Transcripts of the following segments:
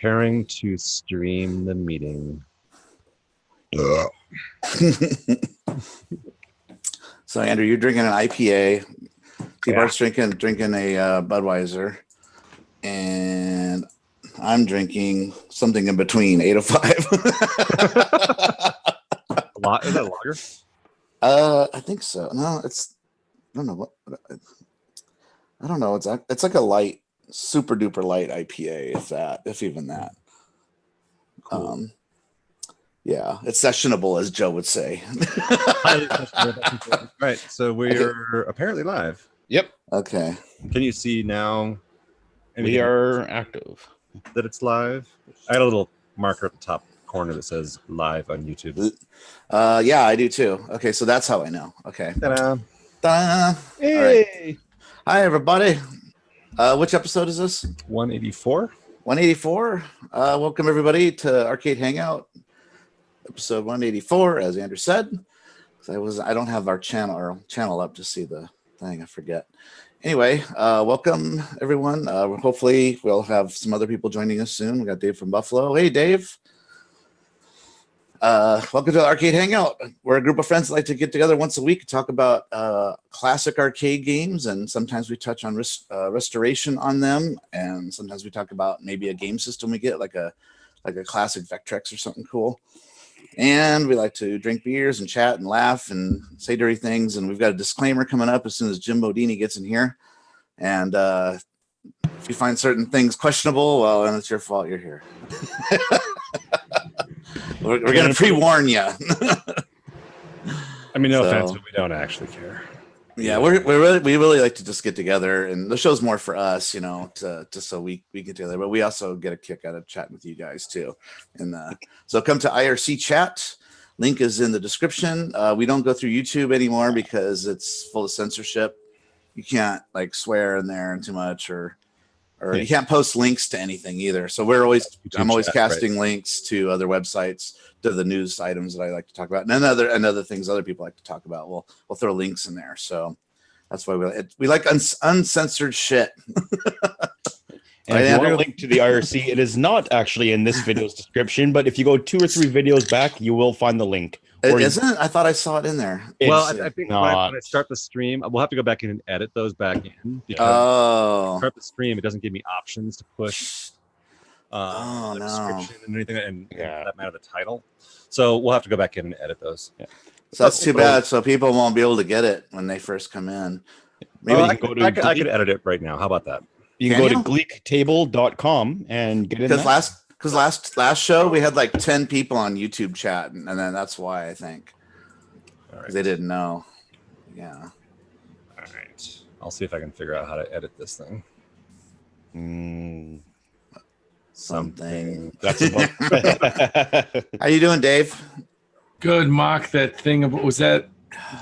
preparing to stream the meeting. So, Andrew, you're drinking an IPA. T-Bart's drinking a Budweiser. And I'm drinking something in between, 805. Is that a lager? I think so. No, it's, I don't know what, I don't know. It's like a light, super duper light IPA, if even that. Cool. Yeah, it's sessionable, as Joe would say. Right, so we're apparently live. Yep. Okay. Can you see now? We are active. That it's live. I got a little marker at the top corner that says live on YouTube. Yeah, I do too. Okay, so that's how I know. Okay. Ta-da. Ta-da. Hey. All right. Hi, everybody. Which episode is this? 184. 184. Welcome everybody to Arcade Hangout, episode 184. As Andrew said, I don't have our channel up to see the thing. I forget. Anyway, welcome everyone. Hopefully we'll have some other people joining us soon. We got Dave from Buffalo. Hey, Dave. Welcome to the Arcade Hangout. We're a group of friends that like to get together once a week to talk about classic arcade games, and sometimes we touch on restoration on them, and sometimes we talk about maybe a game system we get, like a classic Vectrex or something cool. And we like to drink beers and chat and laugh and say dirty things. And we've got a disclaimer coming up as soon as Jim Bodini gets in here. And if you find certain things questionable, well, then it's your fault you're here. We're going to pre-warn you. I mean, no offense, but we don't actually care. Yeah, we really like to just get together, and the show's more for us, just so we get together. But we also get a kick out of chatting with you guys too. And so come to IRC chat. Link is in the description. We don't go through YouTube anymore because it's full of censorship. You can't swear in there too much, or you can't post links to anything either. So I'm always casting links to other websites, to the news items that I like to talk about, and other things other people like to talk about. We'll throw links in there. So that's why we like uncensored shit. And if you want to link to the IRC, it is not actually in this video's description, but if you go 2 or 3 videos back, you will find the link. It isn't? I thought I saw it in there. Well, I think when I start the stream, we'll have to go back in and edit those back in. Because when I start the stream, it doesn't give me options to push the description and anything, and for that matter, the title. So we'll have to go back in and edit those. Yeah. So that's too bad. So people won't be able to get it when they first come in. Maybe I could edit it right now. How about that? You can go to gleektable.com and get in. Because last show we had 10 people on YouTube chat, and then that's why I think they didn't know. Yeah. All right. I'll see if I can figure out how to edit this thing. Something. That's a How you doing, Dave? Good. Mock that thing about, was that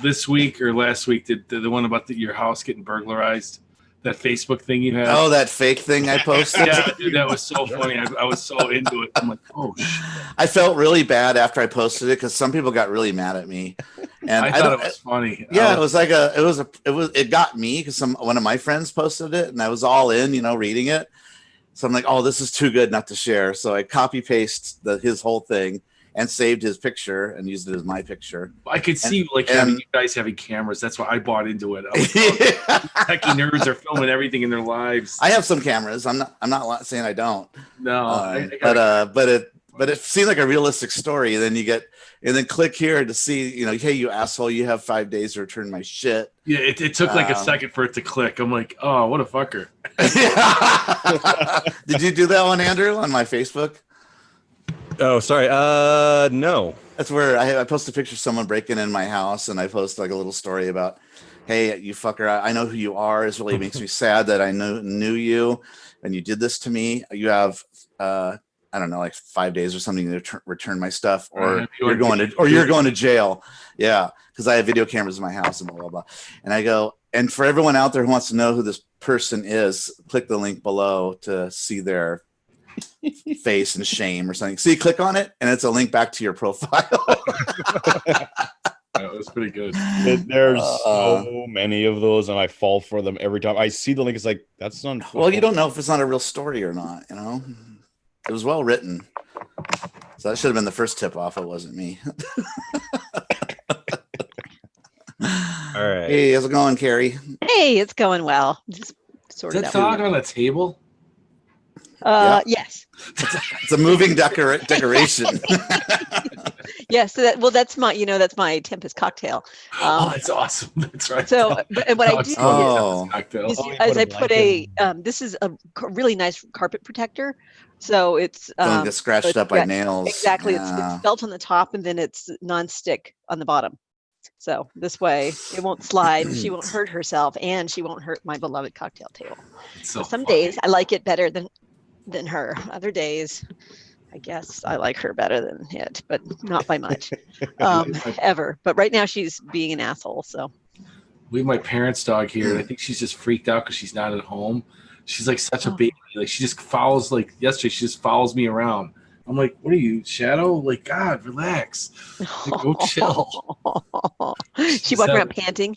this week or last week? The one about your house getting burglarized? That Facebook thing you had? Oh, that fake thing I posted? Yeah, dude, that was so funny. I was so into it. I'm like, oh shit. I felt really bad after I posted it because some people got really mad at me. And I thought it was funny. Yeah, it got me because one of my friends posted it, and I was all in, reading it. So I'm like, oh, this is too good not to share. So I copy paste his whole thing and saved his picture and used it as my piccure. I could see you guys having cameras. That's why I bought into it. Techie nerds are filming everything in their lives. I have some cameras. I'm not saying I don't. No, but it seemed like a realistic story. And then click here to see, hey, you asshole, you have 5 days to return my shit. Yeah, it took a second for it to click. I'm like, oh, what a fucker. Did you do that one, Andrew, on my Facebook? Oh, sorry. No. That's where I post a picture of someone breaking in my house, and I post a little story about, hey, you fucker, I know who you are. It really makes me sad that I knew you, and you did this to me. You have, I don't know, 5 days or something to return my stuff, or you're going to jail. Yeah, because I have video cameras in my house and blah blah blah. And I go, and for everyone out there who wants to know who this person is, click the link below to see their face and shame or something. So you click on it, and it's a link back to your profile. That was pretty good. There's so many of those, and I fall for them every time. I see the link. It's like, that's not. Well, you don't know if it's not a real story or not, It was well written. So that should have been the first tip off. It wasn't me. All right. Hey, how's it going, Carrie? Hey, it's going well. Just sort Is that dog on a table? Yes. It's a moving decoration. Yes. So that's my Tempest cocktail. That's awesome. That's right. So, and what I do is I put this is a really nice carpet protector. So it's don't get scratched up by nails. Exactly. Yeah. It's felt on the top and then it's non-stick on the bottom. So this way it won't slide. She won't hurt herself and she won't hurt my beloved cocktail table. So some days I like it better than her. Other days, I guess I like her better than it, but not by much, ever. But right now she's being an asshole. So we have my parents' dog here, and I think she's just freaked out because she's not at home. She's like such a baby. Like she just follows. Like yesterday, she just follows me around. I'm like, what are you, Shadow? Like, God, relax. Like, go chill. She walking around panting.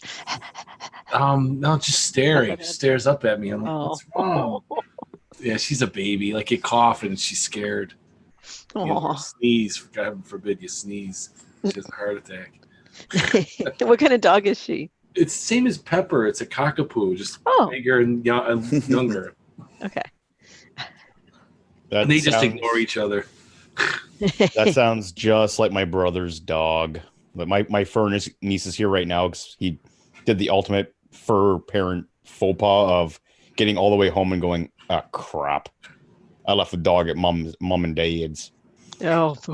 No, just staring. She stares up at me. I'm like, what's wrong? Yeah, she's a baby. Like, you cough and she's scared. You sneeze. God heaven forbid you sneeze. She has a heart attack. What kind of dog is she? It's the same as Pepper. It's a cockapoo, just bigger and younger. Okay. And they just ignore each other. That sounds just like my brother's dog. But my fur niece is here right now because he did the ultimate fur parent faux pas of getting all the way home and going, oh, crap. I left the dog at mom and dad's. Oh, so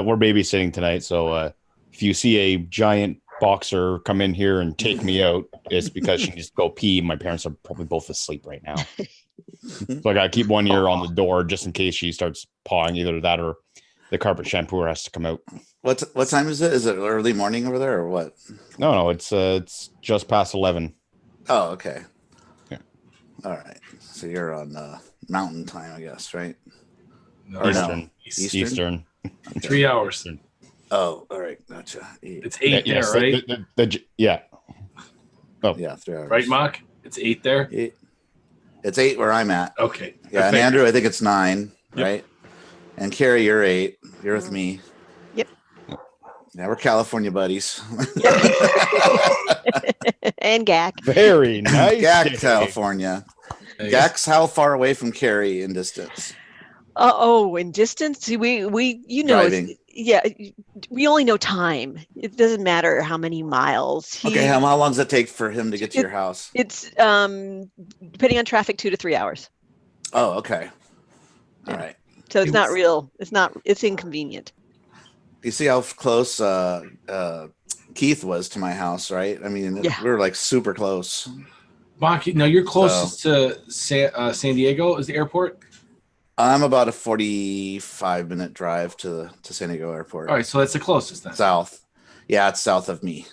we're babysitting tonight. So if you see a giant boxer come in here and take me out, it's because she needs to go pee. My parents are probably both asleep right now. So I got to keep one ear on the door just in case she starts pawing, either that or the carpet shampooer has to come out. What time is it? Is it early morning over there or what? No, it's just past 11. Oh, okay. Yeah. All right. So you're on mountain time, I guess, right? No, Eastern. Okay. 3 hours. Oh, all right. Gotcha. It's 8 there, right? Yeah. Oh, yeah, 3 hours. Right, Mock? It's 8 there? It's 8 where I'm at. Okay. Yeah, and Andrew, I think it's 9, right? And Carrie, you're 8. You're with me. Yep. Yeah, we're California buddies. And GAC. Very nice. GAC, California. GAC's how far away from Carrie in distance? In distance? We driving. We only know time. It doesn't matter how many miles. Okay, how long does it take for him to get to your house? It's depending on traffic, 2 to 3 hours. Oh, okay. All right. So it's not real. It's inconvenient. You see how close Keith was to my house, right? I mean, we were like super close. Maki, now you're closest to San Diego is the airport? I'm about a 45-minute drive to San Diego Airport. All right, so that's the closest then. South. Yeah, it's south of me.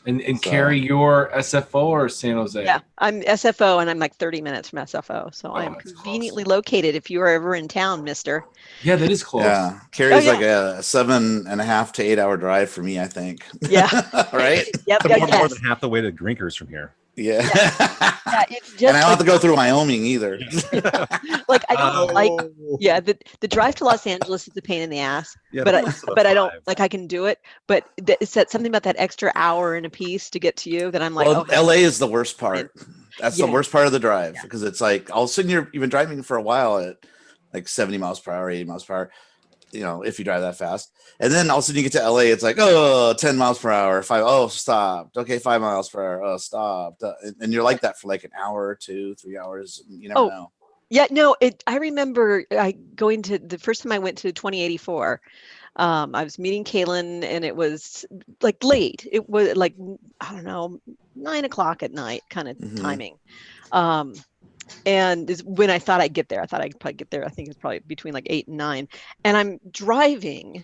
And Carrie, you're SFO or San Jose? Yeah, I'm SFO, and I'm like 30 minutes from SFO. So I'm conveniently located if you are ever in town, mister. Yeah, that is close. Yeah, Carrie's like a 7.5 to 8 hour drive for me, I think. Yeah. Right? Yep. More than half the way to Grinkers from here. Yeah. It's just and I don't have to go through Wyoming either. Like I don't the drive to Los Angeles is a pain in the ass. Yeah, but I don't like I can do it. But it's that something about that extra hour and a piece to get to you that I'm like, LA is the worst part. That's the worst part of the drive because it's like all of a sudden you've been driving for a while at like 70 miles per hour, 80 miles per hour. You know, if you drive that fast. And then all of a sudden you get to LA, it's like, 10 miles per hour, 5, stopped. Okay, 5 miles per hour, stopped. And you're like that for like an hour, 2, 3 hours. You never know. Yeah, no, I remember going to the first time I went to 2084. I was meeting Kaylin and it was like late. It was like, I don't know, 9 o'clock at night kind of timing. And when I thought I'd get there, I thought I'd probably get there. I think it's probably between like 8 and 9. And I'm driving.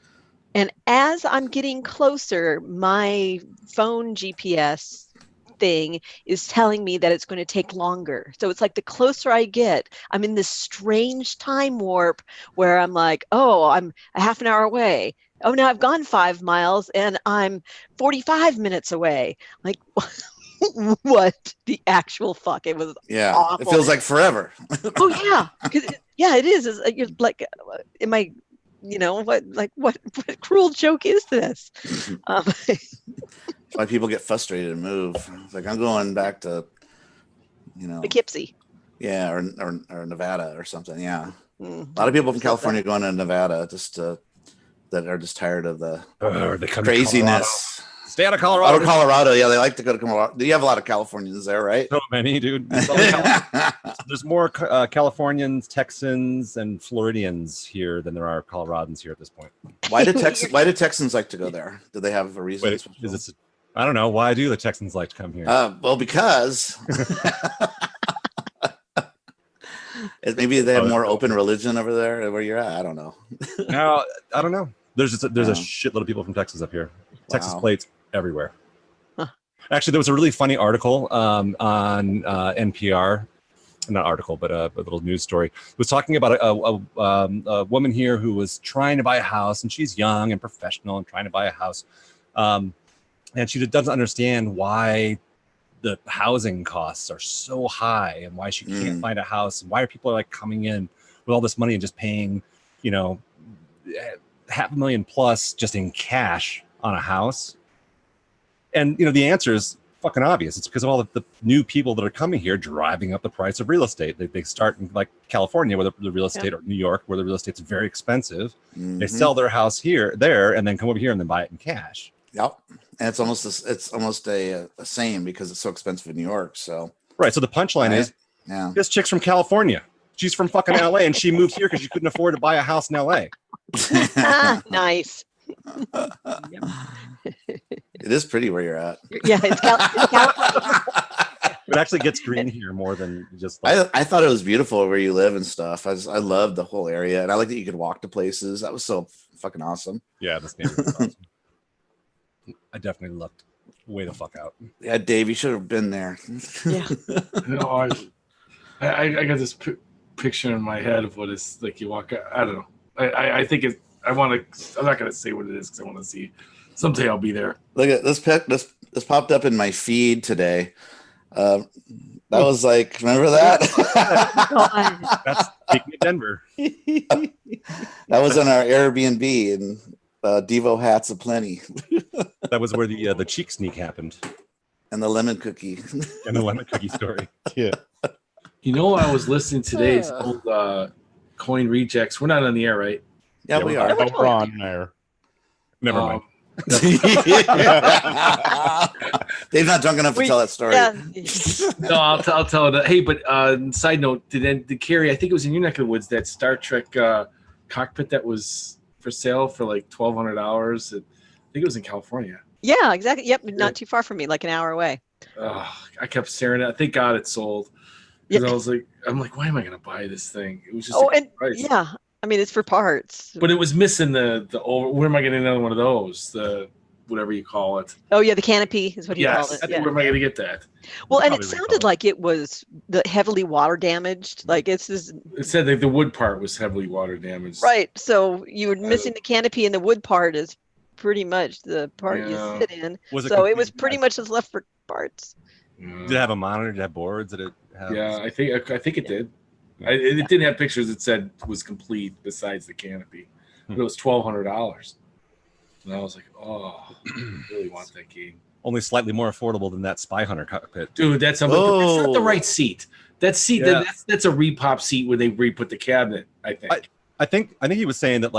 And as I'm getting closer, my phone GPS thing is telling me that it's going to take longer. So it's like the closer I get, I'm in this strange time warp where I'm like, I'm a half an hour away. Oh, now I've gone 5 miles and I'm 45 minutes away. Like, what the actual fuck? It was awful. It feels like forever. Oh yeah, it is. You're like, am I? What cruel joke is this? Why people get frustrated and move. It's like, I'm going back to, Poughkeepsie. Yeah, or Nevada or something. Yeah, a lot of people from California going to Nevada that are just tired of the craziness. Stay out of Colorado. Colorado. Yeah, they like to go to Colorado. You have a lot of Californians there, right? So many, dude. There's more Californians, Texans, and Floridians here than there are Coloradans here at this point. Why do Texans like to go there? Do they have a reason? Wait, I don't know. Why do the Texans like to come here? Well, because maybe they have more open religion over there where you're at. I don't know. No, I don't know. There's a shitload of people from Texas up here. Texas plates everywhere. Huh. Actually, there was a really funny article on NPR. Not article, but a little news story. It was talking about a woman here who was trying to buy a house, and she's young and professional and trying to buy a house. And she doesn't understand why the housing costs are so high and why she can't find a house. And why are people like coming in with all this money and just paying, $500,000 plus just in cash on a house? And, the answer is fucking obvious. It's because of all the new people that are coming here driving up the price of real estate. They start in like California where the real estate, or New York where the real estate's very expensive. They sell their house there, and then come over here and then buy it in cash. Yep. And it's almost a same because it's so expensive in New York. So right. So the punchline is, this chick's from California. She's from fucking LA, and she moved here because she couldn't afford to buy a house in LA. Nice. It is pretty where you're at. Yeah, it's California. It actually gets green here more than just. I thought it was beautiful where you live and stuff. I loved the whole area, and I like that you could walk to places. That was so fucking awesome. Yeah, this neighborhood was awesome. I definitely lucked way the fuck out. Yeah, Dave, you should have been there. Yeah. No, I got this picture in my head of what it's like. You walk out. I don't know. I think it. I'm not gonna say what it is because I want to see. Someday I'll be there. Look at this. This popped up in my feed today. That was like, remember that? That's Take Me Denver. That was on our Airbnb, and Devo hats aplenty. That was where the cheek sneak happened. And the lemon cookie. And the lemon cookie story. Yeah. I was listening today. It's old Coin Rejects. We're not on the air, right? Yeah, we are. We're on there. Never mind. Dave's not drunk enough to tell that story. Yeah. No, I'll tell it. Hey, but side note, did Carrie? I think it was in your neck of the woods, that Star Trek cockpit that was for sale for like $1,200. I think it was in California. Yeah, exactly. Yep, not too far from me, like an hour away. I kept staring at it. Thank God it sold. Because I'm like, why am I going to buy this thing? It was just price. Yeah. I mean, it's for parts. But it was missing the where am I getting another one of those? The whatever you call it. Oh yeah, the canopy is what he called it. Where am I going to get that? Well, and it sounded like it was heavily water damaged. Like it said that the wood part was heavily water damaged. Right. So you were missing the canopy, and the wood part is pretty much the part you sit in. It was pretty much just left for parts. Did it have a monitor? Did it have boards? Did it have? Yeah, I think it did. It didn't have pictures. It said it was complete besides the canopy. But it was $1,200. And I was like, oh, I really want that game. Only slightly more affordable than that Spy Hunter cockpit. Dude, that's not the right seat. That seat, that's a repop seat where they re-put the cabinet, I think. I think he was saying that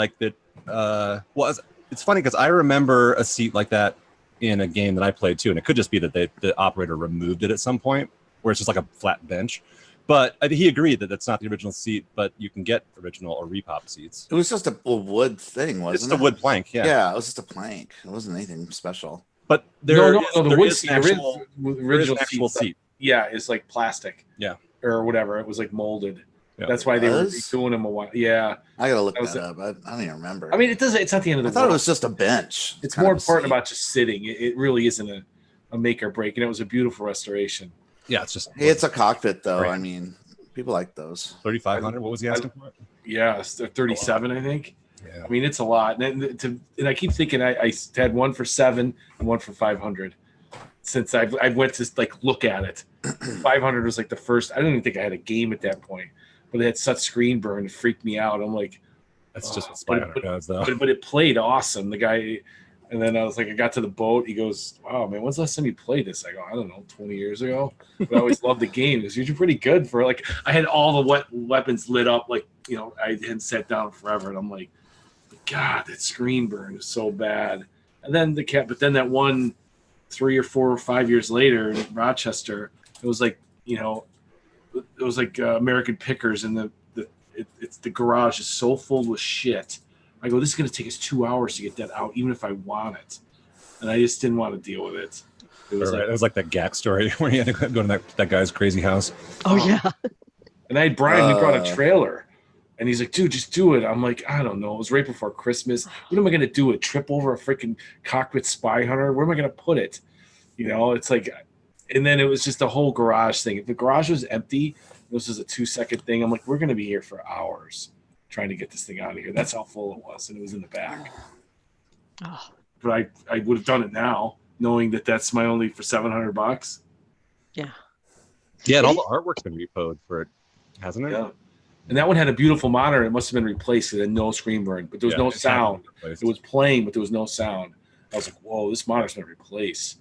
it's funny because I remember a seat like that in a game that I played too, and it could just be that the operator removed it at some point where it's just like a flat bench. But he agreed that that's not the original seat, but you can get original or repop seats. It was just a wood thing, wasn't it? It's just a wood plank, yeah. Yeah, it was just a plank. It wasn't anything special. But the wood seat, original seat. Yeah, it's like plastic. Yeah. Or whatever. It was like molded. Yeah. That's why they were doing them a while. Yeah. I gotta look that up. I don't even remember. I mean, it's not the end of the world. I thought it was just a bench. It's more important about just sitting. It really isn't a make or break. And it was a beautiful restoration. Yeah, it's just. Hey, it's a cockpit though. Right. I mean, people like those. 3,500. What was he asking for? Yeah, 37, I think. Yeah. I mean, it's a lot. And I keep thinking I had one for $7 and one for $500. since I went to like look at it. 500 was like the first. I didn't even think I had a game at that point, but it had such screen burn, it freaked me out. I'm like, that's just what Spy Hunter does, though. But it played awesome. The guy, and then I was like, I got to the boat. He goes, "Wow, man, when's the last time you played this?" I go, "I don't know, 20 years ago." But I always loved the game. It's usually pretty good for like. I had all the weapons lit up, like I hadn't sat down forever, and I'm like, God, that screen burn is so bad. And then but then that one, 3 or 4 or 5 years later in Rochester, it was like American Pickers, and the garage is so full with shit. I go, this is going to take us 2 hours to get that out, even if I want it. And I just didn't want to deal with it. It was like that Gak story where you had to go to that guy's crazy house. Oh, yeah. And I had Brian, we brought a trailer. And he's like, dude, just do it. I'm like, I don't know. It was right before Christmas. What am I going to do? Trip over a freaking Cockpit Spy Hunter? Where am I going to put it? It's like, and then it was just a whole garage thing. If the garage was empty, this was a 2-second thing. I'm like, we're going to be here for hours trying to get this thing out of here. That's how full it was. And it was in the back. Oh. But I would have done it now, knowing that that's my only for $700. Yeah. Yeah, and all the artwork's been repoed for it, hasn't it? Yeah. And that one had a beautiful monitor. It must have been replaced. It had no screen burn, but there was no sound. It was playing, but there was no sound. I was like, whoa, this monitor's been replaced.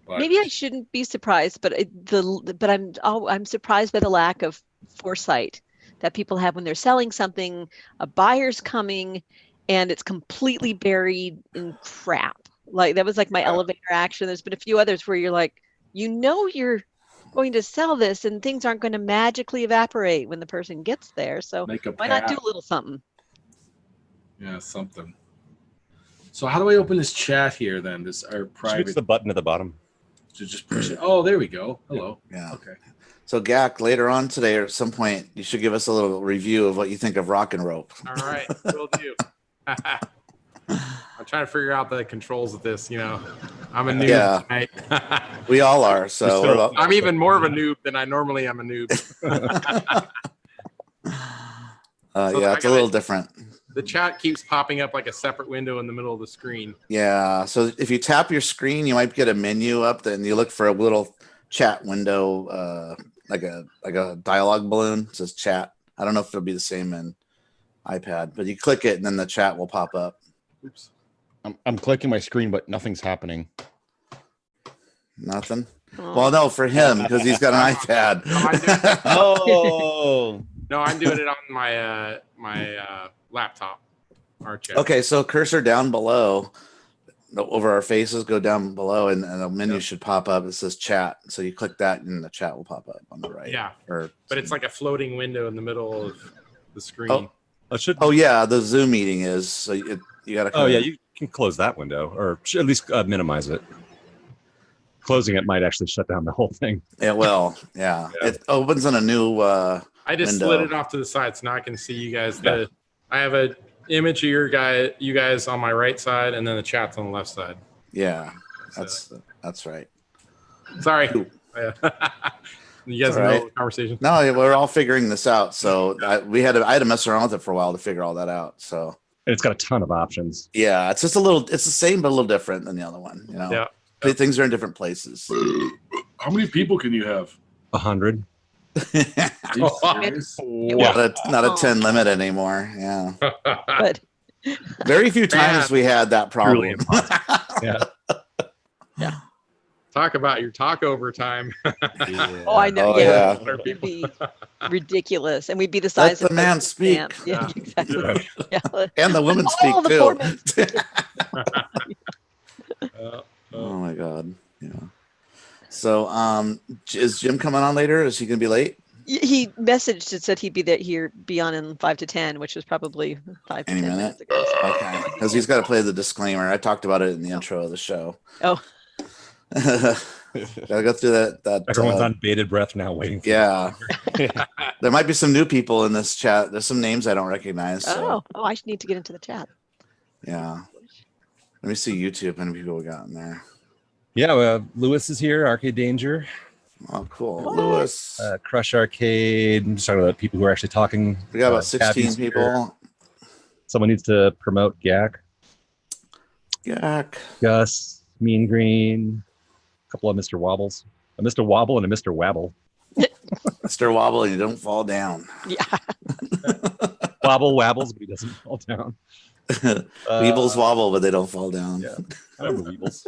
But maybe I shouldn't be surprised, but I'm surprised by the lack of foresight that people have when they're selling something. A buyer's coming, and it's completely buried in crap. Like that was like my elevator action. There's been a few others where you're like, you're going to sell this, and things aren't going to magically evaporate when the person gets there. So why not do a little something? Yeah, something. So how do I open this chat here then? This our private. It's the button at the bottom. To just push it. Oh, there we go. Hello. Yeah. Okay. So Gak, later on today or at some point, you should give us a little review of what you think of Rock and Rope. All right, will do. I'm trying to figure out the controls of this. I'm a noob. Yeah. We all are. So I'm even more of a noob than I normally am a noob. It's a little different. The chat keeps popping up like a separate window in the middle of the screen. Yeah. So if you tap your screen, you might get a menu up. Then you look for a little chat window, like a dialogue balloon. It says chat. I don't know if it'll be the same in iPad, but you click it and then the chat will pop up. Oops. I'm clicking my screen, but nothing's happening. Nothing. Well, no, for him because he's got an iPad. No, I'm doing it on my laptop. Okay, so cursor down below, over our faces, go down below, and a menu should pop up. It says chat. So you click that, and the chat will pop up on the right. Yeah, but it's like a floating window in the middle of the screen. Yeah, the Zoom meeting is. So you got to. You can close that window, or at least minimize it. Closing it might actually shut down the whole thing. It will. Yeah. It opens on a new. I just window. slid it off to the side, so now I can see you guys. I have a image of you guys on my right side, and then the chat's on the left side. Yeah, that's right. Sorry. You guys know the conversation. No, we're all figuring this out. So I had to mess around with it for a while to figure all that out. So it's got a ton of options. Yeah, it's just it's the same but a little different than the other one. Yeah. Things are in different places. How many people can you have? 100. Not a 10 limit anymore. Yeah. But very few times we had that problem. Yeah. Talk about your talkover time. Oh, I know. Oh, yeah. It'd be ridiculous, and we'd be the size Let of the man speak. Yeah, exactly. Yeah. And the women speak too. Oh my God. Yeah. So, is Jim coming on later? Is he going to be late? He messaged and said he'd be on in 5 to 10, which was probably 5 to 10 minutes ago. Okay, because he's got to play the disclaimer. I talked about it in the intro of the show. Oh. Gotta go through that. Everyone's on bated breath now, waiting. Yeah. There might be some new people in this chat. There's some names I don't recognize. So. Oh, I need to get into the chat. Yeah. Let me see YouTube. How many people we got in there? Yeah, Lewis is here. Arcade Danger. Oh, cool. What? Lewis. Crush Arcade. I'm just talking about people who are actually talking. We got about 16 people. Here. Someone needs to promote Gak. Gak. Gus. Mean Green. couple of Mr. Wobbles, a Mr. Wobble and a Mr. Wabble. Mr. Wobble, and you don't fall down. Yeah. Wobble wabbles, but he doesn't fall down. Weebles wobble, but they don't fall down. Yeah, I remember Weebles.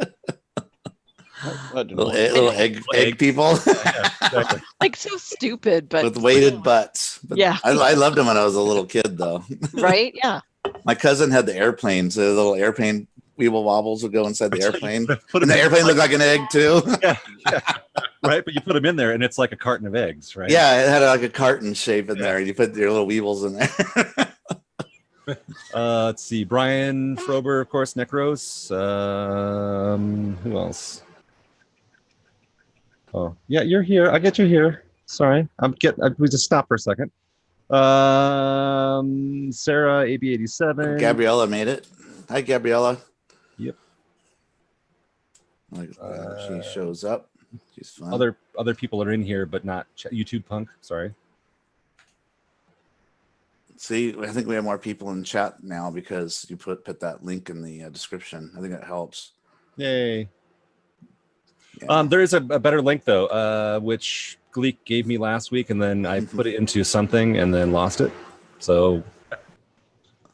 Little egg people. Yeah, exactly. Like so stupid, but With weighted butts. But yeah. I loved them when I was a little kid, though. Right? Yeah. My cousin had the airplanes. The little airplane Weeble wobbles would go inside the airplane. Put And the airplane looked like an egg, too. Yeah, right. But you put them in there, and it's like a carton of eggs, right? Yeah, it had like a carton shape in there. And you put your little Weebles in there. Let's see. Brian Frober, of course. Necros. Who else? Oh, yeah, you're here. I get you here. Sorry, we just stop for a second. Sarah, AB87. Gabriella made it. Hi, Gabriella. Yep. She shows up. She's fun. Other people are in here, but not YouTube Punk. Sorry. See, I think we have more people in chat now because you put that link in the description. I think that helps. Yay. Yeah. There is a better link though, which Gleek gave me last week, and then I put it into something and then lost it. So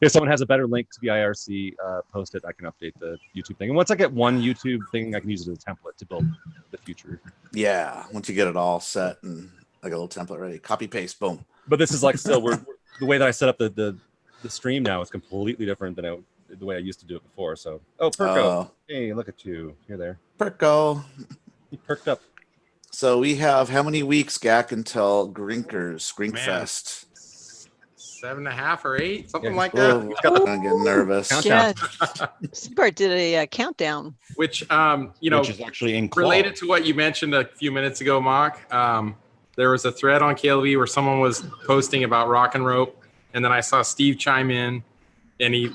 if someone has a better link to the IRC, post it. I can update the YouTube thing. And once I get one YouTube thing, I can use it as a template to build the future. Yeah, once you get it all set and like a little template ready, copy paste, boom. But this is like still we're the way that I set up the stream now is completely different than the way I used to do it before. So Perko, hey, look at you, you're there. Perko, you perked up. So we have how many weeks, Gak, until Grinkfest? 7.5 or 8, something like that. I'm getting nervous. Yeah. Seabart did a countdown. Which which is actually in related to what you mentioned a few minutes ago, Mock. There was a thread on KLV where someone was posting about Rock and Rope, and then I saw Steve chime in, and he,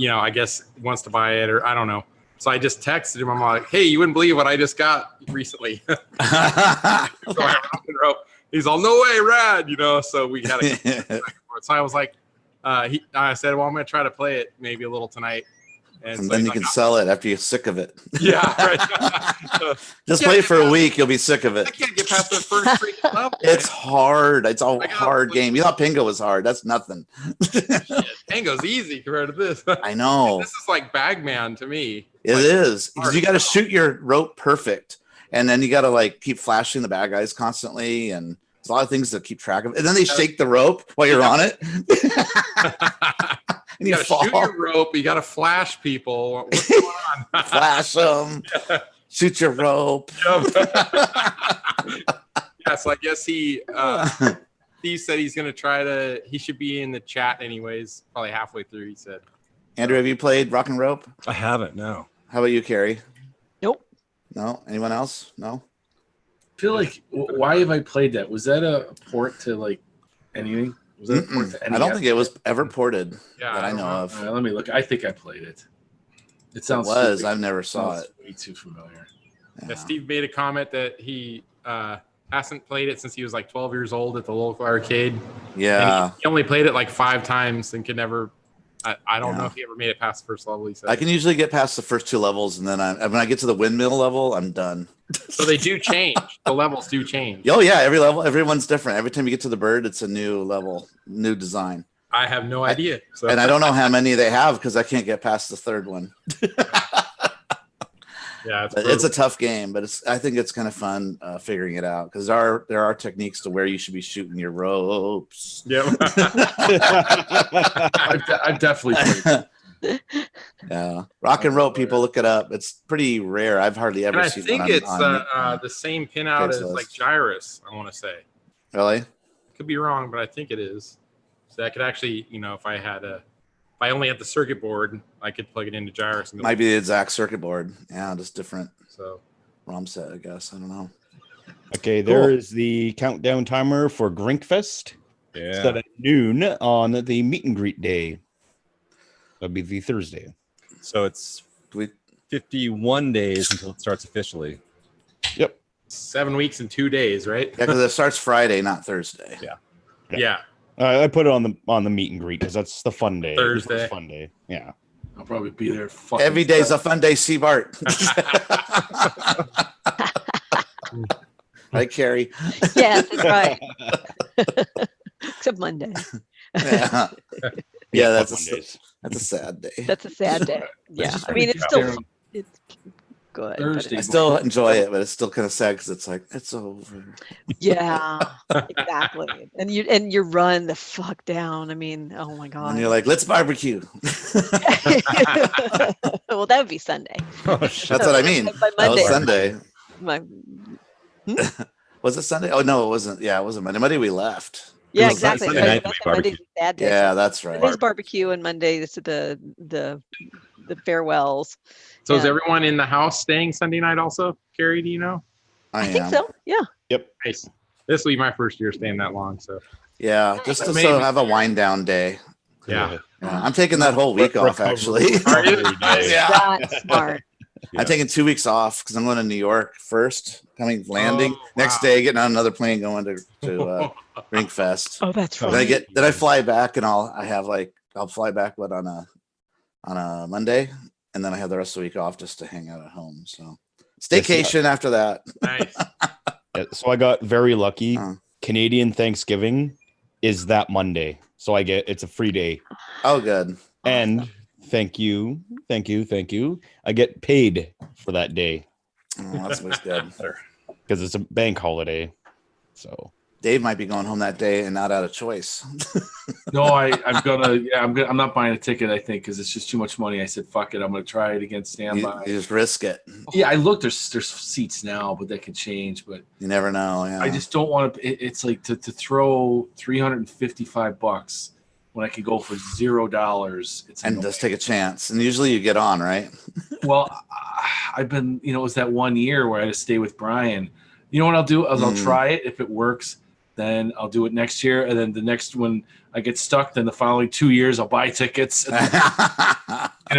I guess wants to buy it, or I don't know. So I just texted him. I'm like, "Hey, you wouldn't believe what I just got recently." So Rock and Rope. He's all, "No way, rad!" So we had a back and forth. So I was like, I said, "Well, I'm going to try to play it maybe a little tonight." And so then you can sell it after you're sick of it. Yeah, right. Just play it for a week. You'll be sick of it. I can't get past the first freaking level. It's hard. It's a hard game. You thought Pingo was hard. That's nothing. Pingo's easy compared to this. I know. This is like Bagman to me. It is. Because you got to shoot your rope perfect. And then you got to keep flashing the bad guys constantly. And there's a lot of things to keep track of. And then they shake the rope while you're on it. And you gotta shoot your rope. You gotta flash people. What's going on? Flash them. Yeah. Shoot your rope. Yeah, so I guess Steve said he's gonna he should be in the chat anyways, probably halfway through, he said. Andrew, have you played Rock and Rope? I haven't, no. How about you, Carrie? Nope. No? Anyone else? No? I feel like, why have I played that? Was that a port to anything? Was that a port to any I don't think it was ever ported that I know of. All right, let me look. I think I played it. It sounds. It was. I've never saw it. Way too familiar. Yeah, Steve made a comment that he hasn't played it since he was 12 years old at the local arcade. Yeah. He only played it 5 times and could never. I don't know if he ever made it past the first level. He said I can usually get past the first 2 levels, and then when I get to the windmill level, I'm done. So they do change. The levels do change. Oh yeah, everyone's different. Every time you get to the bird, it's a new level, new design. I have no idea. And I don't know how many they have because I can't get past the 3rd one. Yeah, it's a tough game, but I think it's kind of fun figuring it out because there are techniques to where you should be shooting your ropes. Yeah, I've definitely played it. Yeah, Rock and Rope, people look it up. It's pretty rare. I've hardly ever seen. I think it's the same pinout as Gyrus. I want to say. Really? Could be wrong, but I think it is. So I could actually, if I only had the circuit board, I could plug it into Gyrus. Might be the exact circuit board. Yeah, just different. So ROM set, I guess. I don't know. Okay, there is the countdown timer for Grinkfest. Yeah. Set at noon on the meet and greet day. That'll be the Thursday. So it's 51 days until it starts officially. Yep. 7 weeks and 2 days, right? Yeah, because it starts Friday, not Thursday. Yeah. I put it on the meet and greet because that's the fun day. Thursday. Fun day. Yeah. I'll probably be there. Every day's a fun day, Seabart. Right, Carrie? Yes, that's right. Except Monday. Yeah, that's a sad day. That's a sad day. Yeah, just I mean, it's still it's good. Thursday. I still enjoy it, but it's still kind of sad because it's like it's over. Yeah, exactly. And you run the fuck down. I mean, oh my god. And you're like, let's barbecue. Well, that would be Sunday. That's what I mean. By That was Monday, Sunday. Was it Sunday? Oh no, it wasn't. Yeah, it wasn't Monday. Monday we left. Yeah, exactly. Sunday night That's we Monday's a sad day. Yeah, that's right. Monday's barbecue, and Monday is the farewells. So is everyone in the house staying Sunday night also? Carrie, do you know? I think so. Yeah. Yep. Nice. This will be my first year staying that long. So Yeah, just to so have a wind down day. yeah. I'm taking that whole week off actually. Yeah. That's smart. I'm taking 2 weeks off because I'm going to New York first, landing next day, getting on another plane going to Rink Fest. Oh, that's right. Then I fly back and I'll fly back on a Monday, and then I have the rest of the week off just to hang out at home. So staycation after that. Nice. So I got very lucky. Canadian Thanksgiving is that Monday, so it's a free day. Oh, good. And thank you. I get paid for that day. Oh, that's always good. Because it's a bank holiday. So Dave might be going home that day and not out of choice. No, I'm not buying a ticket, I think, because it's just too much money. I said, fuck it. I'm going to try it against standby. You just risk it. Yeah, I looked. There's seats now, but that can change. But you never know. Yeah. I just don't want to. It's like to throw $355 when I could go for $0. It's and just take a chance. And usually you get on, right? Well, I've been, it was that 1 year where I had to stay with Brian. You know what I'll do? I'll try it. If it works, then I'll do it next year. And then the next one I get stuck, then the following 2 years I'll buy tickets. You know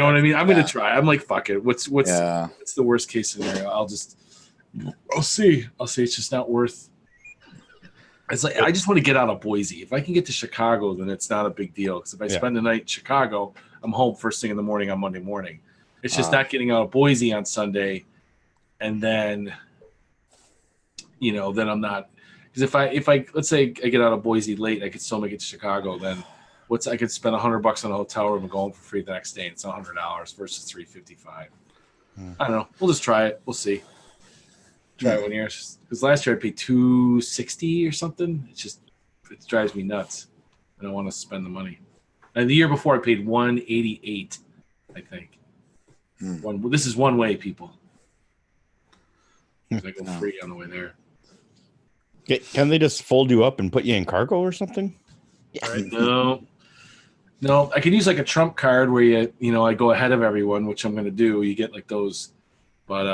what I mean? I'm going to try. I'm like, fuck it. What's the worst case scenario? I'll see. It's just not worth. It's like, I just want to get out of Boise. If I can get to Chicago, then it's not a big deal. Because if I spend the night in Chicago, I'm home first thing in the morning on Monday morning. It's just not getting out of Boise on Sunday. And then, then I'm not. Because if I let's say I get out of Boise late, I could still make it to Chicago. Then I could spend $100 on a hotel room and go home for free the next day. And it's $100 versus $355. I don't know. We'll just try it. We'll see. Try it 1 year. Because last year I paid $260 or something. It drives me nuts. I don't want to spend the money. And the year before I paid $188, I think. This is one way, people. I go free on the way there. Can they just fold you up and put you in cargo or something? Yeah. No. I can use like a Trump card where I go ahead of everyone, which I'm going to do. You get like those, but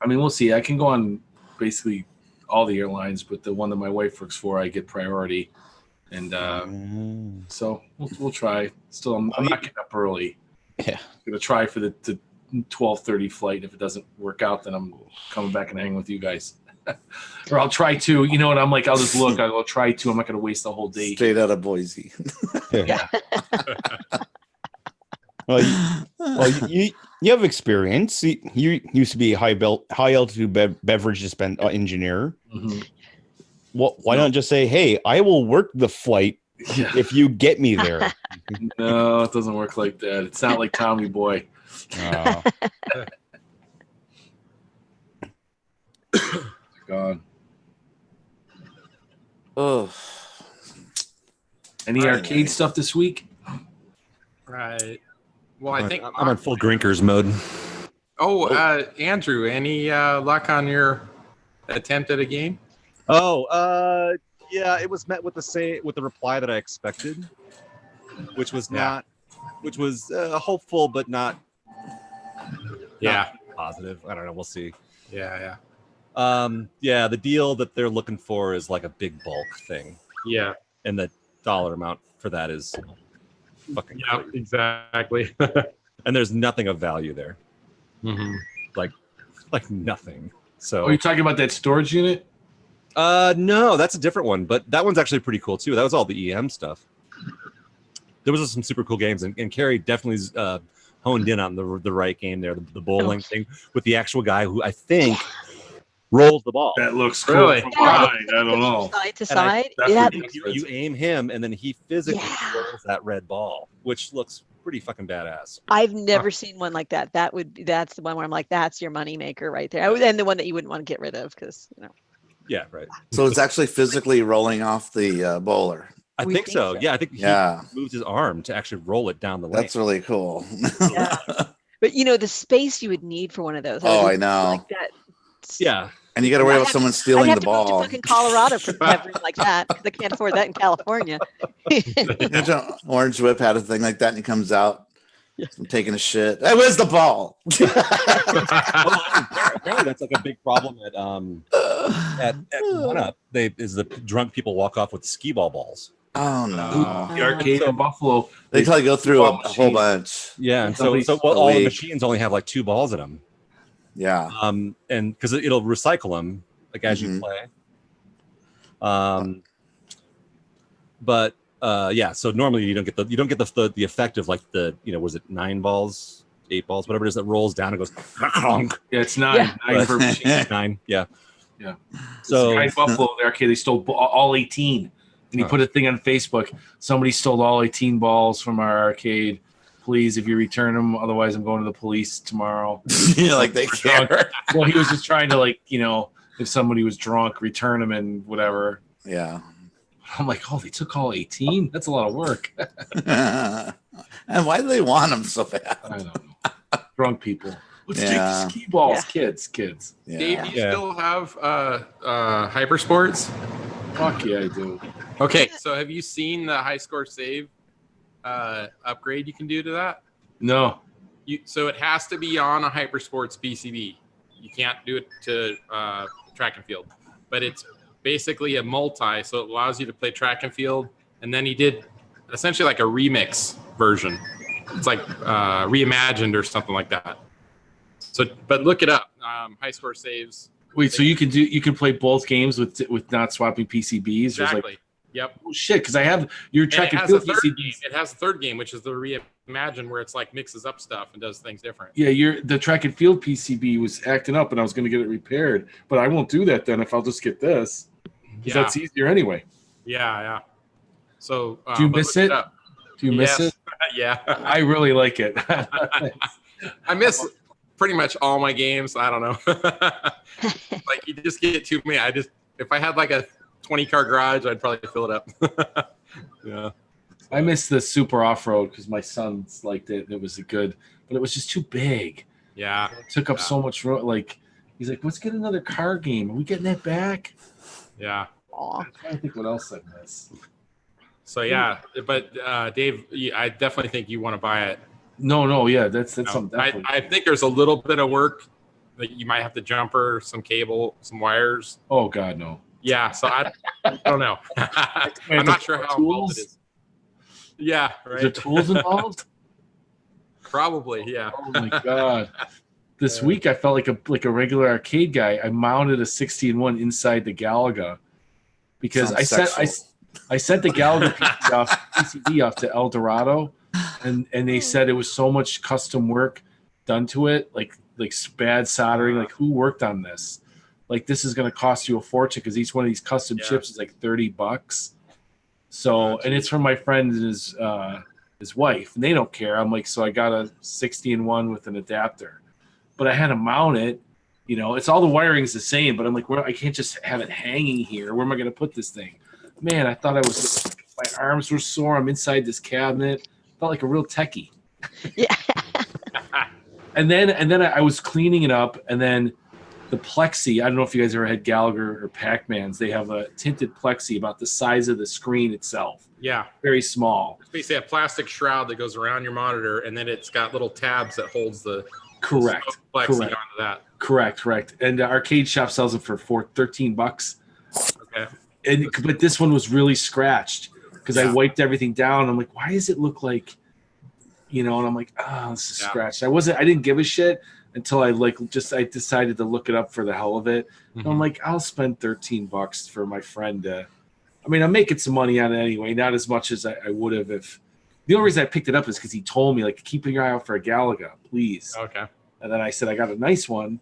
I mean, we'll see. I can go on basically all the airlines, but the one that my wife works for, I get priority, and so we'll try. Still, I'm not getting up early. Yeah, I'm gonna try for the 12:30 flight. If it doesn't work out, then I'm coming back and hanging with you guys. Or I'll try to, and I'm like, I'll just look. I'll try to. I'm not going to waste the whole day. Straight out of Boise. Yeah. Well, you have experience. You used to be a high altitude beverage dispense engineer. Mm-hmm. Why not just say, hey, I will work the flight if you get me there? No, it doesn't work like that. It's not like Tommy Boy. Gone. Oh. Any arcade stuff this week? Right. Well, I think I'm on full drinkers mode. Andrew, any luck on your attempt at a game? Yeah, it was met with the reply that I expected, which was hopeful but not positive. I don't know. We'll see. Yeah. The deal that they're looking for is like a big bulk thing. Yeah. And the dollar amount for that is fucking crazy. Exactly. And there's nothing of value there. Mm-hmm. Like nothing. So are you talking about that storage unit? No, that's a different one, but that one's actually pretty cool too. That was all the EM stuff. There was some super cool games, and Carrie definitely honed in on the right game there, the bowling thing with the actual guy who I think rolls the ball. That looks cool. Really? From behind. I don't know. Side to And I- side. That's Yeah. ridiculous. You aim him, and then he physically Yeah. rolls that red ball, which looks pretty fucking badass. I've never seen one like that. That's the one where I'm like, that's your money maker right there. And the one that you wouldn't want to get rid of because Yeah, right. So it's actually physically rolling off the bowler. I We think think so. so. Yeah, I think he Yeah. moves his arm to actually roll it down the lane. That's really cool. Yeah. But the space you would need for one of those. Oh, would I know. Like that. Yeah. And you got to worry I'd about have someone I'd stealing have the to move to ball. fucking Colorado for have room like that because I can't afford that in California. Imagine Orange Whip had a thing like that, and he comes out from taking a shit. Hey, where's the ball? Apparently that's like a big problem at 1UP. The drunk people walk off with skee balls. Oh no! The arcade in Buffalo. They probably go through a Machine. whole bunch. Yeah, and so Somebody's all the awake. machines only have like 2 balls in them. Yeah. And because it'll recycle them like as you play. But yeah, so normally you don't get the effect of like was it 9 balls, 8 balls, whatever it is that rolls down and goes. Yeah, it's 9. Yeah. 9 per machine. 9, yeah. Yeah. So The guy in Buffalo, the arcade, they stole all 18. And he put a thing on Facebook. Somebody stole all 18 balls from our arcade. Please, if you return them, otherwise I'm going to the police tomorrow. Like they care. Well, he was just trying to if somebody was drunk, return them and whatever. Yeah. I'm like, oh, they took all 18? That's a lot of work. And why do they want them so bad? I don't know. Drunk people. Let's take Yeah. the ski balls. Yeah. Kids. Yeah. Dave, do you Yeah. still have Hypersports? Fuck yeah, I do. Okay, so have you seen the high score save upgrade you can do to that? No. So it has to be on a Hypersports PCB. You can't do it to track and field, but it's basically a multi, so it allows you to play track and field. And then he did essentially like a remix version. It's like Reimagined or something like that. So, but look it up. High score saves. Wait, so you can play both games with not swapping PCBs? Exactly. Yep. Oh shit, because I have your track and has a field third game. PCBs. It has a third game, which is the Reimagine, where it's like mixes up stuff and does things different. Yeah, the track and field PCB was acting up, and I was going to get it repaired, but I won't do that then if I'll just get this, because Yeah. that's easier anyway. Yeah. So Do you but miss look it? up. Do you miss Yes. it? Yeah. I really like it. I miss pretty much all my games. I don't know. Like you just get too many. If I had like a 20-car garage, I'd probably fill it up. Yeah. I miss the Super Off-Road because my sons liked it. It was good, but it was just too big. Yeah. It took up so much room. Like he's like, let's get another car game. Are we getting that back? Yeah. Aw. I'm trying to think what else I miss. So yeah, but Dave, I definitely think you want to buy it. No, yeah, that's No, something. I think there's a little bit of work that you might have to jumper, some cable, some wires. Oh God, no. Yeah, so I don't know. I'm not sure how involved it is. Yeah, Is there right. tools involved? Probably, yeah. Oh my God. This week I felt like a regular arcade guy. I mounted a 60-in-1 inside the Galaga because I sent the Galaga PCB off to El Dorado, and they said it was so much custom work done to it, like bad soldering. Like, who worked on this? Like, this is going to cost you a fortune because each one of these custom chips is like $30. So, and it's from my friend and his wife, and they don't care. I'm like, so I got a 60-in-1 with an adapter, but I had to mount it. It's all the wiring is the same, but I'm like, I can't just have it hanging here. Where am I going to put this thing? Man, I thought my arms were sore. I'm inside this cabinet. Felt like a real techie. Yeah. And then I was cleaning it up, and then the plexi. I don't know if you guys ever had Gallagher or Pac-Mans. They have a tinted plexi about the size of the screen itself. Yeah. Very small. It's basically a plastic shroud that goes around your monitor, and then it's got little tabs that holds the Correct. plexi Correct. onto that. Correct. And the arcade shop sells it for $13. Okay. But this one was really scratched because I wiped everything down. I'm like, why does it look like, and I'm like, oh, this is scratched. I didn't give a shit until I decided to look it up for the hell of it. Mm-hmm. And I'm like, I'll spend $13 for my friend. I'm making some money on it anyway, not as much as I would have if. The only reason I picked it up is because he told me, like, keep your eye out for a Galaga, please. Okay. And then I said, I got a nice one.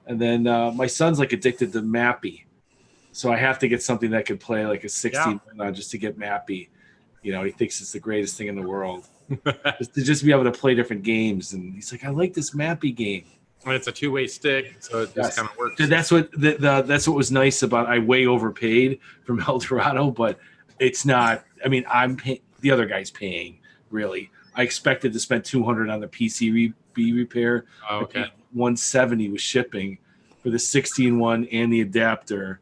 And then my son's like addicted to Mappy. So I have to get something that could play like a 16 just to get Mappy. You know, he thinks it's the greatest thing in the world. just to be able to play different games. And he's like, I like this Mappy game. And it's a two-way stick, so it just kind of works. That's what that's what was nice about. I way overpaid from El Dorado, but it's not. I mean, the other guy's paying. Really, I expected to spend $200 on the PCB repair. Oh, okay. $170 with shipping for the 16 one and the adapter,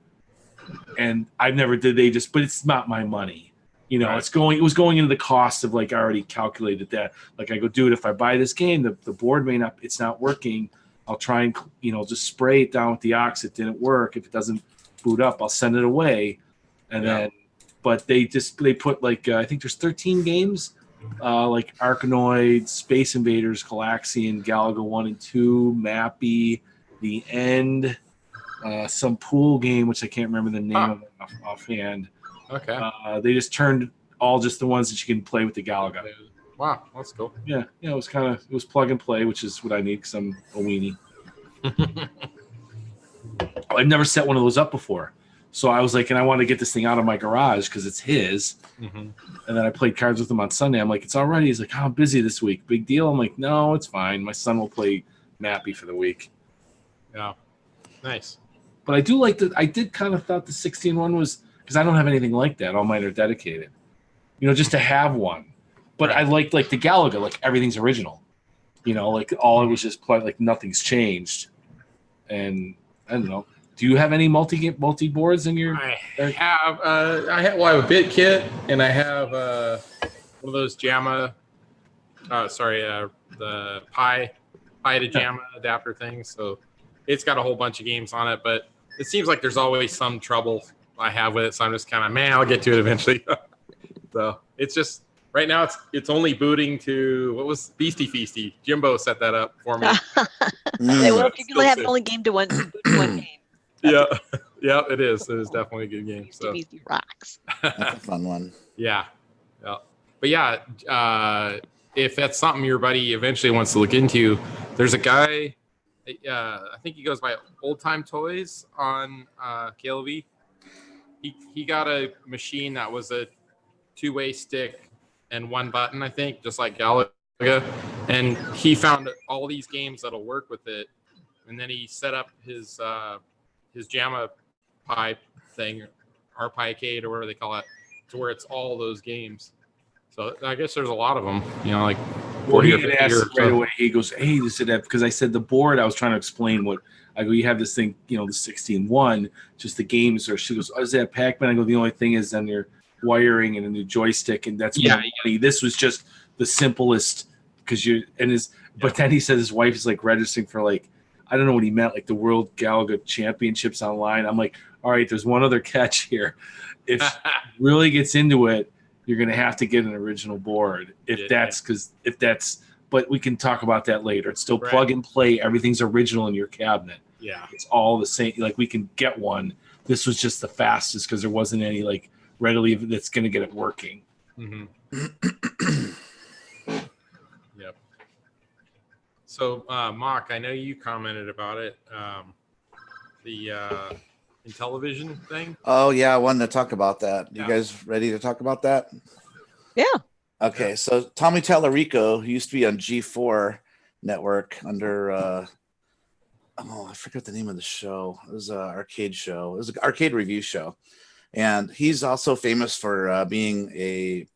and I never did. But it's not my money. You know, right. It was going into the cost of like I already calculated that. Like I go, dude, if I buy this game, the board it's not working. I'll try and, you know, just spray it down with the aux. It didn't work. If it doesn't boot up, I'll send it away. And then, but they put like, I think there's 13 games, like Arkanoid, Space Invaders, Galaxian, Galaga 1 and 2, Mappy, The End, some pool game, which I can't remember the name of offhand. Okay. They just turned all just the ones that you can play with the Galaga. Wow, that's cool. Yeah, it was plug and play, which is what I need because I'm a weenie. I've never set one of those up before. So I was like, and I want to get this thing out of my garage because it's his. Mm-hmm. And then I played cards with him on Sunday. I'm like, it's all right. He's like, oh, I'm busy this week. Big deal. I'm like, no, it's fine. My son will play Mappy for the week. Yeah. Nice. But I do like I did kind of thought the 16 one was, because I don't have anything like that. All mine are dedicated. You know, just to have one. But I liked like the Galaga, like everything's original. You know, like all it was just like nothing's changed. And I don't know. Do you have any multi boards in your? I have a bit kit, and I have one of those JAMA. The Pi to JAMA adapter things. So it's got a whole bunch of games on it, but it seems like there's always some trouble I have with it. So I'm just kind of, I'll get to it eventually. So it's just. Right now, it's only booting to what was Beastie Feasty. Jimbo set that up for me. Well, if you can only have only game to one game. Yeah, it is. It is definitely a good game. Beastie Feasty rocks. That's a fun one. Yeah. But yeah, if that's something your buddy eventually wants to look into, there's a guy. I think he goes by Old Time Toys on KLV. He got a machine that was a two-way stick and one button, I think, just like Galaga. And he found all these games that'll work with it. And then he set up his JAMA Pi thing, or Pi-Cade, or whatever they call it, to where it's all those games. So I guess there's a lot of them, you know, like 40 or 50 or right away. He goes, hey, this is that, because I said the board, I was trying to explain what, I go, you have this thing, you know, the 16-1, just the games, or she goes, oh, is that Pac-Man? I go, the only thing is then your wiring and a new joystick, and that's more money. This was just the simplest, because but then he said his wife is like registering for like, I don't know what he meant, like the World Galaga Championships online. I'm like, all right, there's one other catch here. If really gets into it, you're going to have to get an original board. But we can talk about that later. It's still plug and play. Everything's original in your cabinet. Yeah. It's all the same. Like we can get one. This was just the fastest because there wasn't any like readily that's going to get it working. Mm-hmm. Yep. So, Mock, I know you commented about it. The Intellivision thing. Oh yeah, I wanted to talk about that. You guys ready to talk about that? Yeah. Okay, so Tommy Tallarico, who used to be on G4 Network under I forget the name of the show. It was an arcade show. It was an arcade review show. And he's also famous for being a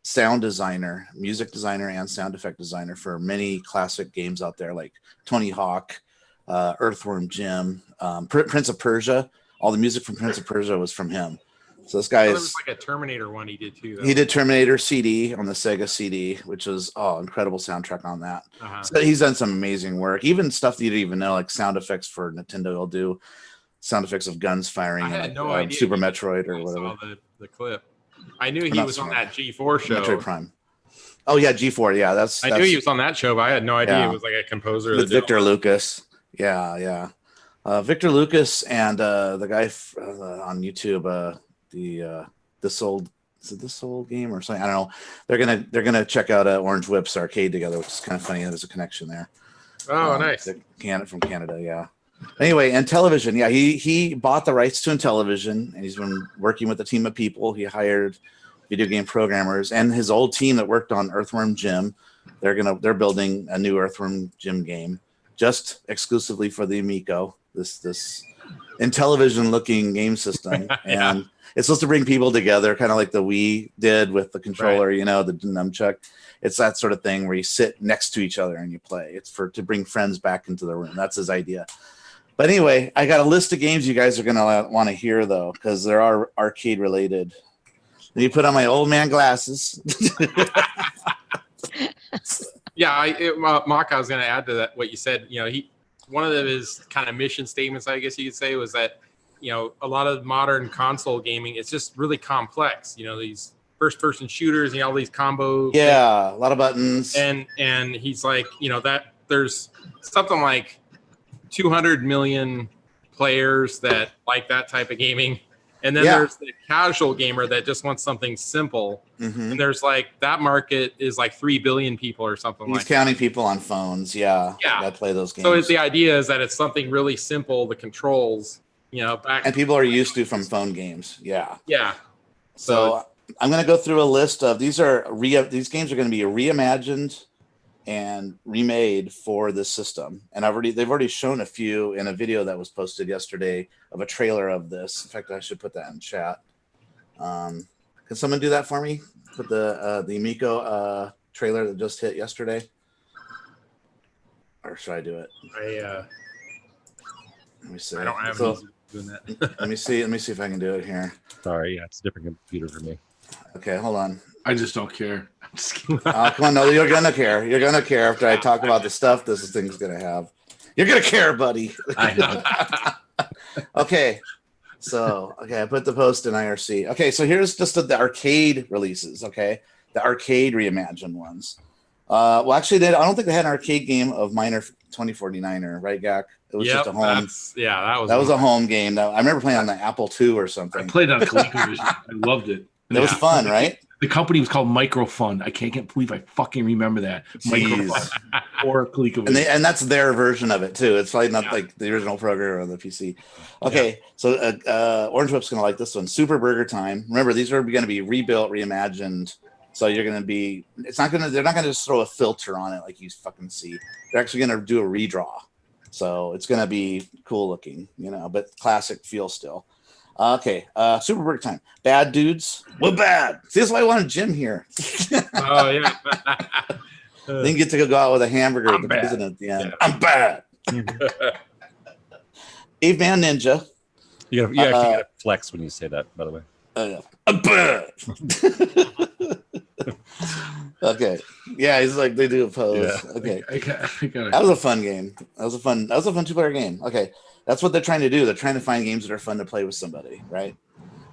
sound designer, music designer, and sound effect designer for many classic games out there like Tony Hawk, Earthworm Jim, Prince of Persia. All the music from Prince of Persia was from him. So this guy was like a Terminator one he did too. He did Terminator CD on the Sega CD, which was incredible soundtrack on that. So he's done some amazing work, even stuff that you didn't even know, like sound effects for Nintendo. He'll do sound effects of guns firing, I had no idea. Super Metroid or whatever. Saw the clip. I knew he was on that G4 show. Metroid Prime. Oh yeah, G4. Yeah, that's. I knew he was on that show, but I had no idea it was like a composer. With Victor Lucas. Yeah. Victor Lucas and the guy on YouTube, This Old Game or something. I don't know. They're gonna check out Orange Whip's arcade together, which is kind of funny. There's a connection there. Oh, nice. From Canada, yeah. Anyway, Intellivision, yeah, he bought the rights to Intellivision, and he's been working with a team of people. He hired video game programmers and his old team that worked on Earthworm Jim. They're building a new Earthworm Jim game just exclusively for the Amico. This Intellivision looking game system, Yeah. and it's supposed to bring people together, kind of like the Wii did with the controller, Right. the nunchuck. It's that sort of thing where you sit next to each other and you play. It's to bring friends back into the room. That's his idea. But anyway, I got a list of games you guys are going to want to hear, though, because there are arcade related. Let me put on my old man glasses. Yeah, Mark, I was going to add to that what you said. One of his kind of mission statements, I guess you could say, was that a lot of modern console gaming, it's just really complex. These first-person shooters and all these combo. Yeah, a lot of buttons. And he's like, that there's something like 200 million players that like that type of gaming. And then there's the casual gamer that just wants something simple. Mm-hmm. And there's that market is like 3 billion people or something. He's counting people on phones. Yeah. That play those games. So the idea is that it's something really simple, the controls, and people are used to from phone games. Yeah. Yeah. So I'm going to go through a list of these games are going to be reimagined and remade for this system. And they've already shown a few in a video that was posted yesterday of a trailer of this. In fact, I should put that in chat. Can someone do that for me? Put the Amico trailer that just hit yesterday. Or should I do it? Let me see. I don't have doing that. Let me see if I can do it here. Sorry, yeah, it's a different computer for me. Okay, hold on. I just don't care. I'm just kidding. Come on, no, you're gonna care. You're gonna care after I talk about the stuff this thing's gonna have. You're gonna care, buddy. I know. Okay, I put the post in IRC. Okay, so here's just the arcade releases. Okay, the arcade reimagined ones. Well, actually, I don't think they had an arcade game of Miner 2049er, right, Gak? It was just a home. That was a home game. I remember playing on the Apple II or something. I played on ColecoVision. I loved it. It was fun, right? The company was called Microfun. I can't believe I fucking remember that. Microfun or ColecoVision. And that's their version of it too. It's probably not like the original program on the PC. Okay, so Orange Whip's gonna like this one. Super Burger Time. Remember, these are going to be rebuilt, reimagined. So you're going to be. They're not going to just throw a filter on it like you fucking see. They're actually going to do a redraw. So it's going to be cool looking, but classic feel still. Okay, Super Burger Time. Bad Dudes. We're bad. See, that's why I wanted Jim here. Oh, yeah. Then get to go out with a hamburger with the president at the end. Yeah. I'm bad. Caveman Ninja. You actually gotta flex when you say that, by the way. I'm bad. Okay. Yeah, he's like, they do a pose. Yeah. Okay. That was a fun game. That was a fun 2-player game. Okay. That's what they're trying to do. They're trying to find games that are fun to play with somebody, right?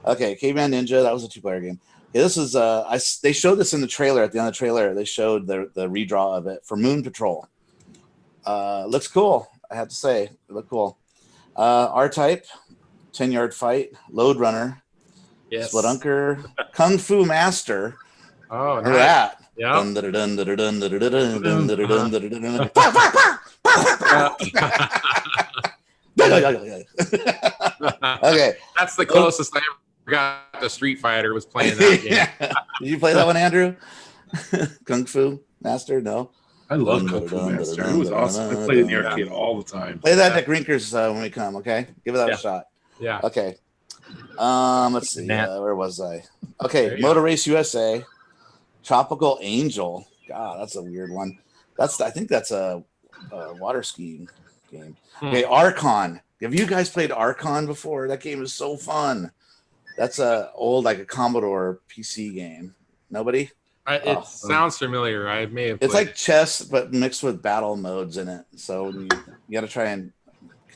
Okay, Caveman Ninja, that was a 2-player game. Okay, this is they showed this in the trailer. At the end of the trailer, they showed the redraw of it for Moon Patrol. Looks cool, I have to say. It looked cool. R-Type, 10-yard fight, Load Runner, Spelunker, Kung Fu Master. Oh, remember that? Yeah. Okay, that's the closest I ever got to Street Fighter was playing that game. Yeah. Did you play that one, Andrew? Kung Fu Master? No. I love Kung Fu Master. It was awesome. I played in the arcade all the time. Play that at Grinkers when we come. Okay, give it that a shot. Yeah. Okay. Let's see. Where was I? Okay, Motor Race USA, Tropical Angel. God, that's a weird one. I think that's a water skiing game. Okay, Archon. Have you guys played Archon before? That game is so fun. That's a Commodore PC game. Nobody? It sounds familiar. I may have. It's like chess, but mixed with battle modes in it. So you got to try and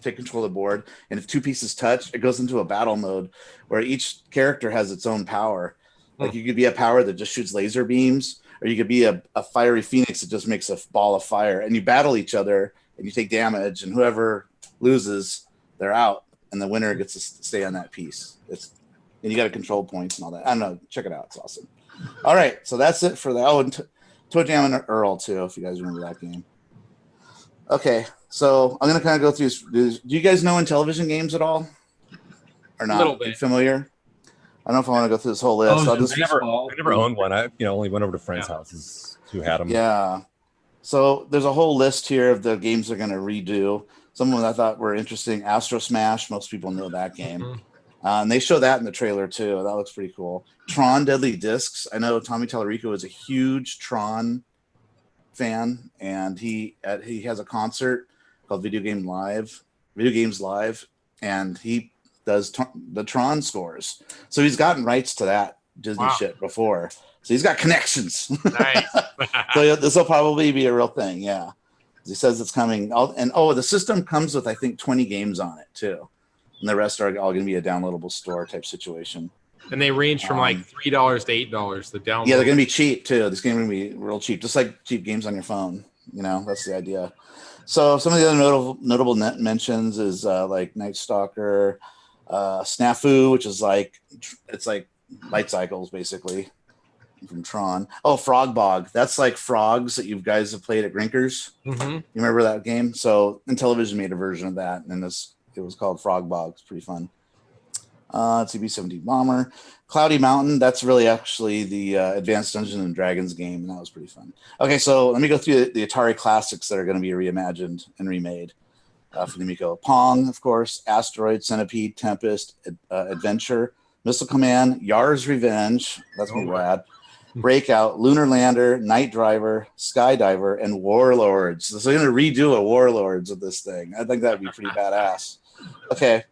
take control of the board. And if 2 pieces touch, it goes into a battle mode where each character has its own power. Like you could be a power that just shoots laser beams, or you could be a fiery phoenix that just makes a ball of fire. And you battle each other, and you take damage, and whoever loses, they're out, and the winner gets to stay on that piece. And you got to control points and all that. I don't know. Check it out. It's awesome. All right, so that's it for that. Oh, and Toe Jam and Earl too, if you guys remember that game. Okay, so I'm gonna kind of go through. Do you guys know Intellivision games at all, or not? A little bit. Familiar? I don't know if I want to go through this whole list. I never owned one. I only went over to friends' houses who had them. Yeah. So there's a whole list here of the games they're going to redo. Some of them I thought were interesting. Astro Smash. Most people know that game. Mhm. And they show that in the trailer too. That looks pretty cool. Tron Deadly Discs. I know Tommy Tallarico is a huge Tron fan, and he has a concert called Video Games Live, and he does the Tron scores. So he's gotten rights to that Disney shit before. So he's got connections. Nice. So this will probably be a real thing. Yeah. He says it's coming. The system comes with, I think, 20 games on it too. And the rest are all going to be a downloadable store type situation. And they range from like $3 to $8. The download. Yeah, they're going to be cheap too. This game is going to be real cheap, just like cheap games on your phone. That's the idea. So some of the other notable net mentions is like Night Stalker, Snafu, which is it's like Light Cycles basically from Tron. Oh, Frog Bog. That's like frogs that you guys have played at Grinkers. Mm-hmm. You remember that game? So Intellivision made a version of that, and it was called Frog Bog. It's pretty fun. B-17 Bomber. Cloudy Mountain. That's really actually the Advanced Dungeons and Dragons game, and that was pretty fun. Okay, so let me go through the Atari classics that are going to be reimagined and remade for the Amico. Pong, of course. Asteroid, Centipede, Tempest, Adventure, Missile Command, Yar's Revenge. That's pretty rad. Breakout, Lunar Lander, Night Driver, Skydiver, and Warlords. So they're going to redo a Warlords of this thing. I think that'd be pretty badass. Okay.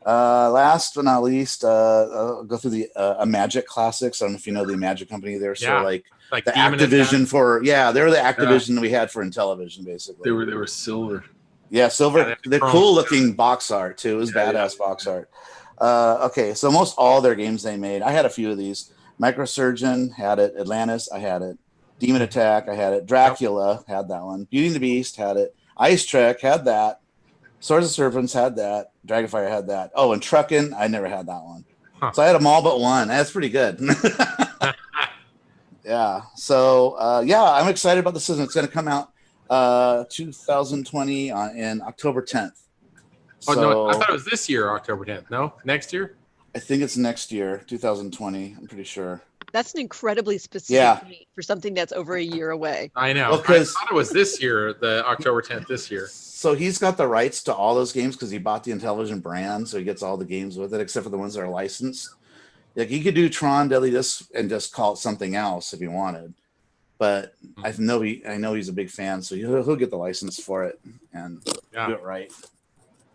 Last but not least, I'll go through the Magic classics. I don't know if you know the Magic company. They're sort of like the Activision they're the Activision we had for Intellivision, basically. They were silver. Yeah, silver. Yeah, they're cool looking box art too. It was badass box art. Okay, so most all their games they made. I had a few of these. Microsurgeon had it. Atlantis, I had it. Demon Attack, I had it. Dracula had that one. Beauty and the Beast had it. Ice Trek had that. Swords of Serpents had that. Dragonfire had that. Oh, and Truckin', I never had that one. Huh. So I had them all but one. That's pretty good. Yeah. So I'm excited about the system. It's going to come out 2020 in October 10th. Oh, no, I thought it was this year, October 10th. No, next year? I think it's next year, 2020. I'm pretty sure. That's an incredibly specific date for something that's over a year away. I know. I thought it was this year, the October 10th this year. So he's got the rights to all those games because he bought the Intellivision brand, so he gets all the games with it, except for the ones that are licensed. Like he could do Tron Deadly Disc and just call it something else if he wanted. But I know he's a big fan, so he'll get the license for it and do it right.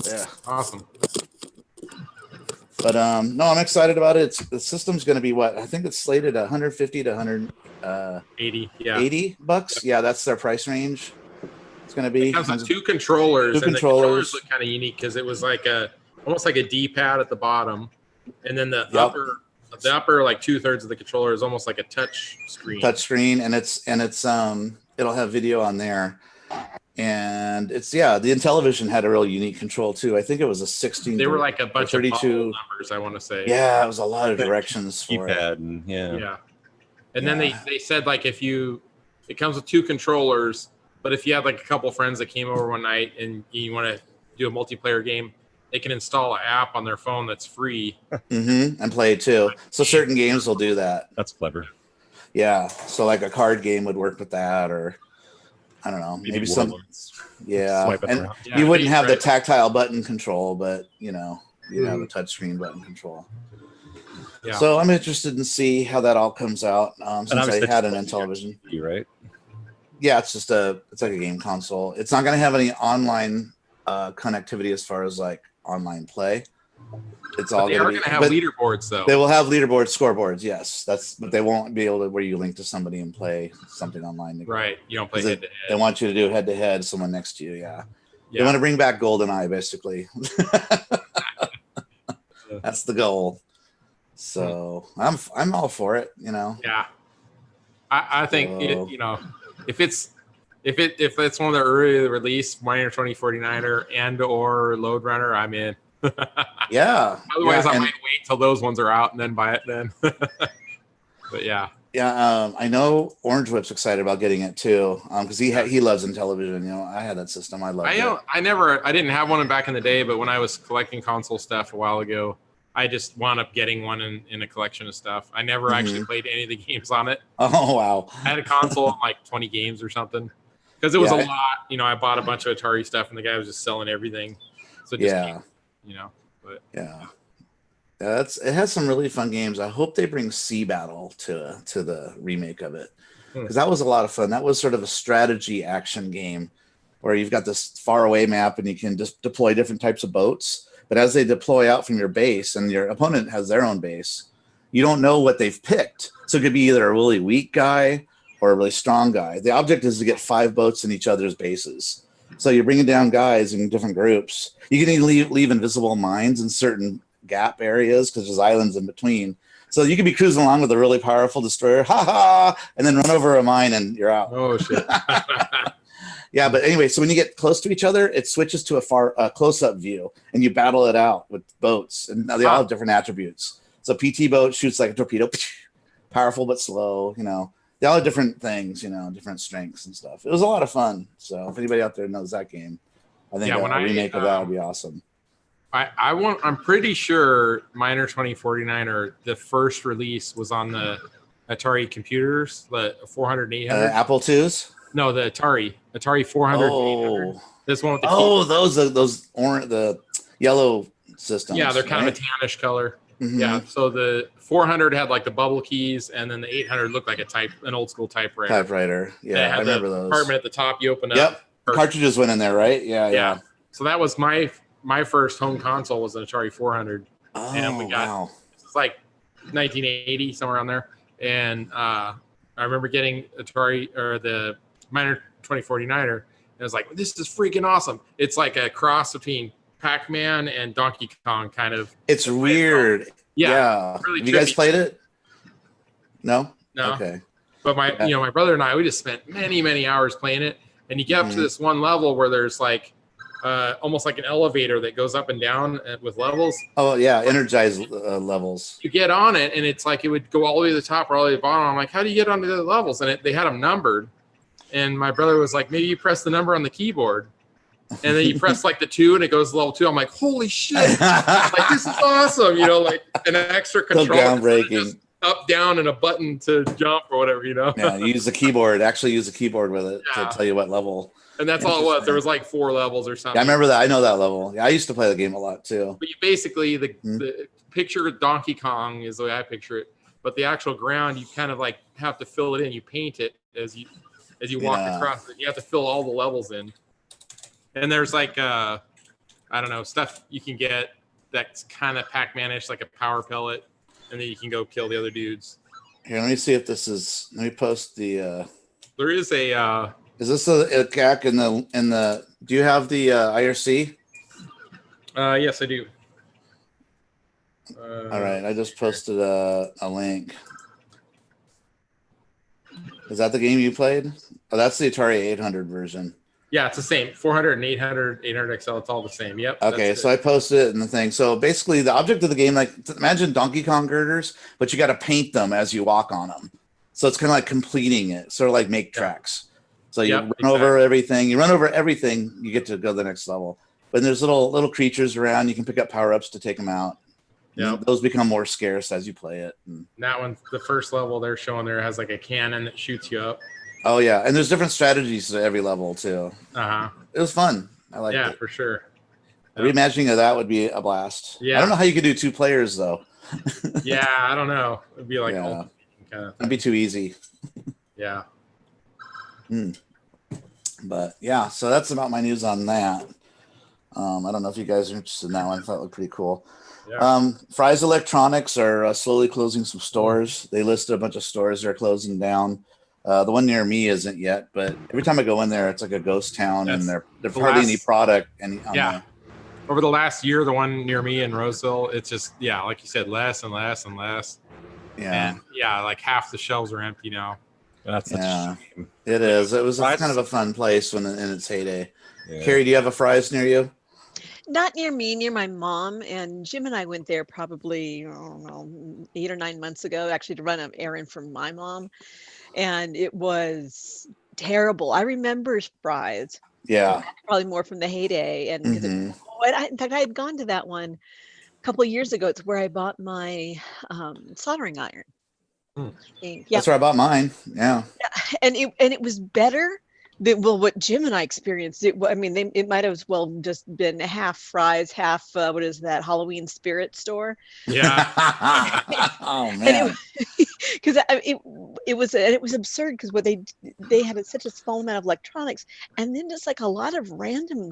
Yeah. Awesome. But no, I'm excited about it. The system's going to be what? I think it's slated at 150 to 180. Yeah. $80. Yep. Yeah, that's their price range. It's going to be. It comes with two controllers. The controllers look kind of unique because it was like almost like a D-pad at the bottom, and then the upper like 2/3 of the controller is almost like a touch screen. Touch screen, and it's it'll have video on there. And it's the Intellivision had a really unique control too. I think it was a 16. They were like a bunch 32 of numbers, I want to say. Yeah, it was a lot of directions for it. And And then they said like it comes with two controllers, but if you have like a couple friends that came over one night and you want to do a multiplayer game, they can install an app on their phone that's free and play it too. So certain games will do that. That's clever. Yeah, so like a card game would work with that, or I don't know, maybe some. Yeah, and you wouldn't have the tactile button control, but you'd have the touchscreen button control. Yeah. So I'm interested to see how that all comes out. Since I had an Intellivision, right? Yeah, it's like a game console. It's not going to have any online connectivity as far as like online play. It's all going to have leaderboards though. They will have leaderboards, scoreboards. Yes, but they won't be able to where you link to somebody and play something online together. Right, you don't play head to head. They want you to do head to head. Someone next to you. Yeah. They want to bring back GoldenEye, basically. That's the goal. So I'm all for it. Yeah. I think if it's one of the early release Miner 2049er and or Load Runner, I'm in. Yeah. Otherwise, I might wait till those ones are out and then buy it then. But yeah. Yeah, I know Orange Whip's excited about getting it too, because he loves Intellivision. You know, I had that system. I loved it. I didn't have one back in the day, but when I was collecting console stuff a while ago, I just wound up getting one in a collection of stuff. I never actually played any of the games on it. Oh wow! I had a console like 20 games or something because it was a lot. You know, I bought a bunch of Atari stuff, and the guy was just selling everything. So it just came, you know, but yeah. It has some really fun games. I hope they bring Sea Battle to the remake of it, because that was a lot of fun. That was sort of a strategy action game where you've got this faraway map and you can just deploy different types of boats. But as they deploy out from your base and your opponent has their own base, you don't know what they've picked. So it could be either a really weak guy or a really strong guy. The object is to get 5 boats in each other's bases. So you're bringing down guys in different groups. You can even leave invisible mines in certain gap areas because there's islands in between. So you could be cruising along with a really powerful destroyer, and then run over a mine and you're out. Oh shit. Yeah, but anyway, so when you get close to each other, it switches to a close-up view, and you battle it out with boats, and they all have different attributes. So PT boat shoots like a torpedo, powerful but slow. You know, they all have different things. You know, different strengths and stuff. It was a lot of fun. So if anybody out there knows that game, I think a remake of that would be awesome. I'm pretty sure Miner 2049 or the first release was on the Atari computers, the 400 and 800. Apple IIs? No, the Atari 400 and 800. This one with the the yellow systems. Yeah, they're kind of a tannish color. Mm-hmm. Yeah, so the 400 had like the bubble keys, and then the 800 looked like an old school typewriter. Yeah, I remember those. Compartment at the top, you open up. Yep, cartridges went in there, right? Yeah. So that was my first home console was an Atari 400, and we got it's like 1980 somewhere around there, and I remember getting Atari or the Miner 2049er, and I was like, this is freaking awesome. It's like a cross between Pac-Man and Donkey Kong kind of. It's weird. Yeah. Really, have you guys played it? No. Okay. But my brother and I, we just spent many hours playing it, and you get up to this one level where there's like almost like an elevator that goes up and down with levels. Oh yeah, energized levels. You get on it, and it's like it would go all the way to the top or all the way to the bottom. I'm like, how do you get onto the levels? And they had them numbered. And my brother was like, maybe you press the number on the keyboard. And then you press like the 2 and it goes to level 2. I'm like, holy shit. Like, this is awesome. You know, like an extra control. So groundbreaking. Up, down, and a button to jump or whatever, you know? Yeah, use the keyboard. Actually use the keyboard with it to tell you what level. And that's all it was. There was like 4 levels or something. Yeah, I remember that. I know that level. Yeah, I used to play the game a lot too. But you basically, the picture of Donkey Kong is the way I picture it. But the actual ground, you kind of like have to fill it in. You paint it as you walk across it. You have to fill all the levels in. And there's like, I don't know, stuff you can get that's kind of Pac-Man-ish, like a power pellet. And then you can go kill the other dudes. Here, let me see if this is, let me post the. There is a. Is this a CAC in the, do you have the IRC? Yes, I do. All right, I just posted a link. Is that the game you played? Oh, that's the Atari 800 version. Yeah, it's the same. 400 and 800, 800 XL, it's all the same. Yep. Okay, so I posted it in the thing. So basically, the object of the game, like imagine Donkey Kong girders, but you got to paint them as you walk on them. So it's kind of like completing it, sort of like make tracks. So you run over everything. You run over everything, you get to go to the next level. But there's little creatures around. You can pick up power-ups to take them out. Yeah, those become more scarce as you play it. And that one, the first level they're showing there has like a cannon that shoots you up. Oh yeah, and there's different strategies to every level too. It was fun. I liked it. Yeah, for sure. Reimagining of that would be a blast. Yeah, I don't know how you could do 2 players though. Yeah, I don't know. It'd be like kind of. It'd be too easy. Yeah. But yeah, so that's about my news on that. I don't know if you guys are interested in that one. I thought it looked pretty cool. Yeah. Fry's Electronics are slowly closing some stores. They listed a bunch of stores they're closing down. The one near me isn't yet, but every time I go in there, it's like a ghost town, and there's hardly any product. Over the last year, the one near me in Roseville, it's just like you said, less and less and less. Yeah, and like half the shelves are empty now. That's such a shame. It is. It was kind of a fun place in its heyday. Yeah. Carrie, do you have a Fry's near you? Not near me, near my mom. And Jim and I went there probably, I don't know, 8 or 9 months ago, actually to run an errand for my mom. And it was terrible. I remember Fry's. Yeah. Probably more from the heyday. And because in fact, I had gone to that one a couple of years ago. It's where I bought my soldering iron. I think. Yeah. That's where I bought mine. Yeah. And it was better than what Jim and I experienced. It might have as well just been half Fry's, half what is that Halloween Spirit store? Yeah. Oh man. Because it was absurd because what they had such a small amount of electronics and then just like a lot of random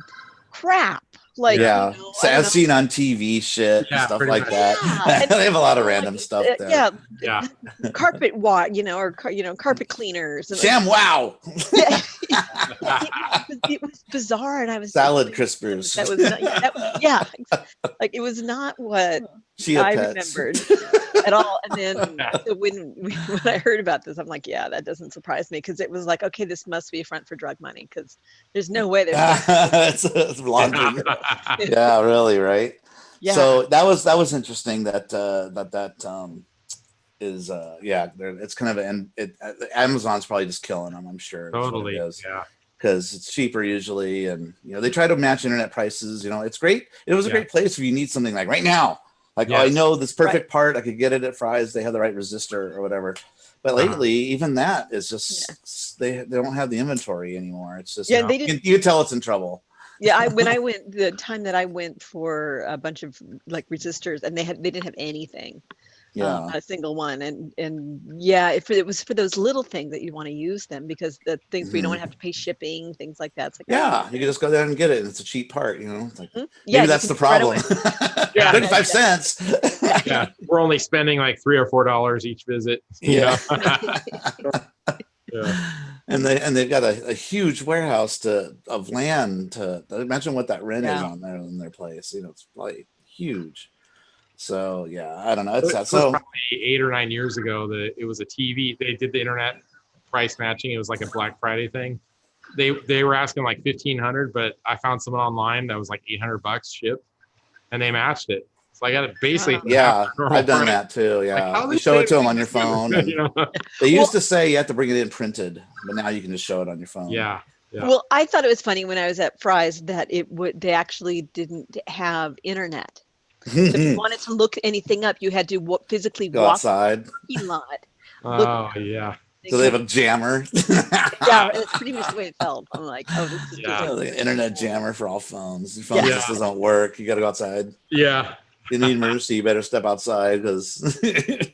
crap. Like, yeah, so I've seen on TV shit and stuff like much. That. Yeah. They have a lot of random stuff there. Yeah. Carpet carpet cleaners. And Sham wow. Yeah. It was bizarre, and I was salad crispers. That was like it was not what I remembered at all. And then when I heard about this, I'm like, yeah, that doesn't surprise me because it was like, okay, this must be a front for drug money because there's no way there's it's laundering. Yeah, really, right? Yeah. So that was interesting that is it's kind of Amazon's probably just killing them, I'm sure. Totally. Yeah. Because it's cheaper usually, and they try to match internet prices. It's great. It was a great place if you need something like right now. Like, I know this perfect part. I could get it at Fry's. They have the right resistor or whatever. But lately, even that is just they don't have the inventory anymore. It's just you can tell it's in trouble. Yeah, when I went the time that I went for a bunch of like resistors, and they didn't have anything. Yeah, not a single one, and if it was for those little things that you want to use them because the things we don't have to pay shipping, things like that. It's like, you can just go there and get it, and it's a cheap part. It's like, maybe that's the problem. 35 cents. Yeah, we're only spending like $3 or $4 each visit. Yeah. And they've got a huge warehouse of land to imagine what that rent is on there in their place. It's probably huge. So I don't know. It was probably 8 or 9 years ago that it was a TV. They did the internet price matching. It was like a Black Friday thing. They were asking like $1,500, but I found someone online that was like $800 shipped, and they matched it. So I got it basically. I've done that too. Yeah, you show it to them on your phone. They used to say you have to bring it in printed, but now you can just show it on your phone. Yeah. Well, I thought it was funny when I was at Fry's that they actually didn't have internet. So if you wanted to look anything up, you had to physically go walk outside. The lot. Oh, yeah. So they have a jammer. Yeah, it's pretty much the way it felt. I'm like, oh, this is like an internet jammer for all phones. Your phone just doesn't work. You got to go outside. Yeah. You need an emergency, you better step outside because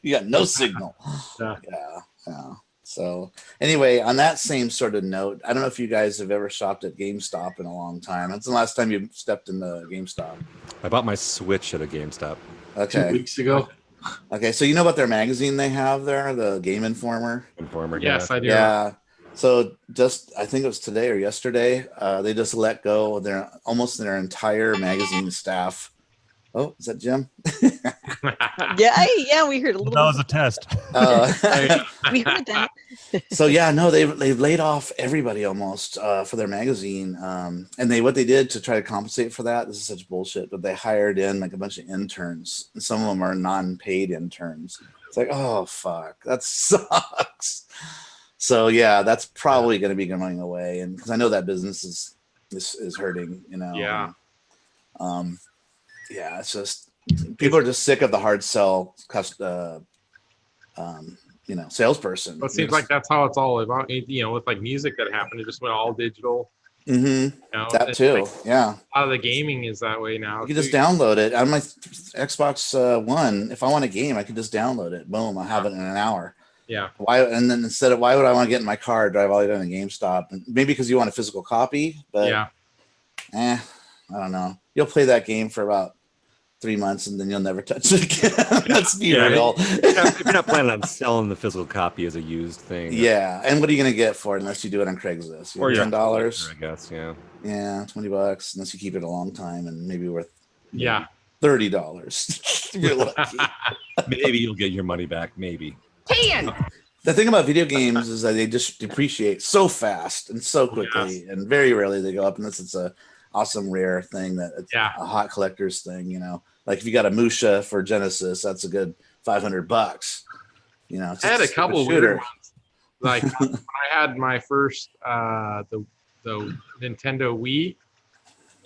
you got no signal. Yeah. So anyway, on that same sort of note, I don't know if you guys have ever shopped at GameStop in a long time. When's the last time you stepped into GameStop? I bought my Switch at a GameStop. Okay. 2 weeks ago. Okay, so you know about their magazine they have there, the Game Informer? Yes, I do. Yeah. So I think it was today or yesterday, they just let go of almost their entire magazine staff. Oh, is that Jim? Yeah, we heard a little. That was a test. We heard that. So they've laid off everybody almost for their magazine, and what they did to try to compensate for that. This is such bullshit, but they hired in like a bunch of interns, and some of them are non-paid interns. It's like, oh fuck, that sucks. So that's probably going to be going away, and because I know that business is hurting, Yeah. It's just people are just sick of the hard sell, salesperson. Well, it seems like that's how it's all about. With like music that happened, it just went all digital. Mm-hmm. That too. Like, a lot of the gaming is that way now. You can just download it on my Xbox One. If I want a game, I can just download it. Boom, I have it in an hour. Yeah. Why would I want to get in my car, drive all the way down to GameStop? And maybe because you want a physical copy, but I don't know. You'll play that game for about 3 months and then you'll never touch it again. Let's be real. If you're not planning on selling the physical copy as a used thing. Yeah. And what are you going to get for it unless you do it on Craigslist? Or $10? I guess, yeah. Yeah, $20 unless you keep it a long time and maybe worth $30. You're lucky. Maybe you'll get your money back. Maybe. 10. The thing about video games is that they just depreciate so fast and so quickly, and very rarely they go up unless it's a awesome rare thing that it's Yeah. a hot collector's thing. You know, like if you got a Musha for Genesis, that's a good $500. You know, it's I had a just couple stupid weird ones. Like when I had my first the Nintendo Wii,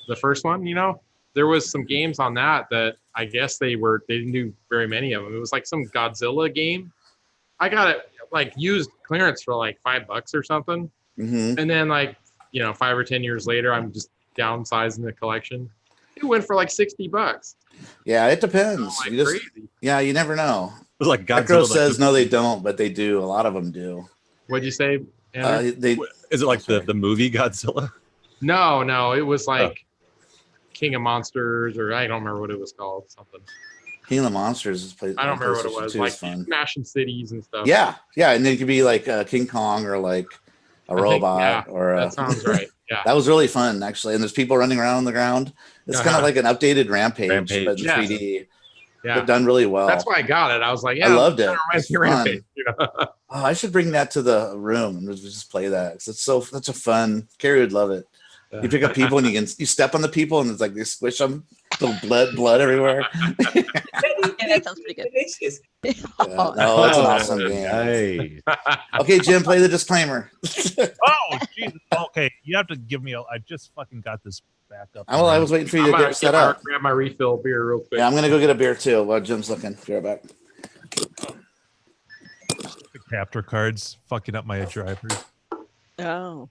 the first one, you know, there was some games on that I guess they didn't do very many of them. It was like some Godzilla game. I got it like used clearance for like $5 or something. Mm-hmm. And then like, you know, 5 or 10 years later, I'm just downsizing the collection. It went for like $60. Yeah, it depends. Like You just, crazy. yeah, you never know. It was like Necro Godzilla. says no, they don't, but they do. A lot of them do. What'd you say, Andrew? Is it like the movie Godzilla? No, it was like King of Monsters, or I don't remember what it was called. Something. King of the Monsters is played. I don't remember what it was. Like fun. smashing cities and stuff. Yeah, and then it could be like King Kong or like a robot or that sounds right. Yeah, that was really fun actually. And there's people running around on the ground. It's kind of like an updated Rampage. But in 3D. Yeah, but done really well. That's why I got it. I was like, yeah, I loved it. It's Rampage, you know? Oh, I should bring that to the room and just play that. It's such a fun. Carrie would love it. You pick up people and you step on the people and it's like they squish them, little blood everywhere. Yeah, that sounds pretty good. No, it's an awesome game. Hey. Okay, Jim, play the disclaimer. Oh, Jesus. Okay, you have to give me I just fucking got this back up. I was waiting for you to get set up. Grab my refill beer real quick. Yeah, I'm gonna go get a beer too while Jim's looking. Be right back. The capture cards fucking up my drivers. Oh.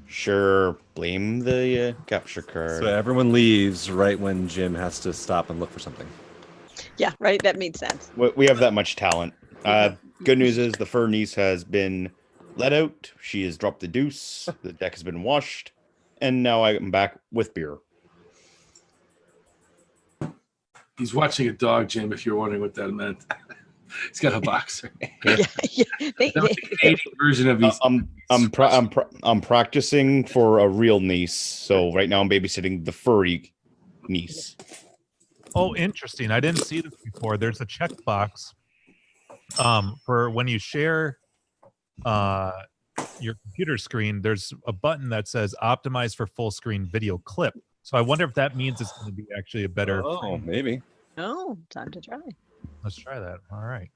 Sure, blame the capture card. So everyone leaves right when Jim has to stop and look for something. Yeah, right. That made sense. We have that much talent. Good news is the fur niece has been let out. She has dropped the deuce. The deck has been washed. And now I'm back with beer. He's watching a dog, Jim, if you're wondering what that meant. He's got a boxer. Yeah. That was the Canadian version of these. I'm practicing for a real niece. So right now I'm babysitting the furry niece. Oh, interesting. I didn't see this before. There's a checkbox for when you share your computer screen. There's a button that says optimize for full screen video clip. So I wonder if that means it's going to be actually a better. Oh, maybe. Oh, time to try. Let's try that. All right.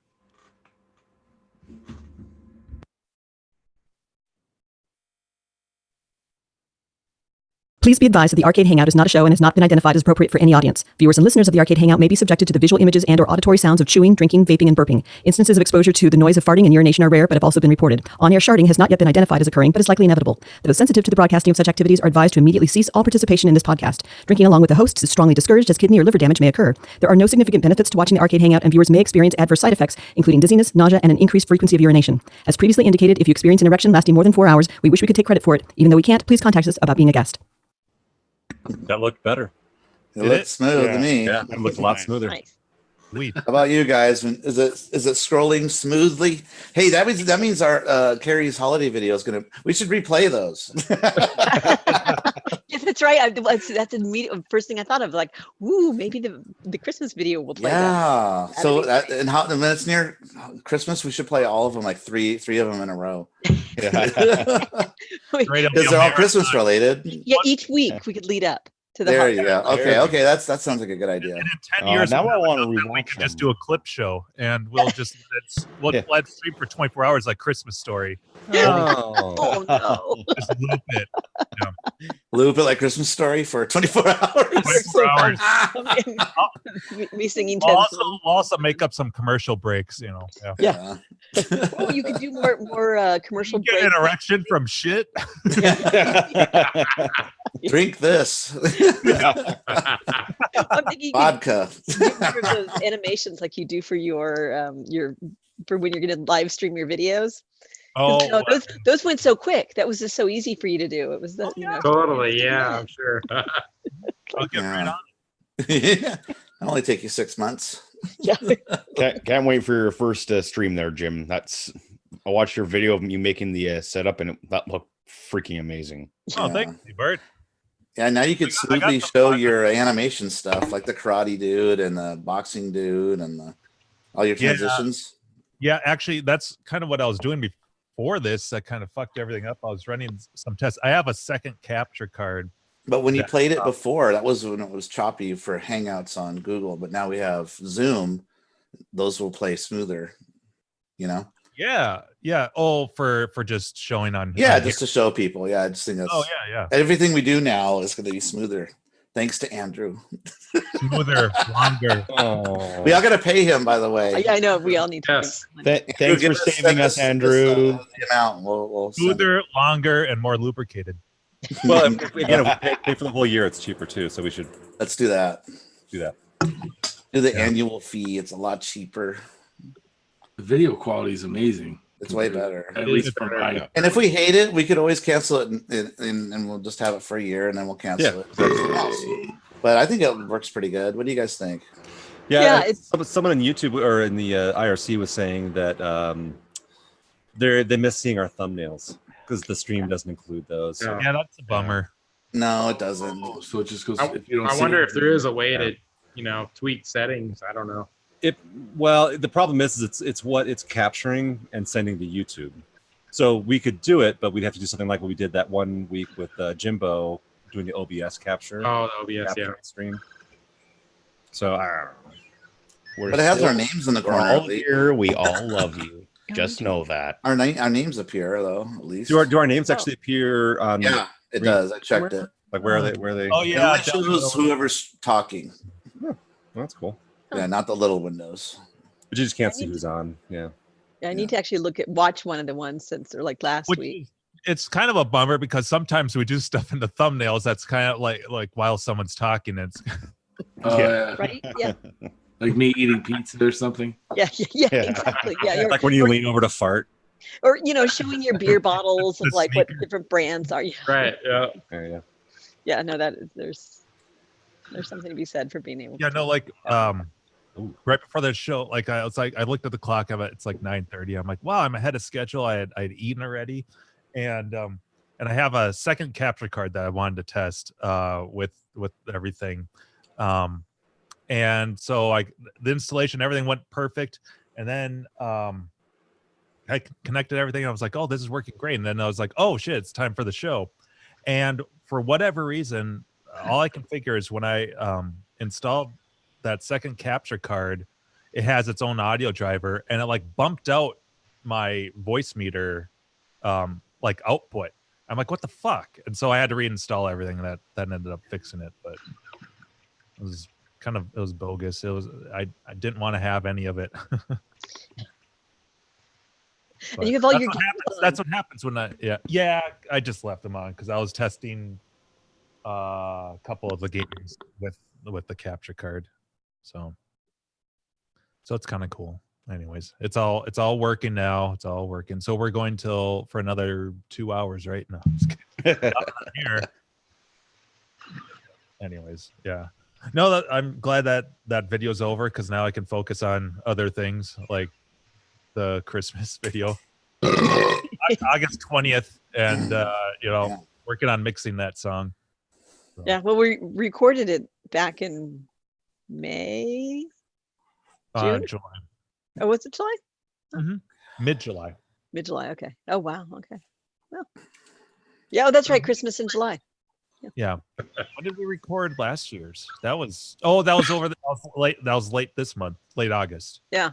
Please be advised that the Arcade Hangout is not a show and has not been identified as appropriate for any audience. Viewers and listeners of the Arcade Hangout may be subjected to the visual images and or auditory sounds of chewing, drinking, vaping, and burping. Instances of exposure to the noise of farting and urination are rare, but have also been reported. On-air sharding has not yet been identified as occurring, but is likely inevitable. Those sensitive to the broadcasting of such activities are advised to immediately cease all participation in this podcast. Drinking along with the hosts is strongly discouraged as kidney or liver damage may occur. There are no significant benefits to watching the Arcade Hangout, and viewers may experience adverse side effects, including dizziness, nausea, and an increased frequency of urination. As previously indicated, if you experience an erection lasting more than 4 hours, we wish we could take credit for it. Even though we can't, please contact us about being a guest. That looked better. It looks smooth to me. Yeah, it looked a lot smoother. Nice. Sweet. How about you guys? Is it scrolling smoothly? Hey, that means our Carrie's holiday video is gonna. We should replay those. Yes, that's right. That's immediate first thing I thought of. Like, woo, maybe the Christmas video will play. Yeah. That. So when it's near Christmas, we should play all of them, like three of them in a row. Yeah. Because they're all Christmas related. Yeah, each week we could lead up to the. There you go. Okay, that sounds like a good idea. And in 10 years, now I want to we rewatch can just do a clip show, and we'll just let stream for 24 hours like Christmas Story. Oh no! Just loop it. Loop it like Christmas Story for 24 hours. 24 hours. Me singing. We'll also make up some commercial breaks. Yeah. Oh, you could do more commercial Get breaks. an erection from shit. Drink this. I'm thinking Vodka. those animations like you do for your for when you're going to live stream your videos. Oh, those went so quick. That was just so easy for you to do. It was the Totally, yeah, I'm sure. I'll get right on. Yeah. It'll only take you 6 months. Yeah. Can't wait for your first stream there, Jim. I watched your video of you making the setup, and that looked freaking amazing. Oh, thank you, Bert. Yeah, now you could smoothly show your animation stuff, like the karate dude and the boxing dude and all your transitions. Yeah, actually, that's kind of what I was doing before this that kind of fucked everything up. I was running some tests. I have a second capture card. But when you played it before, that was when it was choppy for Hangouts on Google. But now we have Zoom; those will play smoother. You know. Yeah. Oh, for just showing on. Yeah, just to show people. Yeah, I just think that's. Oh yeah. Everything we do now is going to be smoother, thanks to Andrew. Smoother, longer. Oh. We all got to pay him, by the way. Yeah, I know. We all need to. Yes. Thanks for saving us, Andrew. The amount. We'll smoother, longer, and more lubricated. Well, if we pay for the whole year, it's cheaper too. So we should. Let's do that. Do the annual fee. It's a lot cheaper. The video quality is amazing. It's way better. At least for mine. And if we hate it, we could always cancel it and we'll just have it for a year and then we'll cancel it. But I think it works pretty good. What do you guys think? Yeah, someone on YouTube or in the IRC was saying that they miss seeing our thumbnails because the stream doesn't include those. So. Yeah, that's a bummer. No, it doesn't. Oh, so it just goes. I wonder if there is a way to, tweak settings. I don't know. The problem is it's what it's capturing and sending to YouTube. So we could do it, but we'd have to do something like what we did that one week with Jimbo doing the OBS capture. Oh, the OBS, stream. So I don't know. But it has our names in the corner. We're all here. We all love you. Just know that. Our names appear though, at least. Do our names actually appear on? Yeah, it does. I checked it. Like where are they? Oh yeah, it shows whoever's talking. Well, that's cool. Yeah, not the little windows. But you just can't see who's on. Yeah. I need to actually watch one of the ones since they're like last week. It's kind of a bummer because sometimes we do stuff in the thumbnails that's kind of like while someone's talking. It's right. Yeah. Like me eating pizza or something. Yeah, exactly. Yeah, like when you lean over to fart. Or showing your beer bottles of like what different brands are. Right. Yeah. Yeah. No, there's something to be said for being able. Yeah. No, like right before the show, like I looked at the clock. It's like 9:30. I'm like, wow, I'm ahead of schedule. I'd eaten already, and I have a second capture card that I wanted to test with everything. And so the installation, everything went perfect. And then I connected everything. And I was like, oh, this is working great. And then I was like, oh shit, it's time for the show. And for whatever reason, all I can figure is when I installed that second capture card, it has its own audio driver and it like bumped out my voice meter like output. I'm like, what the fuck? And so I had to reinstall everything that ended up fixing it. But it was bogus. I didn't want to have any of it. And you have all that's what happens when I just left them on because I was testing a couple of the games with the capture card. So it's kind of cool. Anyways, it's all working now. It's all working. So we're going for another 2 hours, right? No, I'm just kidding. Here. Anyways, yeah. No, I'm glad that video's over because now I can focus on other things like the Christmas video. August 20th, and working on mixing that song. So. Yeah, well, we recorded it back in May, June? July. Oh, was it July? Mm-hmm. Mid-July. Mid-July. Okay. Oh, wow. Okay. Well, yeah. Oh, that's right. Christmas in July. Yeah. When did we record last year's? That was late. That was late this month, late August. Yeah.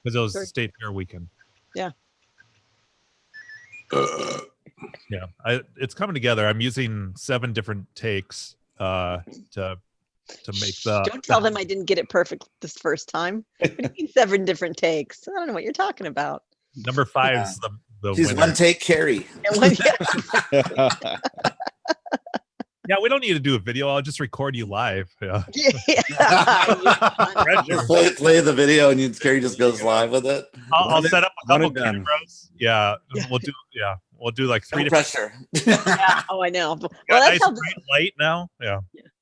Because it was State Fair weekend. Yeah. Yeah. It's coming together. I'm using 7 different takes to make the. Don't tell them I didn't get it perfect this first time. What do you mean 7 different takes? I don't know what you're talking about. Number 5 is the She's winner. one take Carrie. Yeah, we don't need to do a video. I'll just record you live. Yeah. Just play the video and Carrie just goes live with it. I'll set up a couple cameras. Yeah, we'll do like 3 different. Pressure. Yeah. Oh, I know. Well, that's how bright light now. Yeah.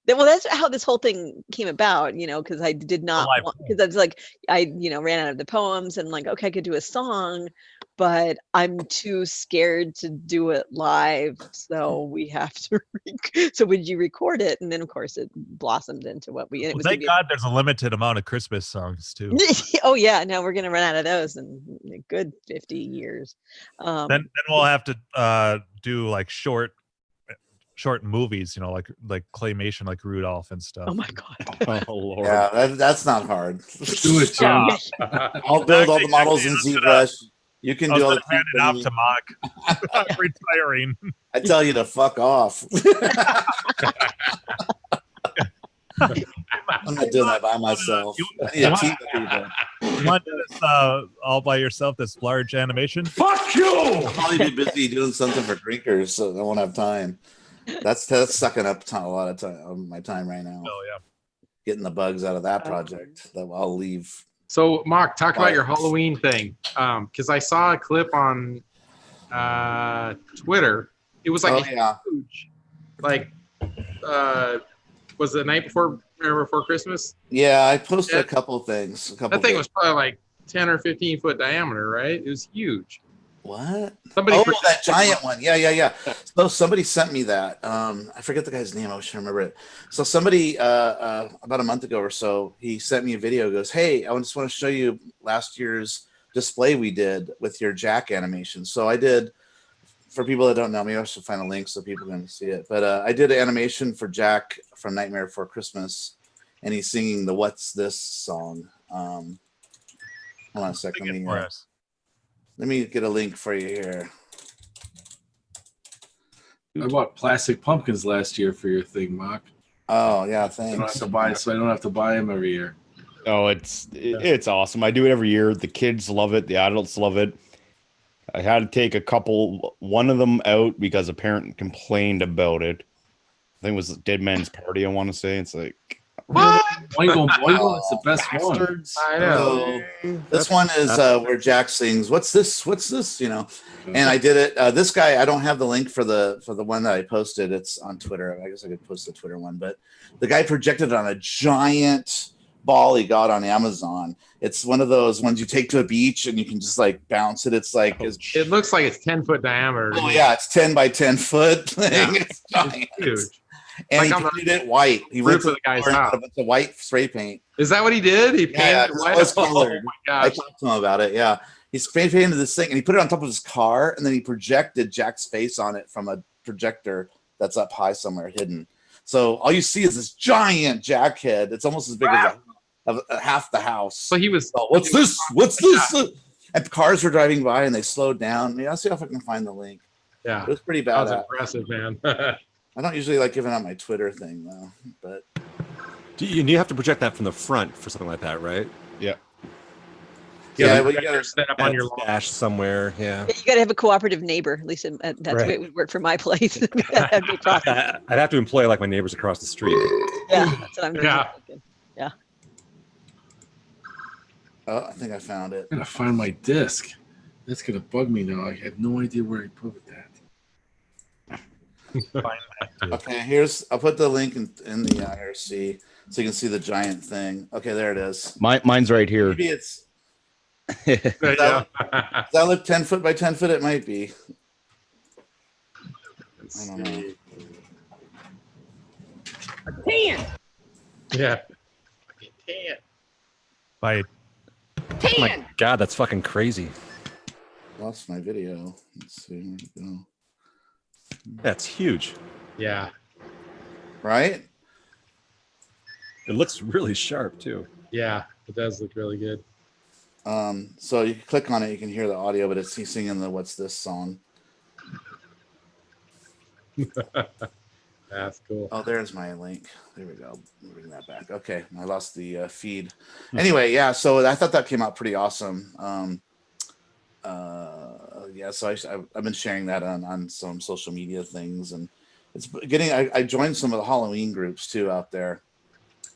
Well, that's how this whole thing came about, because I did not, because I was like, I ran out of the poems and like, okay, I could do a song, but I'm too scared to do it live. So we have to. So would you record it? And then of course it blossomed into what we. Well, thank God there's a limited amount of Christmas songs too. Oh yeah, no, we're gonna run out of those in a good 50 years. Then we'll have to do like short movies, you know, like claymation, like Rudolph and stuff. Oh my God. Oh Lord. Yeah, that's not hard. Do it, Jim. I'll build all the models in ZBrush. You can do all the hand it off to Mock. I'm retiring. I tell you to fuck off. I'm not doing that by myself. I need a team of people. You want this all by yourself, this large animation? Fuck you! I'll probably be busy doing something for drinkers, so I won't have time. That's sucking up a lot of time of my time right now. Oh yeah. Getting the bugs out of that project that I'll leave. So, Mark, talk about your Halloween thing. Because I saw a clip on Twitter. It was like huge. Like, was it the night before Christmas? Yeah, I posted a couple things. That thing was probably like 10 or 15 foot diameter, right? It was huge. What? Somebody that giant one. Yeah. So somebody sent me that. I forget the guy's name. I wish I remember it. So somebody about a month ago or so, he sent me a video. Goes, hey, I just want to show you last year's display we did with your Jack animation. So I did, for people that don't know me, I should find a link so people can see it. But I did an animation for Jack from Nightmare Before Christmas, and he's singing the "What's This" song. Hold on a second. Let me get a link for you here. I bought plastic pumpkins last year for your thing, Mock. Oh yeah, thanks. I don't have to buy them every year. Oh, it's awesome. I do it every year. The kids love it. The adults love it. I had to take one of them out because a parent complained about it. I think it was Dead Man's Party, I want to say. It's like, what? Boingo, it's the best one. I know. This one is where Jack sings, "What's this? What's this?" You know. And I did it. This guy, I don't have the link for the one that I posted. It's on Twitter. I guess I could post the Twitter one, but the guy projected it on a giant ball he got on Amazon. It's one of those ones you take to a beach and you can just like bounce it. It's like it looks like it's 10 foot diameter. Oh yeah, it's 10 by 10 foot thing. Yeah. It's giant. It's huge. And he painted it white. He ripped the guy's house. A bunch of white spray paint. Is that what he did? He painted it white. Oh my gosh. I talked to him about it. Yeah. He spray painted this thing and he put it on top of his car and then he projected Jack's face on it from a projector that's up high somewhere hidden. So all you see is this giant Jack head. It's almost as big as half the house. So he was. Oh, what's this? What's this? And cars were driving by and they slowed down. Yeah, I'll see if I can find the link. Yeah, it was pretty bad. That was impressive, man. I don't usually like giving out my Twitter thing though, but you have to project that from the front for something like that, right? Yeah. Yeah, well, you got to set up on your dash somewhere. Yeah, you got to have a cooperative neighbor. At least that's the way it would work for my place. That'd be I'd have to employ like my neighbors across the street. Yeah, that's what I'm thinking. Yeah. Oh, I think I found it. I'm gonna find my disc. That's gonna bug me now. I have no idea where I put that. Okay, I'll put the link in the IRC so you can see the giant thing. Okay, there it is. Mine's right here. Maybe it's. Does that look 10 foot by 10 foot? It might be. I don't know. A 10. Yeah. Fucking 10. By 10. Oh my God, that's fucking crazy. Lost my video. Let's see. Where'd it go? That's huge. Yeah. Right? It looks really sharp too. Yeah, it does look really good. So you can click on it, you can hear the audio, but he's singing the "What's This" song. That's cool. Oh, there's my link. There we go. Bring that back. Okay, I lost the feed. Anyway, yeah. So I thought that came out pretty awesome. Yeah. So I've been sharing that on some social media things, and it's getting. I joined some of the Halloween groups too out there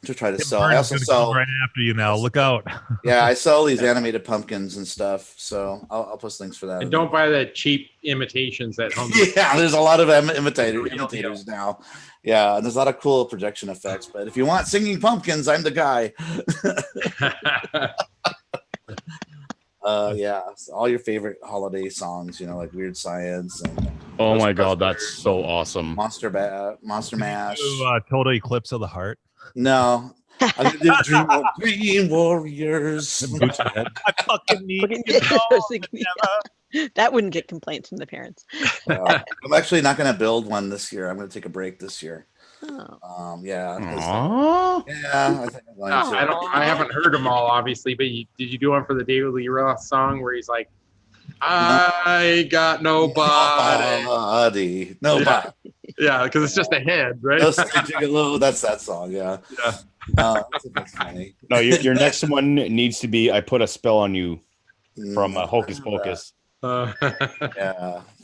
to try to sell. I also sell right after you now. Look out. Yeah, I sell these animated pumpkins and stuff. So I'll post links for that. And don't buy the cheap imitations at home. Yeah, there's a lot of imitators now. Yeah, and there's a lot of cool projection effects. But if you want singing pumpkins, I'm the guy. Yeah, so all your favorite holiday songs, like Weird Science and Oh my God, that's so awesome. Monster Mash. Total Eclipse of the Heart. No. I'm gonna do Dream Warriors. I fucking need that wouldn't get complaints from the parents. I'm actually not gonna build one this year. I'm gonna take a break this year. Oh. Yeah. Aww. I think I'm going to. I haven't heard them all, obviously, but did you do one for the David Lee Roth song where he's like, I got nobody. Nobody. Yeah, because it's just a head, right? That's that song. Yeah. That's funny. No, your next one needs to be I Put a Spell on You from Hocus Pocus. Yeah.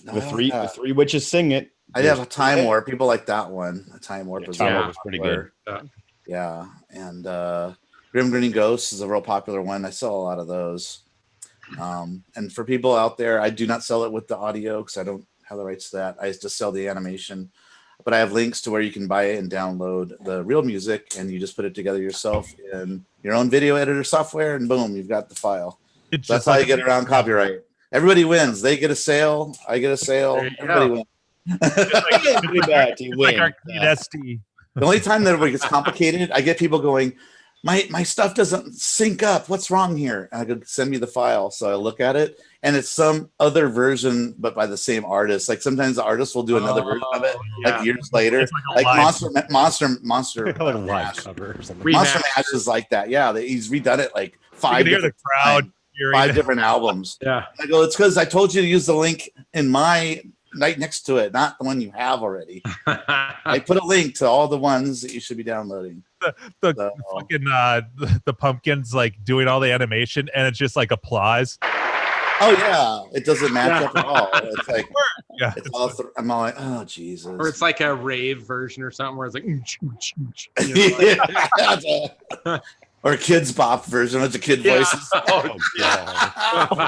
The three witches sing it. I have a Time Warp. People like that one. A Time Warp Time Warp was pretty good. Yeah. And Grim Grinning Ghosts is a real popular one. I sell a lot of those. And for people out there, I do not sell it with the audio because I don't have the rights to that. I just sell the animation. But I have links to where you can buy it and download the real music, and you just put it together yourself in your own video editor software, and boom, you've got the file. So that's how you get around copyright. Everybody wins. They get a sale. I get a sale. Everybody wins. SD. The only time that it gets complicated, I get people going, my stuff doesn't sync up. What's wrong here? And I go, send me the file. So I look at it, and it's some other version, but by the same artist. Like sometimes the artist will do another version of it, like years later. Like Monster like a live cover or something. Monster Mash is like that. Yeah, he's redone it like five different albums. Yeah. And I go, it's because I told you to use the link in my right next to it, not the one you have already. I put a link to all the ones that you should be downloading. The pumpkins like doing all the animation, and it's just like applause. Oh yeah, it doesn't match up at all. It's like it's all I'm all like, oh Jesus. Or it's like a rave version or something where it's like, or a Kids Bop version with the kid voices. Oh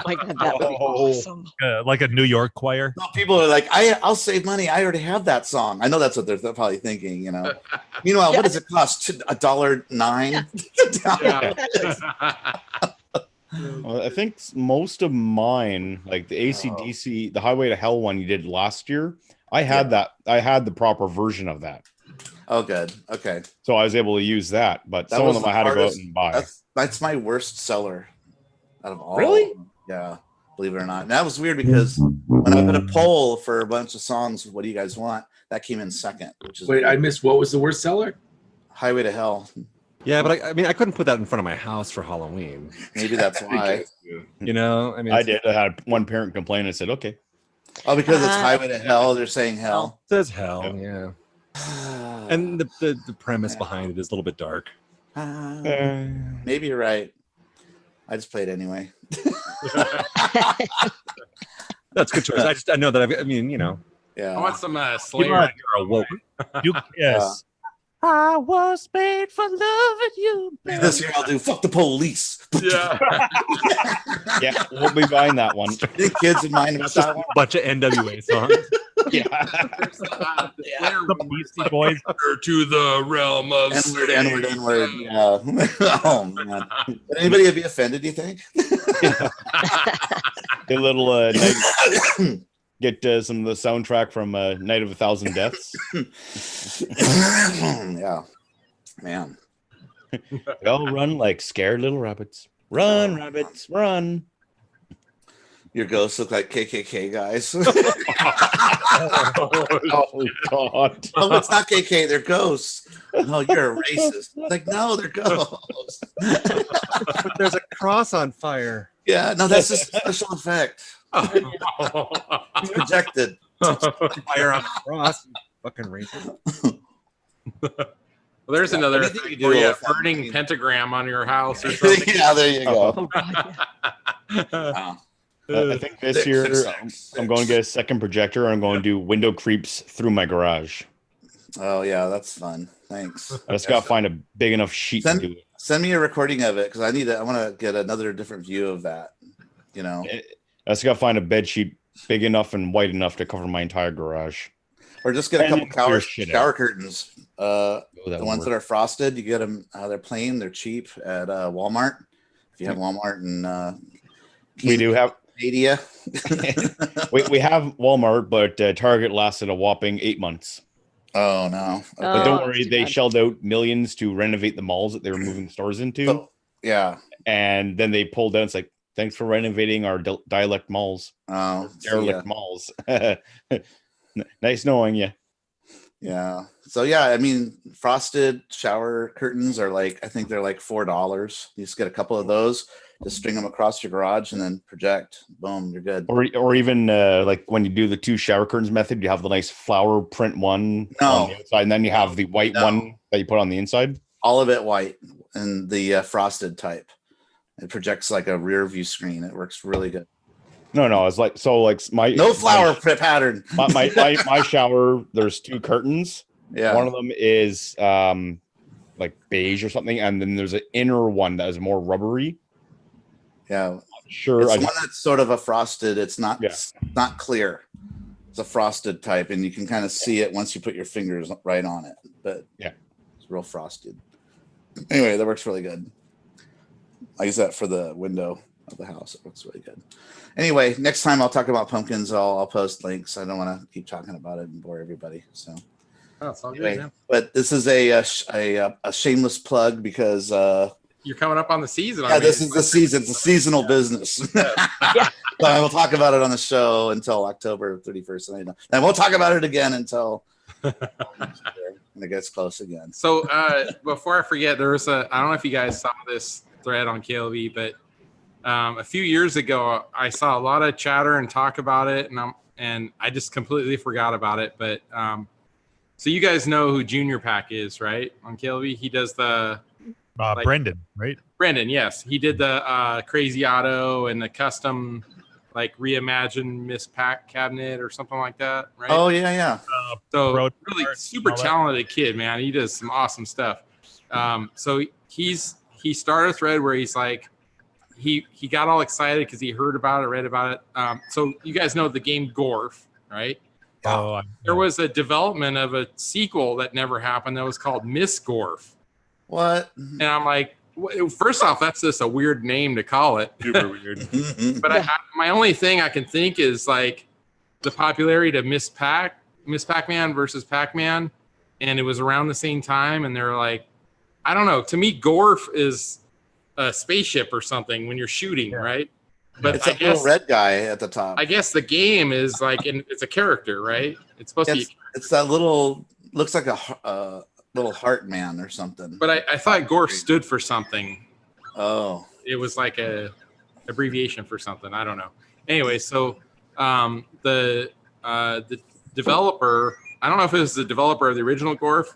my God, that would be awesome. Like a New York choir. No, people are like, I'll save money. I already have that song. I know that's what they're probably thinking. Meanwhile, what does it cost? $1.09. Well, I think most of mine, like the AC/DC, the Highway to Hell one you did last year, I had that. I had the proper version of that. Oh, good. Okay. So I was able to use that, but some of them I had to go out and buy. That's my worst seller out of all. Really? Yeah. Believe it or not. And that was weird because when I put a poll for a bunch of songs, what do you guys want? That came in second. Which is Wait, I missed. What was the worst seller? Highway to Hell. Yeah, but I couldn't put that in front of my house for Halloween. Maybe that's why. I did. I had one parent complain. I said, okay. Oh, because it's Highway to Hell. They're saying hell. It says hell. Yeah. And the premise behind it is a little bit dark. Maybe you're right. I just played anyway. That's a good choice. I know that Yeah. I want some Slayer. You're awoke. Yes. I was made for loving you. This year I'll do Fuck the Police. Yeah. Yeah, we'll be buying that one. Any kids in mind about that one? Bunch of NWA songs. Yeah. The Beastie Boys. To the realm of N-word. Yeah. Oh, man. Would anybody be offended, do you think? A little get some of the soundtrack from Night of a Thousand Deaths. Yeah. Man. They all run like scared little rabbits. Run, rabbits, run. Your ghosts look like KKK guys. Oh, God. Oh, it's not KK. They're ghosts. No, you're a racist. Like, no, they're ghosts. But there's a cross on fire. Yeah, no, that's a special effect. It's projected. Fire on the cross. Fucking racist. Well, there's another thing for you, burning pentagram on your house or something. Yeah, there you go. Oh, God, Wow. I think this year I'm going to get a second projector and I'm going to do window creeps through my garage. Oh, yeah, that's fun. Thanks. I just got to find a big enough sheet to do it. Send me a recording of it because I want to get another different view of that. I just got to find a bed sheet big enough and white enough to cover my entire garage. Or just get a couple shower curtains. The ones that are frosted, you get them. They're plain. They're cheap at Walmart. If you have Walmart in We do have media. we have Walmart, but Target lasted a whopping 8 months. Oh no! But don't worry, they shelled out millions to renovate the malls that they were moving stores into. So, yeah, and then they pulled out. It's like, thanks for renovating our dialect malls. Derelict malls. Nice knowing you. Yeah. So yeah, I mean, frosted shower curtains are like, I think they're like $4. You just get a couple of those, just string them across your garage, and then project. Boom, you're good. Or even like when you do the 2 shower curtains method, you have the nice flower print one on the outside, and then you have the white one that you put on the inside. All of it white, and the frosted type. It projects like a rear view screen. It works really good. No, it's like my no flower pattern. my shower. There's 2 curtains. Yeah, one of them is like beige or something, and then there's an inner one that is more rubbery. Yeah, sure. It's one that's sort of a frosted. It's not not clear. It's a frosted type, and you can kind of see it once you put your fingers right on it. But yeah, it's real frosted. Anyway, that works really good. I use that for the window of the house. It looks really good. Anyway, next time I'll talk about pumpkins. I'll post links. I don't want to keep talking about it and bore everybody. So, it's all anyway, good, man. But this is a shameless plug because you're coming up on the season. Yeah, this is the season. It's a seasonal business. Yeah. So I will talk about it on the show until October 31st, and we'll talk about it again until when it gets close again. So before I forget, there was I don't know if you guys saw this thread on KLV, but a few years ago I saw a lot of chatter and talk about it, and I just completely forgot about it. But so you guys know who Junior Pack is, right? On KLV, he does the Brendan, right? Brendan, yes, he did the Crazy Auto and the custom like reimagined Miss Pack cabinet or something like that, right? Oh yeah. So really super talented kid, man. He does some awesome stuff. So he started a thread where he's like, he got all excited because he heard about it, read about it. So you guys know the game Gorf, right? Oh, there was a development of a sequel that never happened that was called Miss Gorf. What? And I'm like, first off, that's just a weird name to call it. Super weird. But my only thing I can think is like the popularity to Miss Pac-Man versus Pac-Man, and it was around the same time, and they're like, I don't know. To me, Gorf is a spaceship or something when you're shooting, right? But it's a little red guy at the top. I guess the game is like, it's a character, right? It's supposed to be. It's that little, looks like a little heart man or something. But I thought Gorf stood for something. Oh. It was like a abbreviation for something. I don't know. Anyway, so the developer, I don't know if it was the developer of the original Gorf,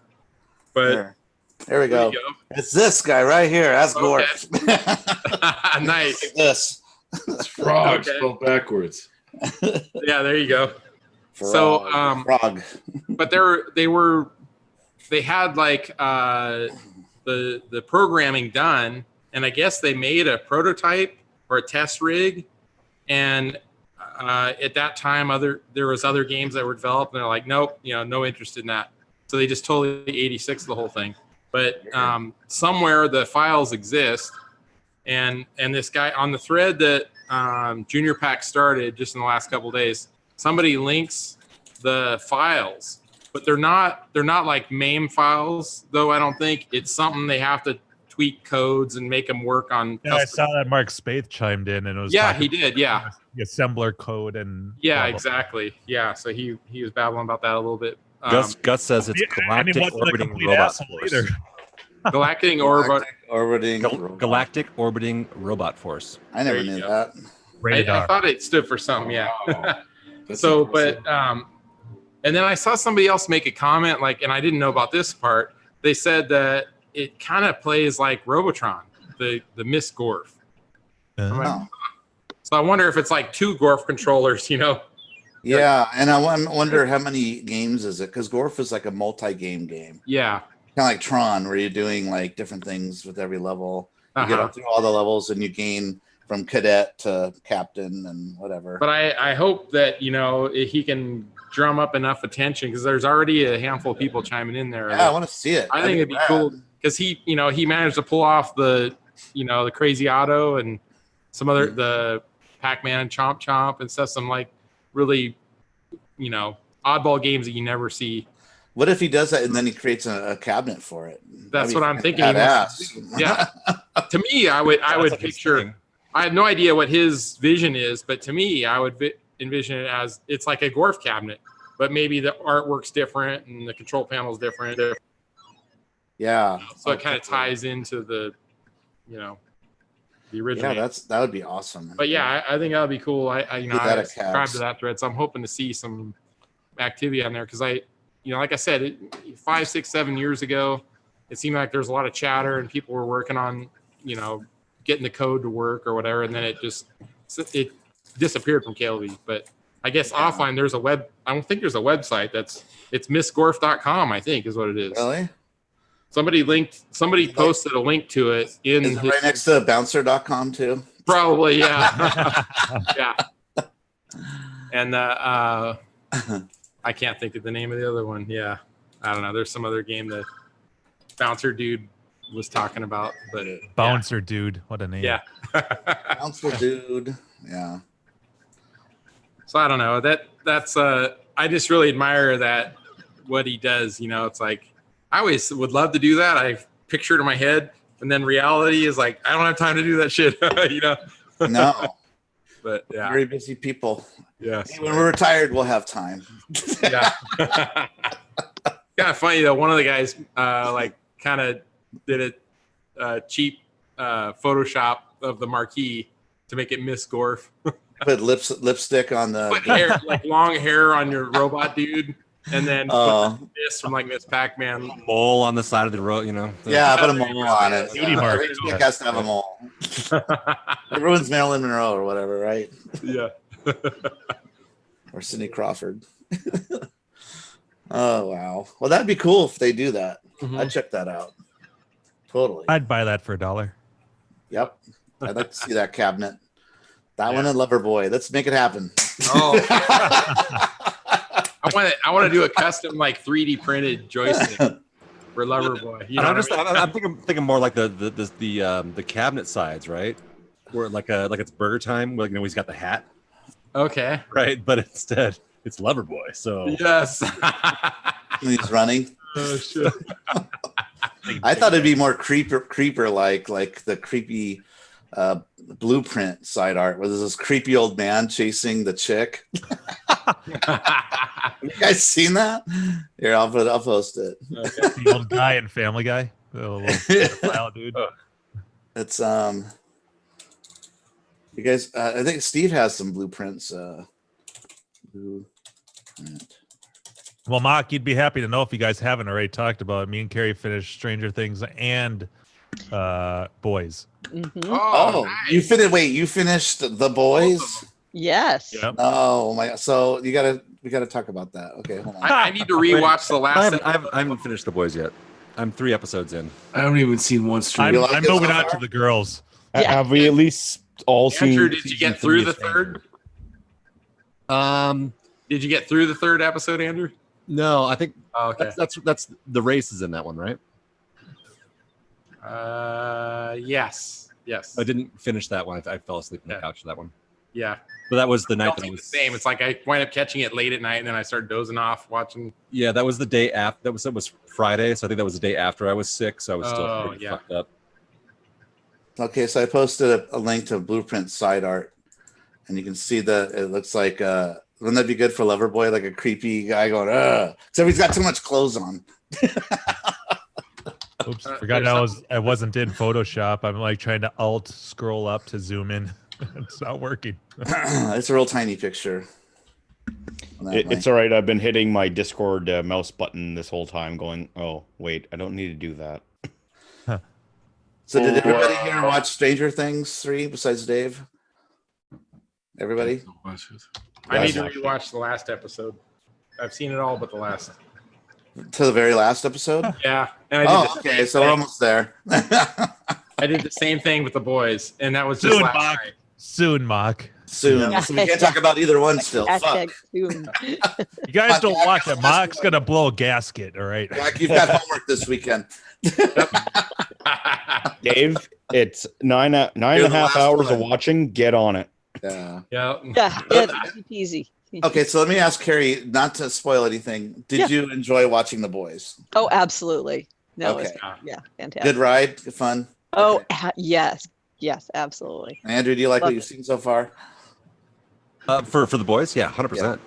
but there we go. It's this guy right here. That's Gorf. Nice. Like this. It's frog spelled backwards. Yeah, there you go. Frog. So frog. But they had like the programming done, and I guess they made a prototype or a test rig, and at that time there was other games that were developed, and they're like, nope, no interest in that. So they just totally 86 the whole thing. But somewhere the files exist, and this guy on the thread that Junior Pack started just in the last couple of days, somebody links the files. But they're not like MAME files, though. I don't think it's something they have to tweak codes and make them work on. Yeah, I saw that Mark Spaeth chimed in, and it was he did, the assembler code and exactly, yeah. So he was babbling about that a little bit. Gus says it's galactic orbiting robot force. Galactic orbiting robot force. I never knew that. I thought it stood for something. Yeah. So, but and then I saw somebody else make a comment, and I didn't know about this part. They said that it kind of plays like Robotron, the Miss Gorf. Oh. So I wonder if it's like 2 Gorf controllers, Yeah, and I wonder how many games is it? Because Gorf is like a multi-game game. Yeah. Kind of like Tron, where you're doing like different things with every level. You get up through all the levels, and you gain from cadet to captain and whatever. But I hope that he can drum up enough attention, because there's already a handful of people chiming in there. Yeah, I want to see it. I think it'd be cool because he managed to pull off the Crazy Auto and some other the Pac-Man and Chomp Chomp and stuff. Some like really, oddball games that you never see. What if he does that and then he creates a cabinet for it? That's what I'm thinking. Yeah. To me, I would picture. I have no idea what his vision is, but to me, I would envision it as it's like a Gorf cabinet, but maybe the artwork's different and the control panel's different. Yeah. So it kind of ties into the original. Yeah, that would be awesome. But yeah, I think that would be cool. I subscribe to that thread, so I'm hoping to see some activity on there because like I said, 5, 6, 7 years ago, it seemed like there's a lot of chatter and people were working on, getting the code to work or whatever, and then it disappeared from KLV. But I guess offline, I don't think there's a website it's missgorf.com, I think is what it is. Really? Somebody posted a link to it is it right next to bouncer.com too? Probably, yeah. Yeah. And I can't think of the name of the other one. Yeah. I don't know. There's some other game that Bouncer Dude was talking about. But Bouncer Dude. What a name. Yeah. Bouncer Dude. Yeah. So I don't know. That's I just really admire that what he does. It's like I always would love to do that. I picture it in my head, and then reality is like I don't have time to do that shit. No. But yeah. Very busy people. Yeah. When we're retired, we'll have time. Yeah. Kind of funny though. One of the guys kind of did a cheap Photoshop of the marquee to make it Miss Gorf. Put lipstick on the put hair, like long hair on your robot dude, and then put this from like Miss Pac-Man. A mole on the side of the road, Yeah, put a mole on it. Beauty mark. It has to have a mole. It ruins Marilyn Monroe or whatever, right? Yeah. Or Sidney Crawford. Oh wow. Well, that'd be cool if they do that. Mm-hmm. I'd check that out. Totally. I'd buy that for $1. Yep. I'd like to see that cabinet. That one and Loverboy. Let's make it happen. Oh. I want to do a custom 3D printed joystick for Loverboy. I'm thinking more like the cabinet sides, right? Where like it's burger time, where he's got the hat. Okay. Right, but instead it's Loverboy. So yes. He's running. Oh shit. I thought it'd be more creeper like the creepy Blueprint side art where there's this creepy old man chasing the chick. Have you guys seen that? Here, I'll post it. Okay. The old guy in Family Guy. The little dude. It's you guys. I think Steve has some blueprints. Well, Mock, you'd be happy to know if you guys haven't already talked about it. Me and Carrie finished Stranger Things and Boys. Mm-hmm. Oh, nice. You finished The Boys? Yes. Yep. Oh my! So we gotta talk about that. Okay, hold on. I need to rewatch the last. I haven't finished The Boys yet. I'm 3 episodes in. I haven't even seen one stream. I'm moving on to the girls. Yeah. Have we at least all seen? Andrew, did you get through the third? Did you get through the third episode, Andrew? No, I think okay. That's the race is in that one, right? Yes. I didn't finish that one. I fell asleep on the couch for that one. Yeah. But that was the night that I was the same. It's like I wind up catching it late at night and then I started dozing off watching. Yeah, that was the day after. That was Friday, so I think that was the day after I was sick, so I was still pretty fucked up. Okay, so I posted a link to Blueprint side art, and you can see that it looks like wouldn't that be good for Loverboy, like a creepy guy going, except he's got too much clothes on. Oops, forgot I wasn't in Photoshop. I'm like trying to alt scroll up to zoom in. It's not working. It's a real tiny picture. It's all right. I've been hitting my Discord mouse button this whole time going, oh, wait, I don't need to do that. Huh. So did everybody here watch Stranger Things 3 besides Dave? Everybody? I need to rewatch the last episode. I've seen it all but the last. To the very last episode? Yeah. And I did okay. So we're almost there. I did the same thing with the boys, and that was just last night. Soon, Mock. Soon. Yeah. So we can't talk about either one still. Fuck. Soon. You guys don't watch it. Mock's going to blow a gasket, all right? Like you've got homework this weekend. Dave, it's nine and a half hours of watching. Get on it. Yeah. Easy peasy. Okay, so let me ask Carrie, not to spoil anything. Did you enjoy watching The Boys? Oh, absolutely. No, okay. Fantastic. Good ride, good fun. Oh, yes, absolutely. Andrew, do you like what you've seen so far? For The Boys, 100%.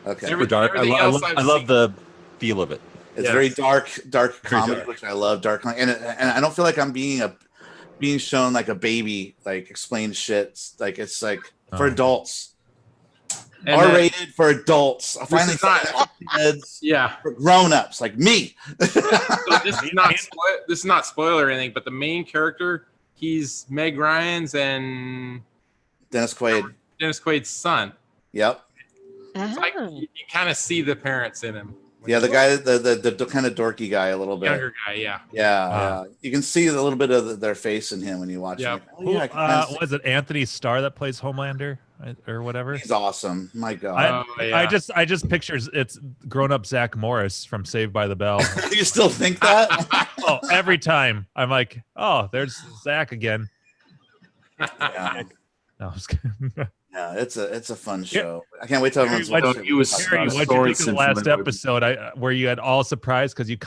Okay. Super dark. I love the feel of it. It's very dark comedy, which I love. Dark comedy, and I don't feel like I'm being shown like a baby like explain shit. Like it's like for adults. R-rated for adults. I finally saw kids. For grown-ups like me. So this is not spoiler or anything, but the main character, he's Meg Ryan's and Dennis Quaid's son. Yep. Like, you kind of see the parents in him. Yeah, the guy, the kind of dorky guy, a little bit. Younger guy, yeah. You can see a little bit of their face in him when you watch it. Was it Anthony Starr that plays Homelander or whatever? He's awesome. My God. I just pictures it's grown-up Zach Morris from Saved by the Bell. You still think that? Every time I'm like, oh, there's Zach again. Yeah. No, I was kidding. Yeah, it's a fun show. I can't wait till everyone's What you think of the last episode where you had all surprised because you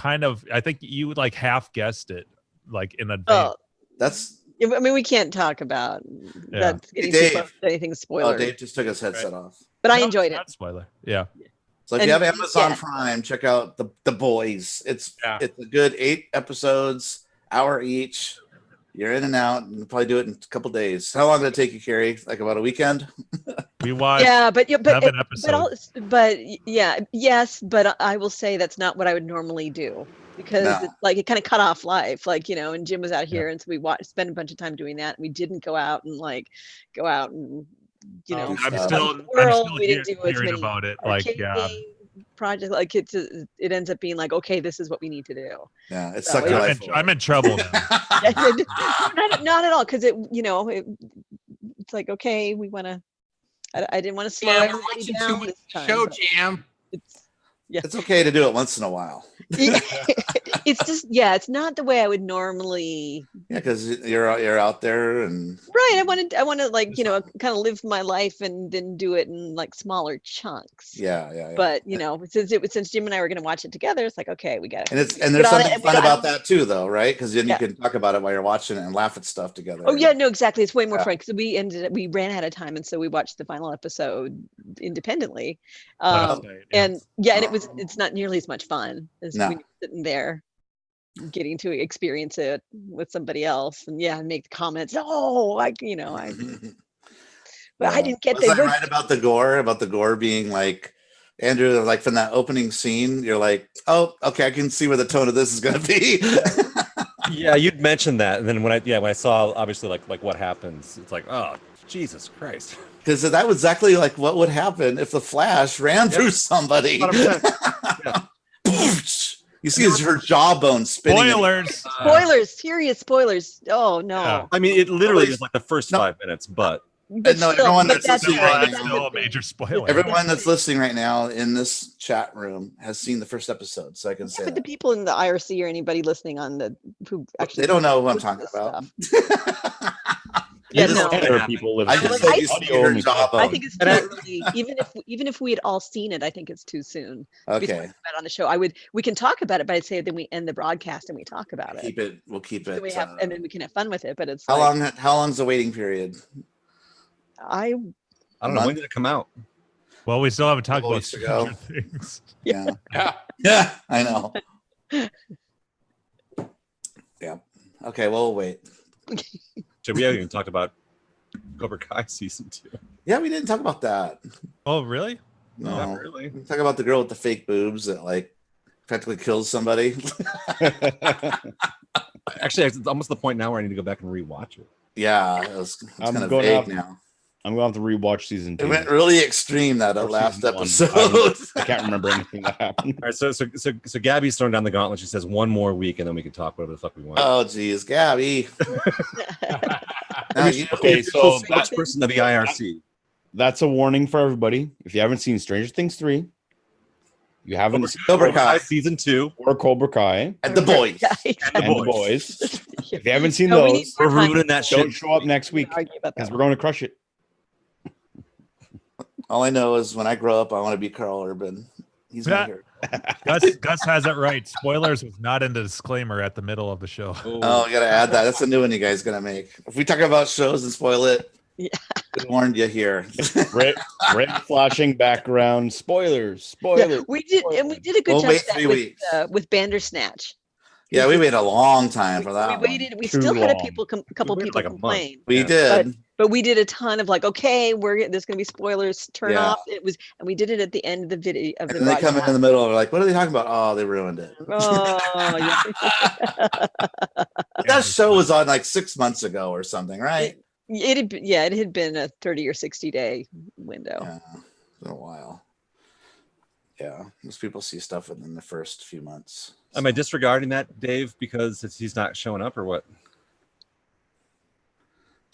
I think you like half guessed it like in advance. I mean, we can't talk about that's getting too close to anything spoiler. Dave just took his headset off. But I enjoyed it. Not spoiler. Yeah. So if you have Amazon Prime, check out the Boys. It's a good 8 episodes, hour each. You're in and out, and you'll probably do it in a couple days. How long did it take you, Carrie? Like about a weekend? We watched. But I will say that's not what I would normally do because it kind of cut off life, and Jim was out here, and so we spent a bunch of time doing that, and we didn't go out and I'm still we didn't do as hearing many about it. Project it ends up being like, okay, this is what we need to do. Yeah, it's sucked your life. I'm in trouble now. not at all, because it's like, okay, we want to. I didn't want to slow everybody down this time. Show Jam. It's okay to do it once in a while. It's just it's not the way I would normally. Yeah, because you're out there and right. I want to kind of live my life and then do it in like smaller chunks. Yeah. But since Jim and I were going to watch it together, it's like, okay, we got it. And there's something fun about that too, though, right? Because then you can talk about it while you're watching it and laugh at stuff together. Oh yeah, no, exactly. It's way more fun because we ran out of time, and so we watched the final episode independently. And it's not nearly as much fun as when you're sitting there getting to experience it with somebody else and make comments. I didn't get that right about the gore being like, Andrew, like from that opening scene, you're like, oh, okay, I can see where the tone of this is going to be. Yeah, you'd mentioned that, and then when I saw obviously like what happens, it's like, oh, Jesus Christ. Because that was exactly like what would happen if the Flash ran through somebody. You see her jawbone spinning. Spoilers, serious spoilers. Oh no. Yeah. I mean, it literally is like the first 5 minutes, but everyone that's listening right now, a major spoiler. Everyone that's listening right now in this chat room has seen the first episode, so I can say. But the people in the IRC or anybody listening who actually they don't know who I'm talking about. People live. I think it's too early. Even if we had all seen it, I think it's too soon. Okay. On the show, we can talk about it, but I'd say then we end the broadcast and we talk about it. We'll keep it. And then we can have fun with it. But it's how long's the waiting period? I don't know. When did it come out? Well, we still haven't talked about Stranger Things. Yeah, I know. Yeah. Okay. Well, we'll wait. So we haven't even talked about Cobra Kai season 2. Yeah, we didn't talk about that. Oh, really? No, not really. We talk about the girl with the fake boobs that like practically kills somebody. Actually, it's almost the point now where I need to go back and rewatch it. Yeah, it's kind of vague now. I'm going to have to rewatch season 2. It went really extreme that last episode. I can't remember anything that happened. All right, so Gabby's throwing down the gauntlet. She says 1 more week, and then we can talk whatever the fuck we want. Oh, geez, Gabby. Okay, so that's person of the IRC. That's a warning for everybody. If you haven't seen Stranger Things 3, you haven't seen Cobra Kai season 2 or Cobra Kai and the boys and the boys. If you haven't seen those, we're ruining that shit. Don't show up next week because we're going to crush it. All I know is when I grow up, I want to be Carl Urban. He's my hero. Gus has it right. Spoilers was not in the disclaimer at the middle of the show. Oh, I gotta add that. That's a new one you guys gonna make. If we talk about shows and spoil it, we warned you here. Red flashing background. Spoilers. Yeah, we did, and we did a good job wait of 3 that weeks. with Bandersnatch. Yeah, we waited a long time for that. We waited. We Too still had a long. couple people like a month. complain. We did. But we did a ton of like, okay, there's going to be spoilers. Turn off. It was, and we did it at the end of the video. And then they come in the middle. They're like, "What are they talking about?" Oh, they ruined it. Oh, yeah. But that show was on like 6 months ago or something, right? It had been a 30 or 60 day window. Yeah, it's been a while. Yeah, most people see stuff within the first few months. Am I disregarding that, Dave, because he's not showing up, or what?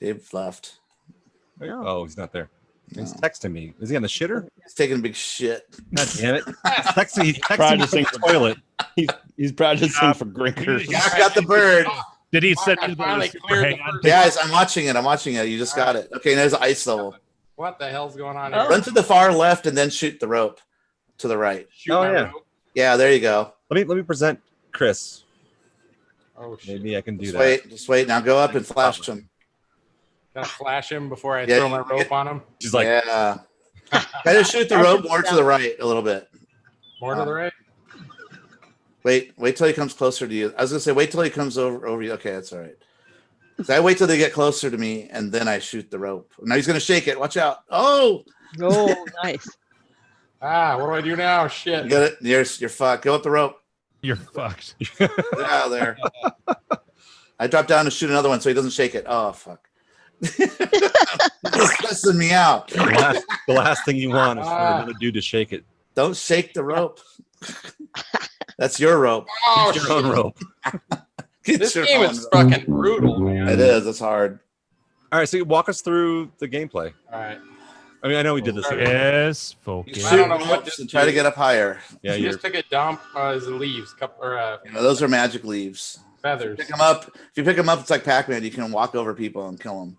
Dave left. Oh, he's not there. He's No. texting me. Is he on the shitter? He's taking a big shit. God damn it! He's texting Practicing me from the toilet. He's practicing for Grinkers. I got the bird. Did he send I you finally the super cleared the hang on? first- Guys, I'm watching it. You just got it. Okay, there's an ice level. What the hell's going on Oh. here? Run to the far left and then shoot the rope to the right. Shoot Oh, my yeah. rope. Yeah, there you go. Let me present Chris. Oh shit! Maybe I can do Just wait. Now go up and flash him. Gotta flash him before I Yeah, throw my you rope get- on him. She's like, Yeah. Kind of shoot the rope more to the right a little bit. More to the right. Wait till he comes closer to you. I was gonna say wait till he comes over you. Okay, that's all right. So I wait till they get closer to me and then I shoot the rope. Now he's gonna shake it. Watch out. Oh, Oh, nice. What do I do now? Shit. you got it. You're fucked. Go up the rope. You're fucked. Get out of there. I drop down to shoot another one so he doesn't shake it. Oh fuck. He's stressing me out. the last thing you want is for another dude to shake it. Don't shake the rope. That's your rope. Oh, Get your own shit. rope. Get This your game own is rope. fucking brutal, man. It is. It's hard. All right, so you walk us through the gameplay. All right. I mean, I know we did this. already. Yes, You focus. I shoot don't know what ropes this and try to is. get up higher. Yeah, You you're just took a dump as leaves, Those are magic leaves. feathers. Pick them up. If you pick them up, it's like Pac-Man. You can walk over people and kill them.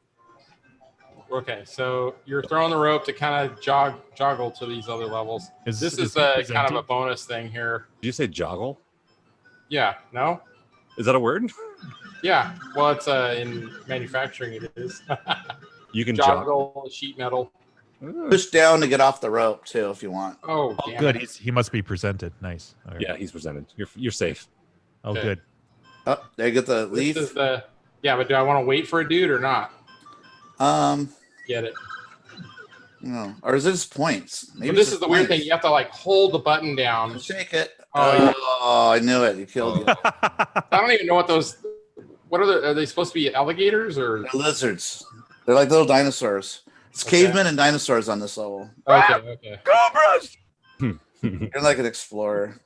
Okay, so you're throwing the rope to kind of joggle to these other levels. This is it kind of presented? a bonus thing here. Did you say joggle? Yeah, no? Is that a word? Yeah, well, it's in manufacturing, it is. You can joggle. Joggle, sheet metal. Push down to get off the rope too, if you want. Oh, Oh, damn good. it. He must be presented. Nice. All right. Yeah, he's presented. You're safe. Oh, Okay. good. Oh, there you get the This leaf. is the, yeah, but do I want to wait for a dude or not? Get it. No. Or is it just points? Maybe But this it's is the just weird points. thing. You have to like hold the button down. Shake it. Oh, yeah. Oh, I knew it. You killed you. I don't even know what those. What are they supposed to be? Alligators or? They're lizards. They're like little dinosaurs. It's Okay. cavemen and dinosaurs on this level. Okay, okay. Cobras! You're like an explorer.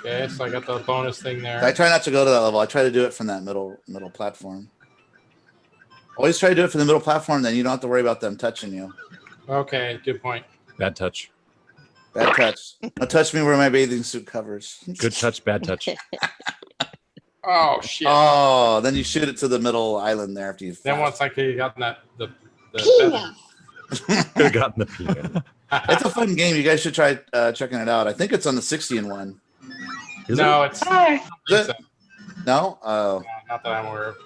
Okay, so I got the bonus thing there. I try not to go to that level. I try to do it from that middle platform. Always try to do it from the middle platform, then you don't have to worry about them touching you. Okay, good point. Bad touch. Bad touch. Don't touch me where my bathing suit covers. Good touch, bad touch. Oh shit! Oh, then you shoot it to the middle island there after you. Then once I got that the Could have gotten the peanut. It's a fun game. You guys should try checking it out. I think it's on the 60-in-1. Is no, it? it's Is it? No? Oh, not that I'm aware of.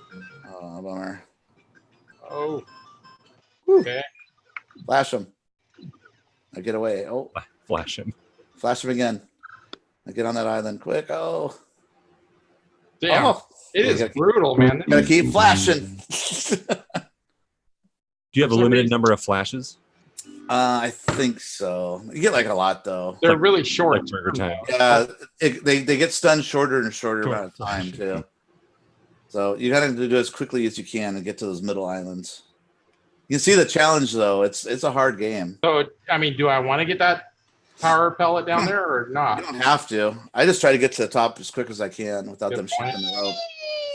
bummer. Oh, okay. Flash him. I get away. Oh, Flash him. flash him again. I get on that island quick. Oh, Damn, oh. it You is gotta- brutal, man. Gotta keep flashing. Do you have a For some limited reason- number of flashes? I think so. You get like a lot though. They're Like- really short. like Burger Time. Yeah, they get stunned shorter and shorter amount of time too. So you gotta do it as quickly as you can and get to those middle islands. You can see the challenge though. It's a hard game. So, I mean, do I want to get that power pellet down there or You not? don't have to. I just try to get to the top as quick as I can without Good them point. shaking the rope.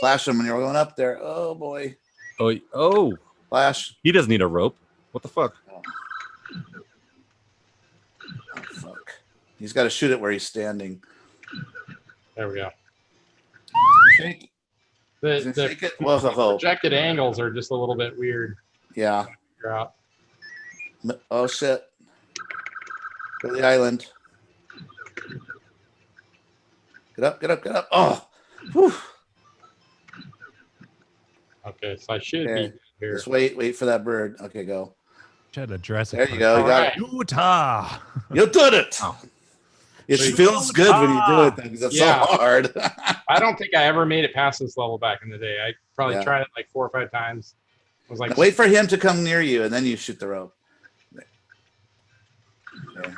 Flash them when you're going up there. Oh boy, Oh, flash. he doesn't need a rope. What the fuck? Oh, fuck. He's got to shoot it where he's standing. There we go. Shake. The Shake it. Whoa. projected angles are just a little bit weird. Yeah. to figure out. Oh shit! Go to the island. Get up! Get up! Get up! Oh, whew. Okay, so I should Okay. be here. Just wait for that bird. Okay, go. Had a Jurassic There you go. You got it. Utah. You did it. Oh. It feels good when you do it, though, because it's so hard. I don't think I ever made it past this level back in the day. I probably Yeah. tried it like 4 or 5 times. I was like, Now wait for him to come near you, and then you shoot the rope. Okay.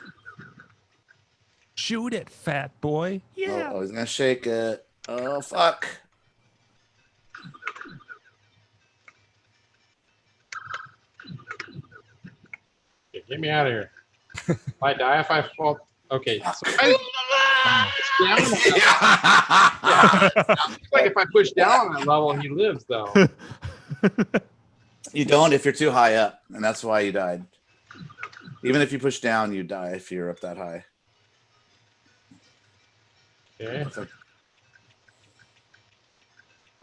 Shoot it, fat boy. Yeah. Oh, he's gonna shake it. Oh fuck. get me out of here. If I die, if I fall. Okay. So it's like if I push down on that level, he lives, though. You don't if you're too high up, and that's why you died. Even if you push down, you die if you're up that high. Okay.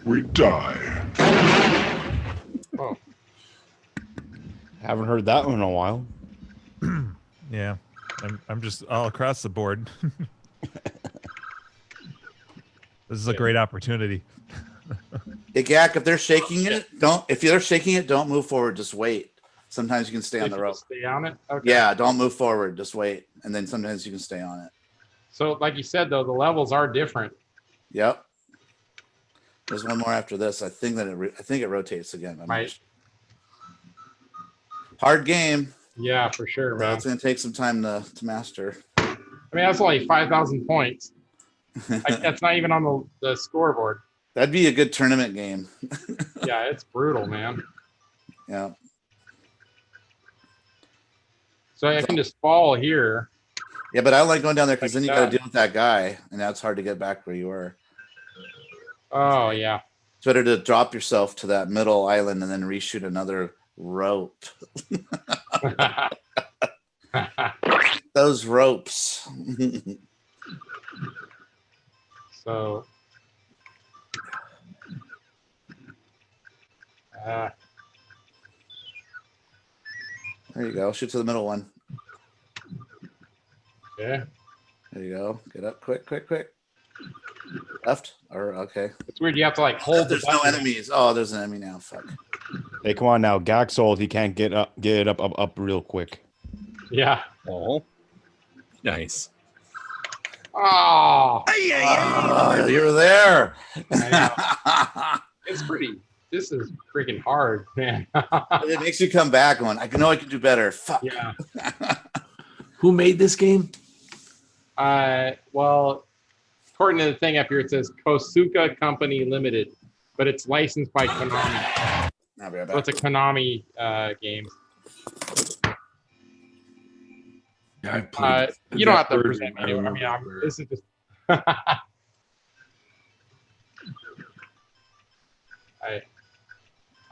We die. Oh. Haven't heard that one in a while. Yeah. I'm just all across the board. This is a great opportunity. Hey, Gak, if they're shaking it, if they're shaking it, don't move forward. Just wait. Sometimes you can stay on the rope. Stay on it? Okay. Yeah, don't move forward. Just wait. And then sometimes you can stay on it. So, like you said, though, the levels are different. Yep. There's one more after this. I think that it rotates again. Right. Hard game. Yeah, for sure, man. It's going to take some time to master. I mean, that's only 5,000 points. Like, that's not even on the scoreboard. That'd be a good tournament game. Yeah, it's brutal, man. Yeah. So I can just fall here. Yeah, but I like going down there because then you got to deal with that guy, and now it's hard to get back where you were. Oh, yeah. It's better to drop yourself to that middle island and then reshoot another rope. Those ropes. So. There you go. Shoot to the middle one. Okay. There you go. Get up quick. Left or okay. It's weird. You have to like hold. There's no enemies. Oh, there's an enemy now. Fuck. Hey, come on now. Gak's old. He can't get it up real quick. Yeah. Oh. Nice. Oh. Oh, you're there. It's pretty. This is freaking hard, man. It makes you come back going, I know I can do better. Fuck. Yeah. Who made this game? Well, according to the thing up here, it says Kosuka Company Limited, but it's licensed by Konami. I'll be right back. So it's a Konami game. Yeah, I played. You don't have to present me. I mean, this is just.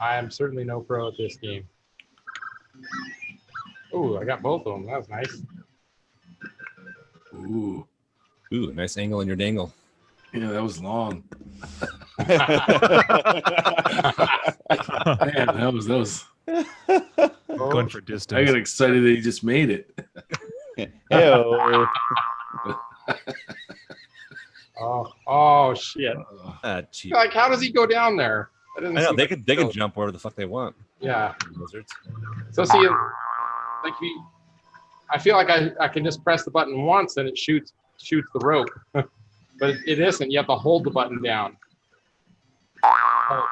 I am certainly no pro at this game. Oh, I got both of them. That was nice. Ooh, nice angle in your dangle. yeah, that was long. Man, that was. Going for distance. I got excited that he just made it. Oh shit! Cheap. Like, how does he go down there? I know they could jump wherever the fuck they want. Yeah. Lizards. So see, like I feel like I can just press the button once and it shoots the rope, but it isn't. You have to hold the button down.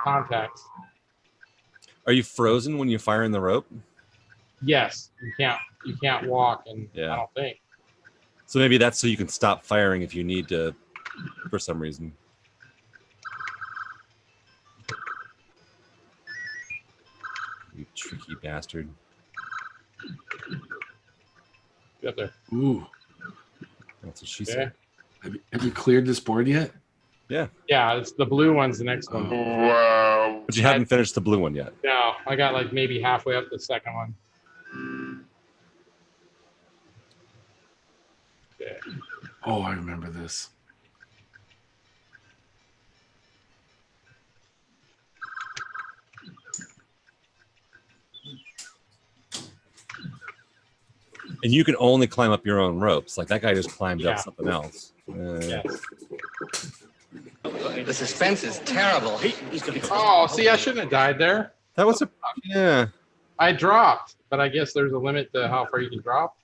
Contacts. Are you frozen when you fire in the rope? Yes, you can't walk, and Yeah. I don't think. So maybe that's so you can stop firing if you need to, for some reason. You tricky bastard. Get up there. Ooh, That's what she Okay. said. have you cleared this board yet? Yeah. Yeah, it's the blue one's the next one. Wow. But you haven't finished the blue one yet. No, I got like maybe halfway up the second one. Okay. Oh, I remember this. And you can only climb up your own ropes. Like that guy just climbed up something else. Yeah. The suspense is terrible. Oh, see, I shouldn't have died there. That was yeah. I dropped, but I guess there's a limit to how far you can drop.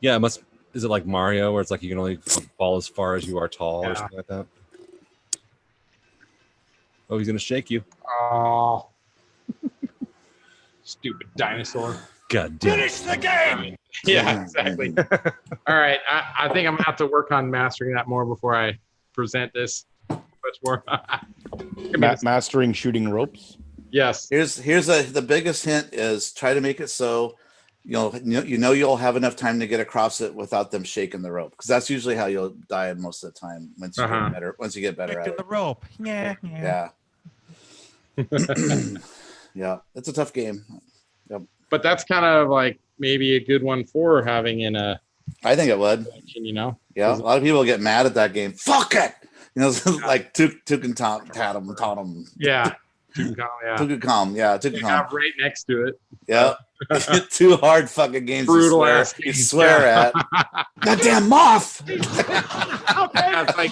Yeah, it must. Is it like Mario, where it's like you can only fall as far as you are tall, or something like that? Oh, he's gonna shake you. Oh, stupid dinosaur! God damn. Finish the game. Yeah, exactly. All right, I think I'm gonna have to work on mastering that more before I present this much more. Mastering shooting ropes. Yes. Here's the biggest hint is try to make it so you'll have enough time to get across it without them shaking the rope, because that's usually how you'll die most of the time once you get better. Once you get better at it. The rope. Yeah. Yeah, it's a tough game. Yep. But that's kind of like maybe a good one for having in a. I think it would. You know. Yeah, a lot of people get mad at that game. Fuck it. You know, like Tukan Tatum. Yeah. Tukan, yeah. Right next to it. Yeah. Two hard fucking games. Brutal you swear at. Goddamn moth. It's like,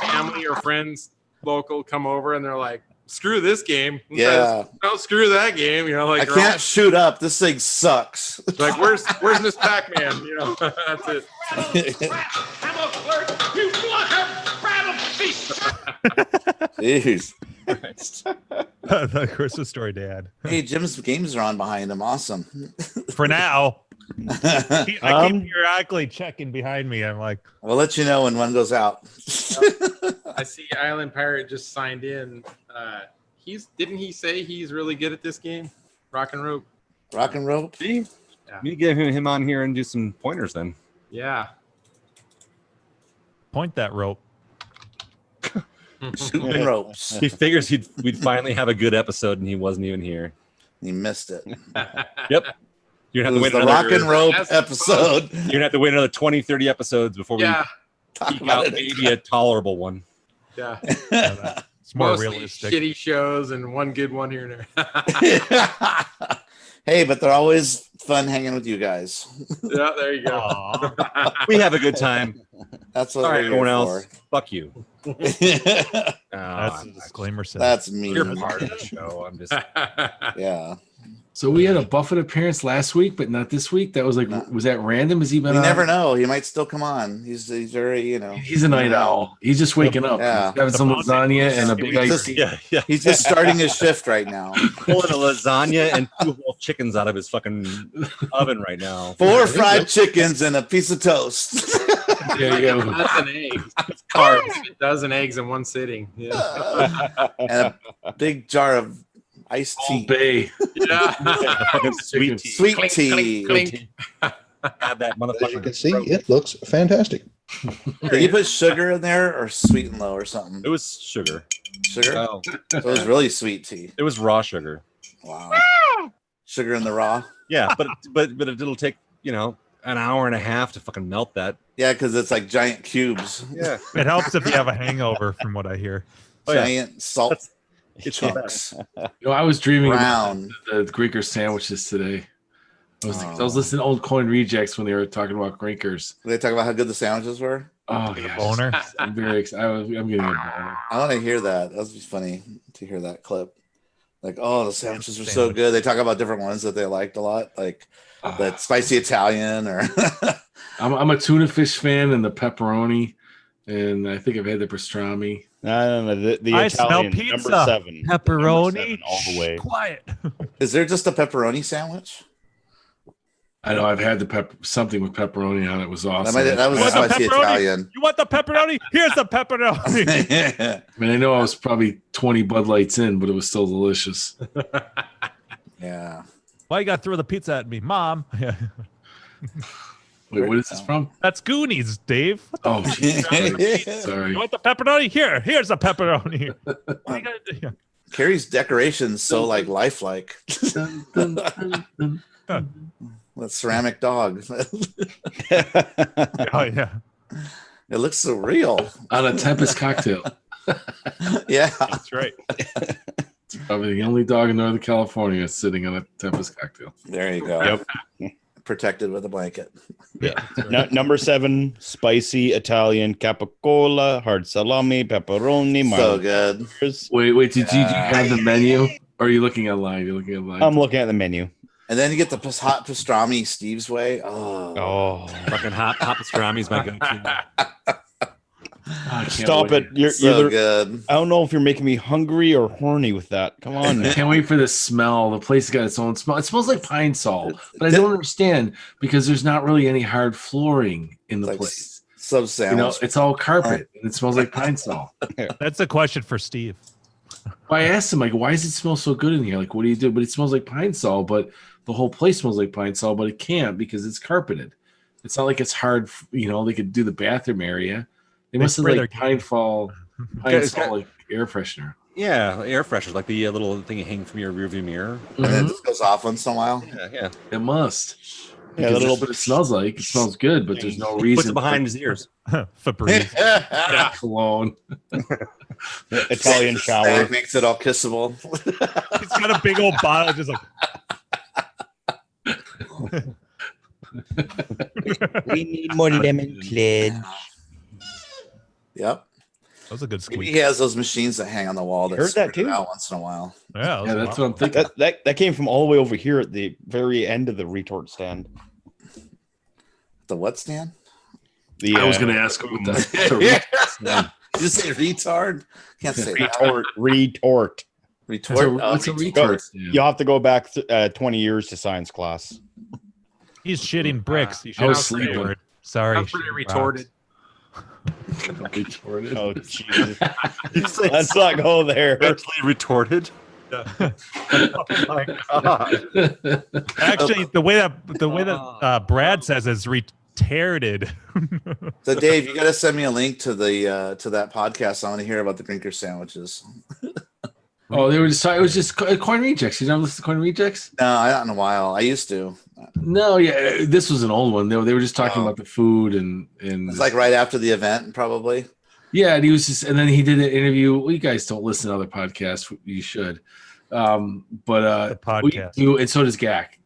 family or friends local come over and they're like, screw this game. Yeah. No, screw that game. I can't shoot up. This thing sucks. It's like, where's Miss Pac-Man? That's it. Jeez. The Christmas story, Dad. Hey, Jim's games are on behind him. Awesome. For now. I keep periodically checking behind me. I'm like, I'll let you know when one goes out. I see Island Pirate just signed in. Didn't he say he's really good at this game? Rock and rope. Rock and rope? See? Yeah. You get him on here and do some pointers then. Yeah. Point that rope. Shooting ropes. He figures we'd finally have a good episode, and he wasn't even here. He missed it. Yep. You're gonna have to wait the rock and rope episode. You're gonna have to wait another 20, 30 episodes before we talk about maybe a tolerable one. Yeah. It's more mostly realistic. Shitty shows and one good one here and there. Hey, but they're always fun hanging with you guys. Yeah, there you go. We have a good time. That's what everyone else. Fuck you. That's a disclaimer. That's me. You're part of the show. I'm just. Yeah. So we had a Buffett appearance last week, but not this week. That was like, was that random? Has he been? You never know. He might still come on. He's very, He's a night owl. He's just waking up. Yeah. He's having some lasagna and a big ice tea. Yeah. He's just starting his shift right now. Pulling a lasagna and 2 whole chickens out of his fucking oven right now. 4 fried chickens and a piece of toast. Yeah, that's an egg. It's carbs. A dozen eggs in one sitting. Yeah. And a big jar of iced tea. Bay. Yeah. Sweet tea. Sweet Clink, tea. clink, clink. Have that motherfucker. As you can see, it looks fantastic. Did you put sugar in there or sweet and low or something? It was sugar. Sugar? Oh. So it was really sweet tea. It was raw sugar. Wow. Sugar in the raw? Yeah, but it'll take, an hour and a half to fucking melt that. Yeah, because it's like giant cubes. Yeah. It helps if you have a hangover, from what I hear. Giant salt It's chunks. I was dreaming Brown. about the Grinkers sandwiches today. I was listening to old Coin Rejects when they were talking about Grinkers. Did they talk about how good the sandwiches were? Oh, yeah. Boner. I'm very excited. I'm getting a boner. I want to hear that. That would be funny to hear that clip. Like, the sandwiches were so good. They talk about different ones that they liked a lot, like that spicy Italian or. I'm a tuna fish fan and the pepperoni, and I think I've had the pastrami. No, the I Italian smell pizza. number 7. Pepperoni. Number 7 all the way. Quiet. Is there just a pepperoni sandwich? I know I've had something with pepperoni on it. It was awesome. That was a spicy Italian. You want the pepperoni? Here's the pepperoni. Yeah. I mean, I know I was probably 20 Bud Lights in, but it was still delicious. Yeah. Why you got to throw the pizza at me, Mom? Yeah. Wait, what is this from? That's Goonies, Dave. Oh, geez. Sorry. You want the pepperoni? Here's the pepperoni. What are you gonna do? Yeah. Carrie's decorations so like lifelike. That ceramic dog. Oh yeah. It looks so real. On a Tempest cocktail. Yeah. That's right. It's probably the only dog in Northern California sitting on a Tempest cocktail. There you go. Yep. protected with a blanket. Yeah. Number 7, spicy Italian capicola, hard salami, pepperoni. So good. Wait, did you have the menu? Or are you looking online? You're looking online. I'm looking at the menu. And then you get the hot pastrami Steve's way. Oh, fucking hot pastrami is my go-to. Stop wait. it. You're so good. I don't know if you're making me hungry or horny with that. Come on. I can't wait for the smell. The place has got its own smell. It smells like pine sol, but I don't understand because there's not really any hard flooring in the place. Sub sandwich. It's all carpet and it smells like pine sol. That's a question for Steve. Well, I asked him, like, why does it smell so good in here? Like, what do you do? But it smells like pine sol, but the whole place smells like pine sol, but it can't because it's carpeted. It's not like it's hard, they could do the bathroom area. They must have like pine sol like air freshener. Yeah, air fresheners, like the little thing you hang from your rearview mirror. And then it just goes off once in a while. Yeah. It must. Yeah, That's what it smells like. It smells good, but there's no reason. Puts it behind his ears. Febreze. Cologne. Italian shower. That makes it all kissable. He's got a big old bottle, just like. We need more lemon pledge. Yep. That was a good squeak. He has those machines that hang on the wall. Heard that too. Out once in a while. Yeah, that's what I'm thinking. That came from all the way over here at the very end of the retort stand. The what stand? I was going to ask about that. You say retard? Can't say retort. Retort. What's a retort? You'll have to go back 20 years to science class. He's shitting bricks. I was sleeping. Sorry. I'm pretty retorted. Retorted. Oh, Jesus. Let's not go there. Actually retorted. Oh my God. Actually, the way that Brad says is retarded. So, Dave, you got to send me a link to that podcast. I want to hear about the Grinker sandwiches. Oh, they were just. It was just Coin Rejects. You never listen to Coin Rejects? No, not in a while. I used to. No, yeah, this was an old one. They were just talking about the food and it's like right after the event, probably. Yeah, and he was just, and then he did an interview. Well, you guys don't listen to other podcasts. You should. But the podcast, and so does Gak.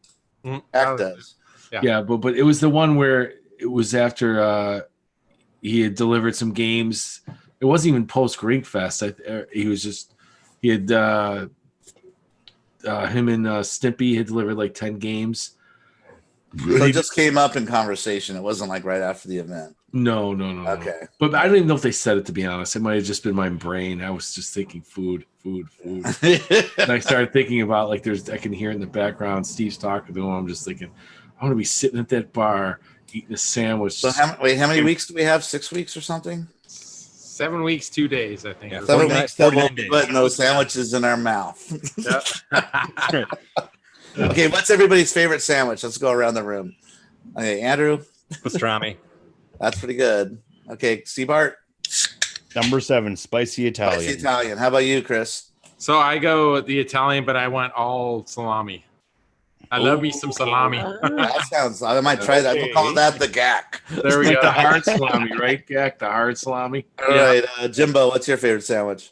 Gak does. Yeah, but it was the one where it was after he had delivered some games. It wasn't even post Grink Fest. He had him and Stimpy had delivered like 10 games. So it just came up in conversation. It wasn't like right after the event. No. Okay. But I don't even know if they said it, to be honest. It might have just been my brain. I was just thinking food. And I started thinking about like I can hear in the background Steve's talking to him. I'm just thinking, I want to be sitting at that bar eating a sandwich. So how many weeks do we have? 6 weeks or something? 7 weeks, 2 days, I think. Yeah, 7 weeks, putting those sandwiches in our mouth. Okay, what's everybody's favorite sandwich? Let's go around the room. Okay, Andrew. Pastrami. That's pretty good. Okay, Seabart. Number 7, spicy Italian. Spicy Italian. How about you, Chris? So I go with the Italian, but I want all salami. I love me some salami. That sounds. I might try that. We'll call that the Gak. There we go. The hard salami, right, Gak? The hard salami. All right, Jimbo. What's your favorite sandwich?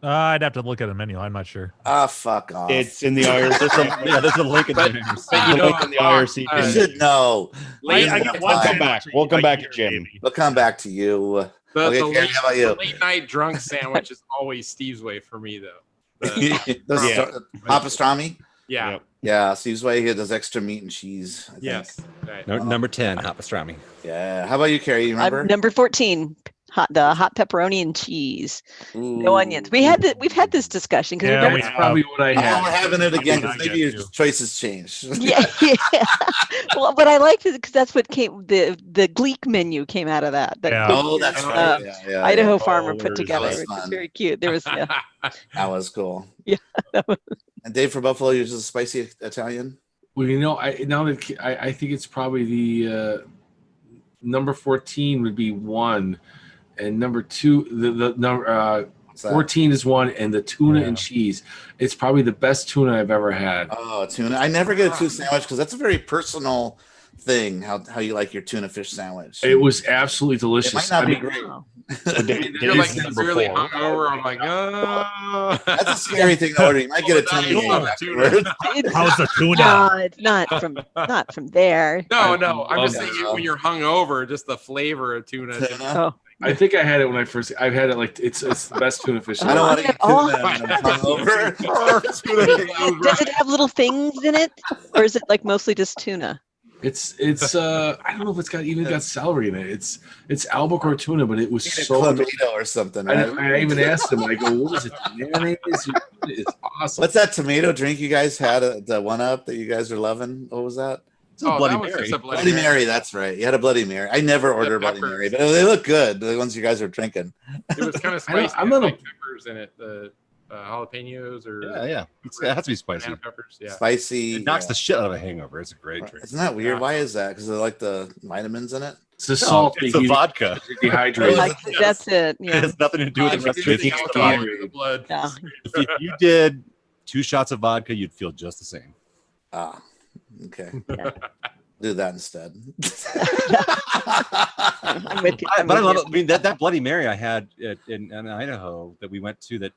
I'd have to look at a menu. I'm not sure. Fuck off. It's in the IRC. There's a link in there. Link in the IRC. You should know. We'll come back. We'll come back to Jim. We'll come back to you. The how about you? late night drunk sandwich is always Steve's way for me, though. Hot pastrami? Yeah. Yep. Yeah, Steve's way here does extra meat and cheese. I think. Yes. Right. Number 10, hot pastrami. Yeah. How about you, Carrie? You remember? Number 14. The hot pepperoni and cheese, no onions. We've had this discussion because that's probably what I had. We're having it again because maybe your choices changed. Yeah. Well, but I liked it because that's what came. The Gleek menu came out of that. Oh, that's right. Idaho farmer put together, which is very cute. There was that was cool. Yeah. And Dave for Buffalo uses a spicy Italian. Well, I think it's probably the number 14 would be 1. And number 2, the number 14 is 1, and the tuna and cheese. It's probably the best tuna I've ever had. Oh, tuna! I never get a tuna sandwich because that's a very personal thing. How you like your tuna fish sandwich? It was absolutely delicious. It might not be great. You're like severely hungover. I'm like, oh. That's a scary thing to order. You might get a tummy ache afterwards. How's the tuna? No, it's not from there. No. I'm just saying when you're hungover, just the flavor of tuna. Oh. I think I had it when I've had it like it's the best tuna fish. I don't want to eat tuna when I'm hungover. Does it have little things in it, or is it like mostly just tuna? It's I don't know if it's got celery in it. It's albacore tuna, but it was so tomato or something. Right? I even asked him. I go, "What is it? Mayonnaise? It's awesome." What's that tomato drink you guys had? The one up that you guys are loving. What was that? Bloody Mary. Bloody Mary. That's right. You had a Bloody Mary. I never order Bloody Mary, but they look good. The ones you guys are drinking. It was kind of spicy. I'm not peppers in it. The jalapenos or it has to be spicy. Peppers, spicy. It knocks the shit out of a hangover. It's a great drink. Isn't that weird? Why is that? Because they like the vitamins in it. It's the salt. It's the vodka. Dehydrated. That's it. It has nothing to do with the rest of the blood. Yeah. If you did 2 shots of vodka, you'd feel just the same. Ah, okay. Yeah. Do that instead. I'm with you. But I love it. I mean, that Bloody Mary I had in Idaho that we went to.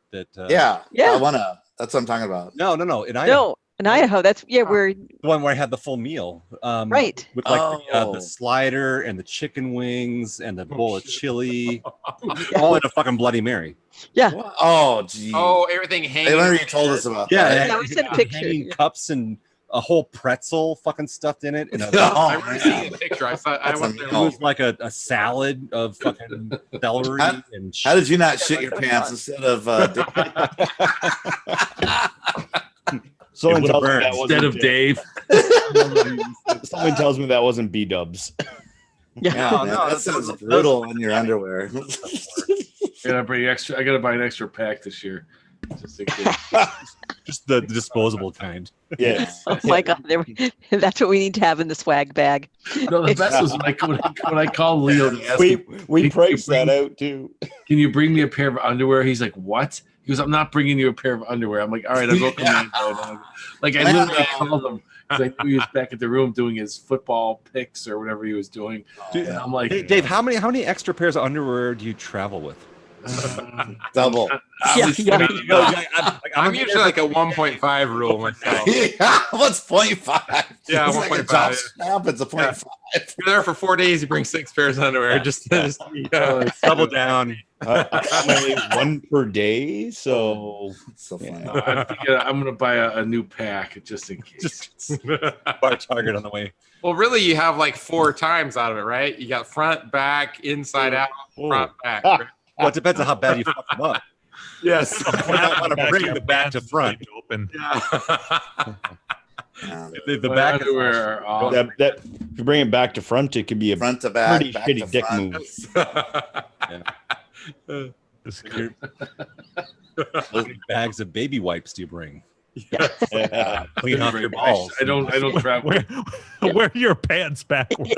Yeah. I wanna. That's what I'm talking about. No. In Idaho. No, in Idaho. That's we're the one where I had the full meal. Right. With like the slider and the chicken wings and the bowl of chili, all in a fucking Bloody Mary. Yeah. Oh, gee. Oh, everything hanging. I remember you told us about that. Yeah, we sent a picture. Hanging cups and a whole pretzel fucking stuffed in it. And I remember seeing the picture. It was like a salad of fucking celery and shit. How did you not shit your pants instead of Someone tells me that instead of Dave? Someone tells me that wasn't B-dubs. Yeah, that sounds brutal in your underwear. I gotta buy an extra pack this year. Just the disposable kind. Yeah. Oh my God, that's what we need to have in the swag bag. No, the best was when I called Leo to ask him, we priced that out too. Can you bring me a pair of underwear? He's like, what? He goes, I'm not bringing you a pair of underwear. I'm like, all right, I'll go come in. Like I literally called him because I knew he was back at the room doing his football picks or whatever he was doing. Dude, and I'm like, hey, Dave, how many extra pairs of underwear do you travel with? Double. I'm usually like a 1.5 rule myself. Yeah, what's 0.5? Yeah, 1.5. It's a 0.5. You're there for 4 days. You bring 6 pairs of underwear. Just double down. One per day. So funny. I'm gonna buy a new pack just in case. Bar Target on the way. Well, really, you have like 4 times out of it, right? You got front, back, inside out, front, back. Right? Well, it depends on how bad you fuck them up. Yes. I want to bring the back to front. Open. Yeah. The back underwear. That if you bring it back to front, it could be a front to back, pretty back shitty to dick front. move. How many bags of baby wipes do you bring? Clean off your balls. I don't travel. Wear your pants backwards.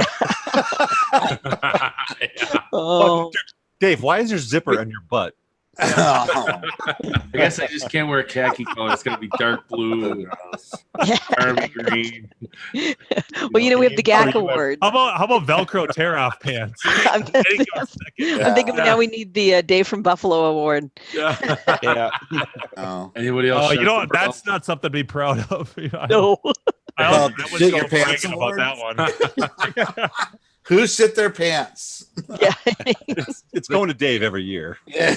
Oh. Dave, why is there zipper on your butt? I guess I just can't wear khaki color. It's gonna be dark blue, army green. Well, we have the GAC award. How about Velcro tear off pants? I'm thinking now we need the Dave from Buffalo award. Yeah. Oh. Anybody else? Oh, you know what? That's not something to be proud of. No. I shit your pants about that one. Who shit their pants? Yeah. It's going to Dave every year. Yeah.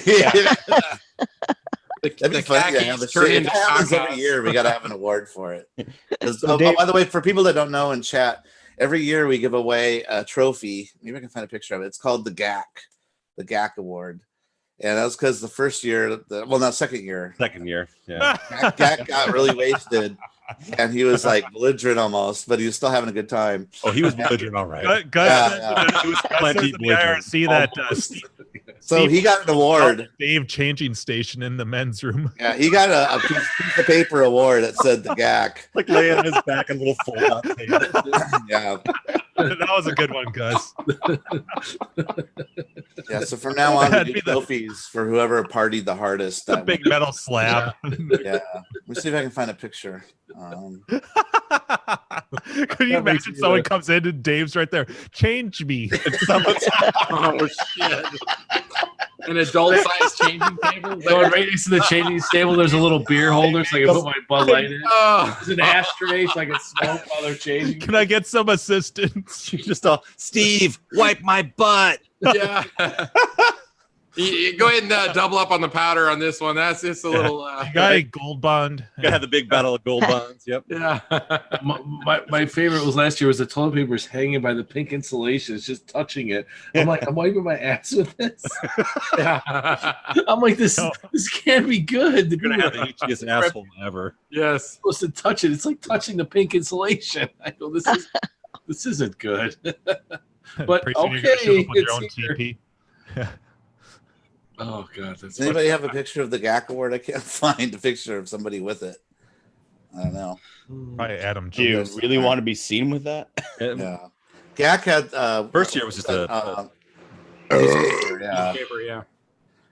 That'd be funny to have a shit. It happens every year. We got to have an award for it. By the way, for people that don't know in chat, every year we give away a trophy. Maybe I can find a picture of it. It's called the GAC Award. And that was because the first year, second year. Second year, yeah. GAC got really wasted. And he was like belligerent almost, but he was still having a good time. Oh, he was belligerent, all right. He was plenty belligerent. See that? So he got an award. Dave changing station in the men's room. Yeah, he got a piece of paper award that said the GAC. Like laying on his back, a little fold-out paper. Yeah. That was a good one, Gus. Yeah, so from now on, we do trophies for whoever partied the hardest. The big metal slab. Yeah. Let me see if I can find a picture. Could you imagine someone comes in and Dave's right there? Change me. Oh, shit. An adult-sized changing table? Going right next to the changing table, there's a little beer holder so I can put my Bud Light in. There's an ashtray so I can smoke while they're changing. Can I get some assistance? Just all, Steve, wipe my butt. Yeah. Go ahead and double up on the powder on this one. That's just a little. You got a gold bond. You gotta have the big battle of gold bonds. Yep. Yeah. My favorite was last year was the toilet paper's hanging by the pink insulation. It's just touching it. I'm like, I'm wiping my ass with this. Yeah. I'm like, this can't be good. You're gonna have the itchiest asshole ever. Yes. Supposed to touch it. It's like touching the pink insulation. I go, this isn't good. But Pretty soon okay, you're gonna show up with your it's own here. TP. Oh god, that's Does anybody have a picture of the GAC award? I can't find a picture of somebody with it. I don't know. Probably Adam. Do you really want to be seen with that? Yeah. GAC had first year was just a newspaper, yeah. Newspaper, yeah.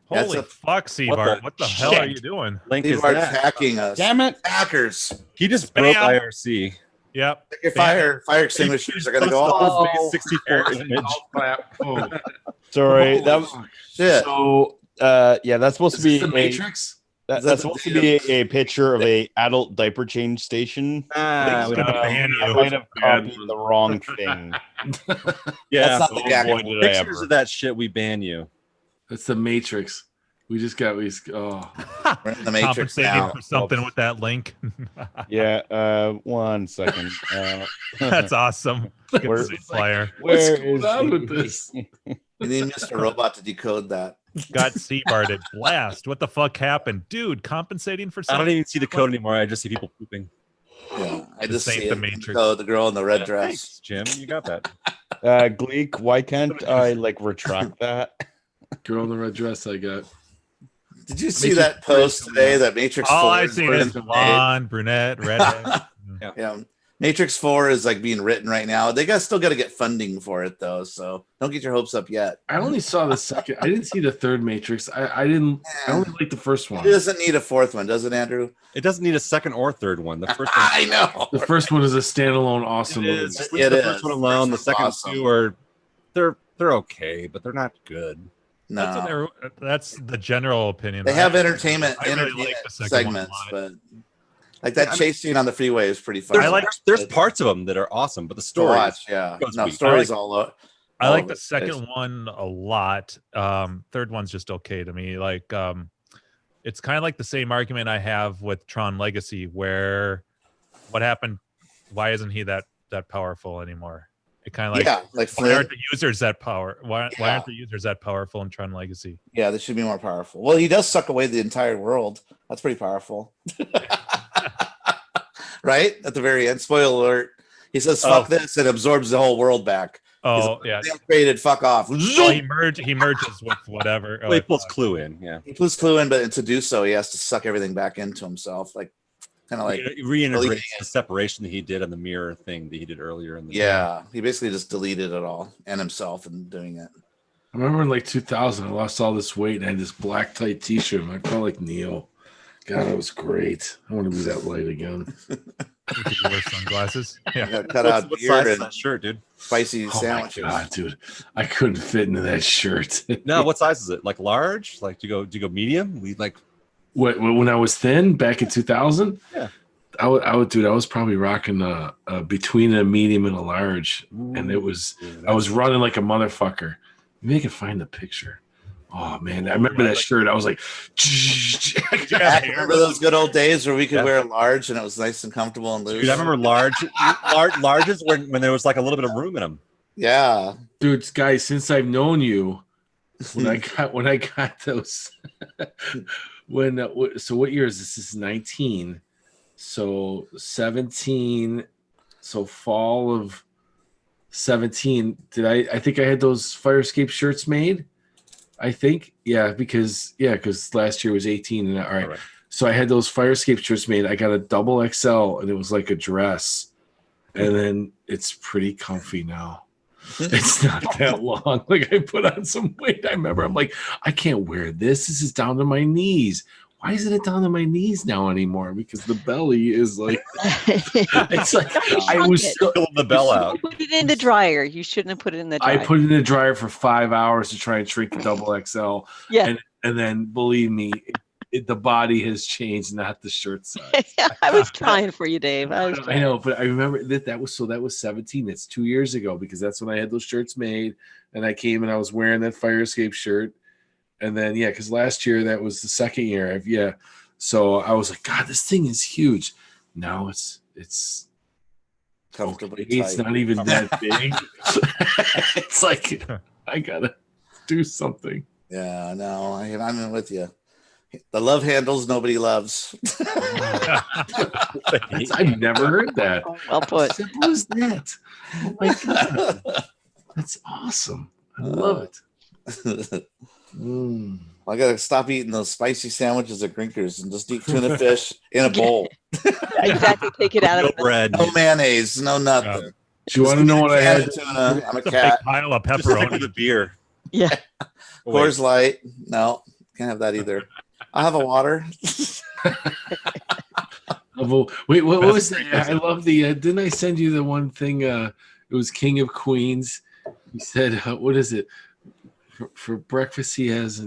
Holy fuck, Seabart. What the hell are you doing? Link is Seabart's that? hacking us. Damn it. Hackers. He just broke Bam. IRC. Yep. Your fire extinguishers are gonna go off. 64 image. Oh. Sorry. That was Shit. so yeah, that's supposed to be the Matrix. That's supposed to be a picture of a adult diaper change station. We gonna don't know. ban I you. might have copied the wrong thing. Yeah, That's not the GAC boy, award. did I pictures ever. of that shit. We ban you. That's the Matrix. We just got We're in the Matrix Compensating now. for something with that link. Yeah, 1 second. That's awesome. Get Where- the same flyer. What's Where going is on with he? this? We need Mr. Robot to decode that. Got Seabarted. Blast. What the fuck happened? Dude, compensating for I something? don't even see the code anymore. I just see people pooping. Yeah, I This just ain't see the it. Matrix. The girl in the red dress. Thanks, Jim. You got that. Gleek, why can't I retract that? Girl in the red dress I got. Did you see Matrix that post today that Matrix 4 All I is see being is blonde, brunette, redhead. Yeah. Matrix 4 is being written right now. They still got to get funding for it though, so don't get your hopes up yet. I only saw the second. I didn't see the third Matrix. I didn't. I only like the first one. It doesn't need a fourth one, does it, Andrew? It doesn't need a second or third one. The first one. I know. The first one is a standalone, awesome It movie. is. Just It leave the is. first one alone. The First second one's awesome. two are they're okay, but they're not good. No, That's the general opinion. they have entertainment, I really entertainment like the second one a segments, lot. but that chase scene on the freeway is pretty fun. There's parts of them that are awesome, but the to story. watch. Yeah, goes no weak. stories all. I all like over the second place. one a lot. Third one's just okay to me. It's kind of like the same argument I have with Tron Legacy, where what happened? Why isn't he that powerful anymore? It kind of like why aren't the users that power? Why aren't the users that powerful in Tron Legacy? Yeah, they should be more powerful. Well, he does suck away the entire world. That's pretty powerful. Right? At the very end, spoiler alert. He says, fuck this, and absorbs the whole world back. Oh, yeah. They created fuck off. Oh, he merges with whatever. Well, he puts Clue in, yeah. He puts Clue in, but to do so, he has to suck everything back into himself. Kind of like He reintegrates the separation that he did on the mirror thing that he did earlier in the yeah, he basically just deleted it all and himself in doing it. I remember in 2000, I lost all this weight and I had this black tight T-shirt. I felt like Neo. God, that was great. I want to be that light again. Did you wear sunglasses? Yeah. Cut out what beard size is and that shirt, dude? spicy Oh sandwiches. my God, dude. I couldn't fit into that shirt. No, what size is it? Like large? Like do you go medium? When I was thin back in 2000? Yeah. I was probably rocking between a medium and a large. And it was I was running like a motherfucker. Maybe I can find the picture. Oh man, I remember that shirt. I was like, I remember those good old days where we could wear large and it was nice and comfortable and loose. Dude, I remember larges when there was like a little bit of room in them. Yeah, dude, guys, since I've known you, when I got those, so what year is this? This is 19, so 17, so fall of 17. I think I had those fire escape shirts made. I think, because last year was 18. And all right. So I had those fire escape shirts made. I got a double XL and it was like a dress. and then it's pretty comfy now. It's not that long. Like, I put on some weight. I remember I'm like, I can't wear this. This is down to my knees. Why isn't it down to my knees now anymore? Because the belly is like, it's like I was still the bell out. Put it in the dryer. You shouldn't have put it in the dryer. I put it in the dryer for 5 hours to try and shrink the double XL. Yeah. And then believe me, the body has changed, not the shirt size. I was trying for you, Dave. I know, but I remember that was 17. That's 2 years ago, because that's when I had those shirts made, and I came and I was wearing that Fire Escape shirt. And then, because last year, that was the second year. So I was like, God, this thing is huge. Now it's Comfortably okay, it's tight. not even that big. It's like, I got to do something. Yeah, no, I'm with you. The love handles nobody loves. I've never heard that. Well put. Simple as that. Oh my God. That's awesome. I love it. I gotta stop eating those spicy sandwiches at Grinkers and just eat tuna fish in a bowl. Exactly. Take it out of No bread. No mayonnaise, no nothing. Do you want to know what I had? Tuna. I'm a It's a cat. big pile of Just stick with pepperoni. the beer. Yeah. Coors Light. No, can't have that either. I'll have a water. Wait, what was that? I love the. Didn't I send you the one thing? It was King of Queens. He said, "What is it for breakfast?" He has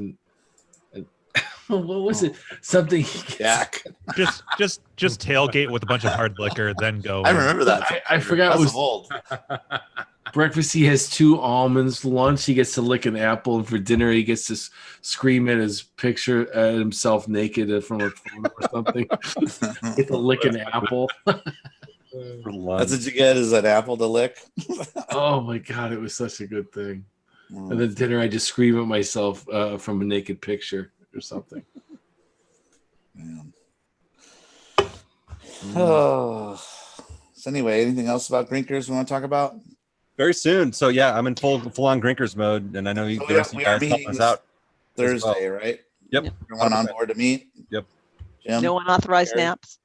what was it? Something. Yak. Just tailgate with a bunch of hard liquor, then go. I remember that. I forgot it was old. breakfast. He has 2 almonds. Lunch, he gets to lick an apple, and for dinner, he gets to scream at his picture at himself naked from a phone or something. Get to lick an apple. That's what you get, is an apple to lick. Oh my God, it was such a good thing. And then dinner, I just scream at myself from a naked picture or something. Oh. So anyway, anything else about Grinkers we want to talk about? Very soon. So yeah, I'm in full on Grinkers mode, and I know you guys helping us out Thursday, right? Yep. Everyone on board to meet. Yep. Jim? No unauthorized naps.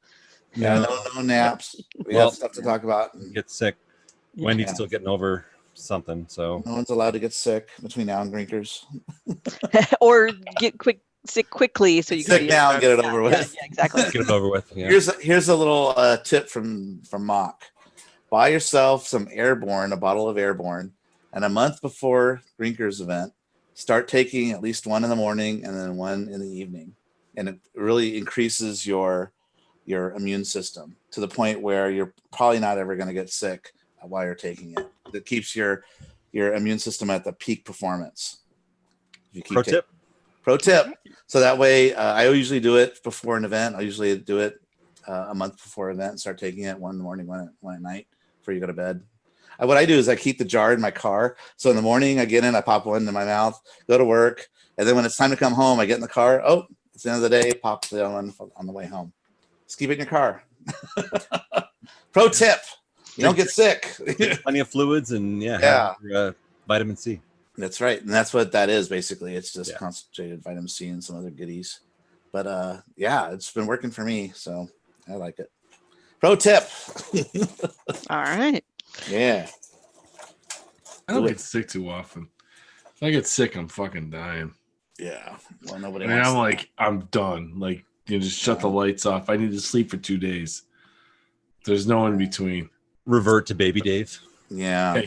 Yeah, no naps. We have stuff to talk about. Get sick. Wendy's still getting over something, so no one's allowed to get sick between now and Grinkers. Or get sick quickly so you can sick now and get it over with. Yeah, exactly. get it over with. Yeah. Here's a little tip from Mock. Buy yourself some Airborne, a bottle of Airborne, and a month before Grinkers event, start taking at least one in the morning and then one in the evening, and it really increases your immune system to the point where you're probably not ever going to get sick while you're taking it. It keeps your immune system at the peak performance. Pro tip. So that way, I usually do it before an event. I usually do it a month before an event and start taking it one in the morning, one at night before you go to bed. What I do is I keep the jar in my car. So in the morning, I get in, I pop one in my mouth, go to work. And then when it's time to come home, I get in the car. Oh, it's the end of the day. Pop the other one on the way home. Just keep it in your car. Pro tip. You don't get sick. Plenty of fluids and vitamin C. That's right. And that's what that is, basically. It's just concentrated vitamin C and some other goodies. But it's been working for me. So I like it. Pro tip. All right. Yeah. I don't get sick too often. If I get sick, I'm fucking dying. Yeah. Well, nobody I'm like, I'm done. Like, just shut the lights off. I need to sleep for 2 days. There's no in between. Revert to baby Dave. Yeah.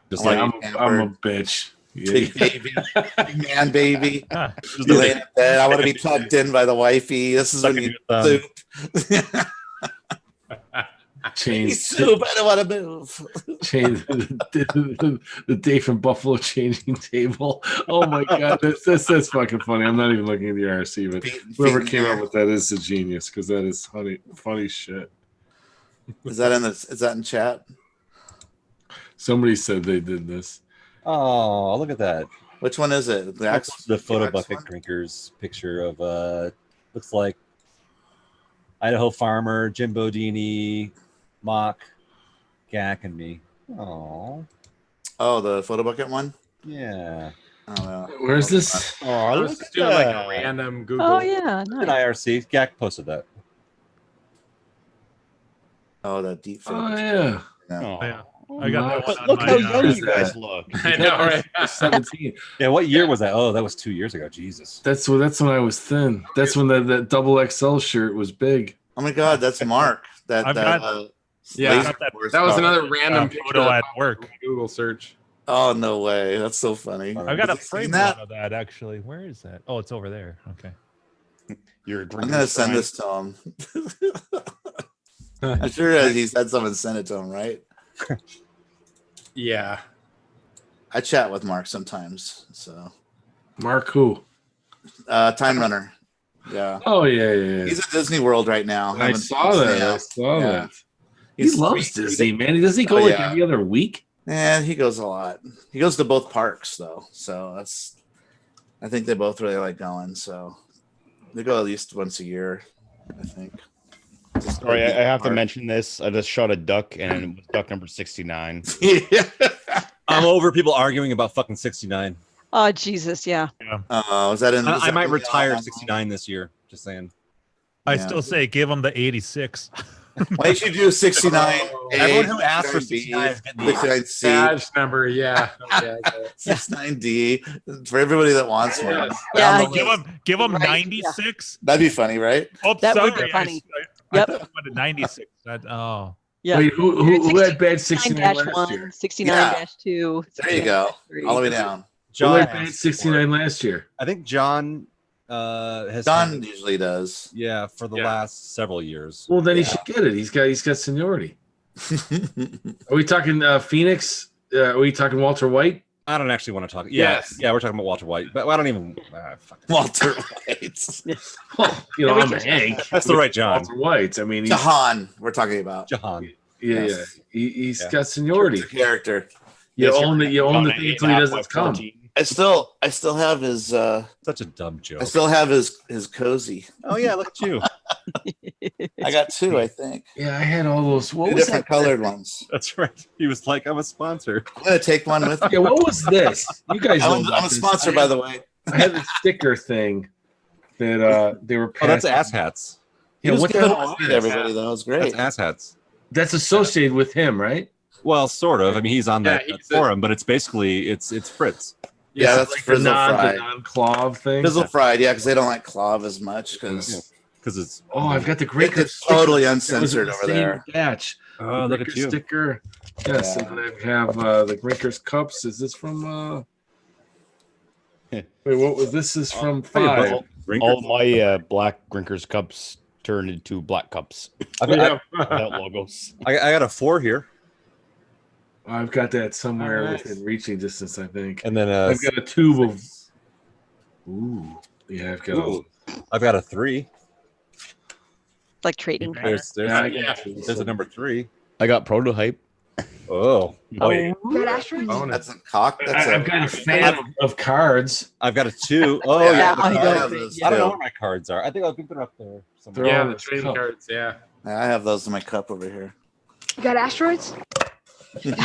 Just like I'm a bitch. Big baby, big man baby. You lay in bed. I want to be tucked in by the wifey. This is when you soup. Change soup. I don't want to move. Change the day from Buffalo changing table. Oh my God, that's fucking funny. I'm not even looking at the RC, but whoever came up with that is a genius, because that is funny shit. Is that in chat? Somebody said they did this. Oh, look at that. Which one is it? The photo bucket drinkers picture of looks like Idaho Farmer, Jim Bodini, Mock, Gak, and me. Oh, the photo bucket one? Yeah. Oh, where's this? Oh, I was just doing like a random Google. Oh yeah, nice. An IRC. Gak posted that. Oh, that deep fake. Oh yeah. Yeah. I got that one But on look my, how young you that? guys look. I know, right? 17. Yeah, what year was that? Oh, that was 2 years ago. Jesus. That's when I was thin. That's when that double XL shirt was big. Oh my God, that's Mark. I've got- Yeah, Laser that- Force that was car. another random picture photo at of work. Google search. Oh no way, that's so funny. I've got a Have you seen frame that? one of that actually. Where is that? Oh, it's over there. Okay. I'm gonna send this to him. I'm sure he said someone sent it to him, right? Yeah. I chat with Mark sometimes. So Mark who? Time Runner. Yeah. Oh yeah. He's at Disney World right now. I saw that. I saw that. He loves Disney, man. Doesn't he go like every other week? Yeah, he goes a lot. He goes to both parks though, so I think they both really like going. So they go at least once a year, I think. Sorry, I have to mention this. I just shot a duck, and it was duck number 69. I'm over people arguing about fucking 69. Oh Jesus, yeah. Was that in? I might retire 69 this year. Just saying. I still say give him the 86. Why should you do 69? Everyone who asked for 69 is getting the 69C. Badge number, yeah. 69D for everybody that wants one. Yeah, give him 96. That'd be funny, right? Oh, That sorry. would be funny. I Yep. thought you wanted 96. Yeah. Wait, who had badge 69 last year? 69-2. There you go. All the way down. Who had badge 69 last year? I think John has. John usually does. Yeah, for the last several years. Well, then he should get it. He's got seniority. Are we talking Phoenix? Are we talking Walter White? I don't actually want to talk. Yes. Yeah, we're talking about Walter White, but I don't even. Walter White. Well, I'm Hank. That's the right John. Walter White. I mean, Jahan. We're talking about Jahan. Yeah. He's got seniority. Character. You own the thing until he doesn't come. I still have his. Such a dumb joke. I still have his cozy. Oh yeah, look at you. I got two, I think. Yeah, I had all those. What Two was different that? colored ones. That's right. He was like, "I'm a sponsor." I'm gonna take one with me. Yeah, what was this? You guys know about I'm a this. sponsor, by the way. I had a sticker thing that they were. Oh, that's passing. ass hats. He Yeah, was what the giving hell away is to everybody though. It was great. That's ass hats. That's associated with him, right? Well, sort of. I mean, he's on that he's forum, but it's basically it's Fritz. Yeah, that's like the frizzle fried. non-clove thing. Frizzle fried, yeah, because they don't like clove as much because it's. Oh, I've got the Grinker. it's totally uncensored over there. Batch. Oh, look at Grinker you. Sticker. Yes, Yeah. and then I have the Grinker's cups. Is this from? Wait, what was this? Is from Five. All my black Grinkers cups turned into black cups I've without logos. I got a 4 here, I've got that somewhere Oh, nice. within reaching distance, I think. and then I've got a tube of. Ooh, yeah, I've got. Ooh. I've got a 3. Like trading cards. There's a number 3. I got prototype. Oh, Wait. That's a cock. I've got a fan of cards. I've got a 2. Oh Yeah, yeah, I the have cards. those I don't know too. where my cards are. I think they're up there somewhere. They're Yeah, all the this trading cup. cards. Yeah. I have those in my cup over here. You got asteroids? Jim,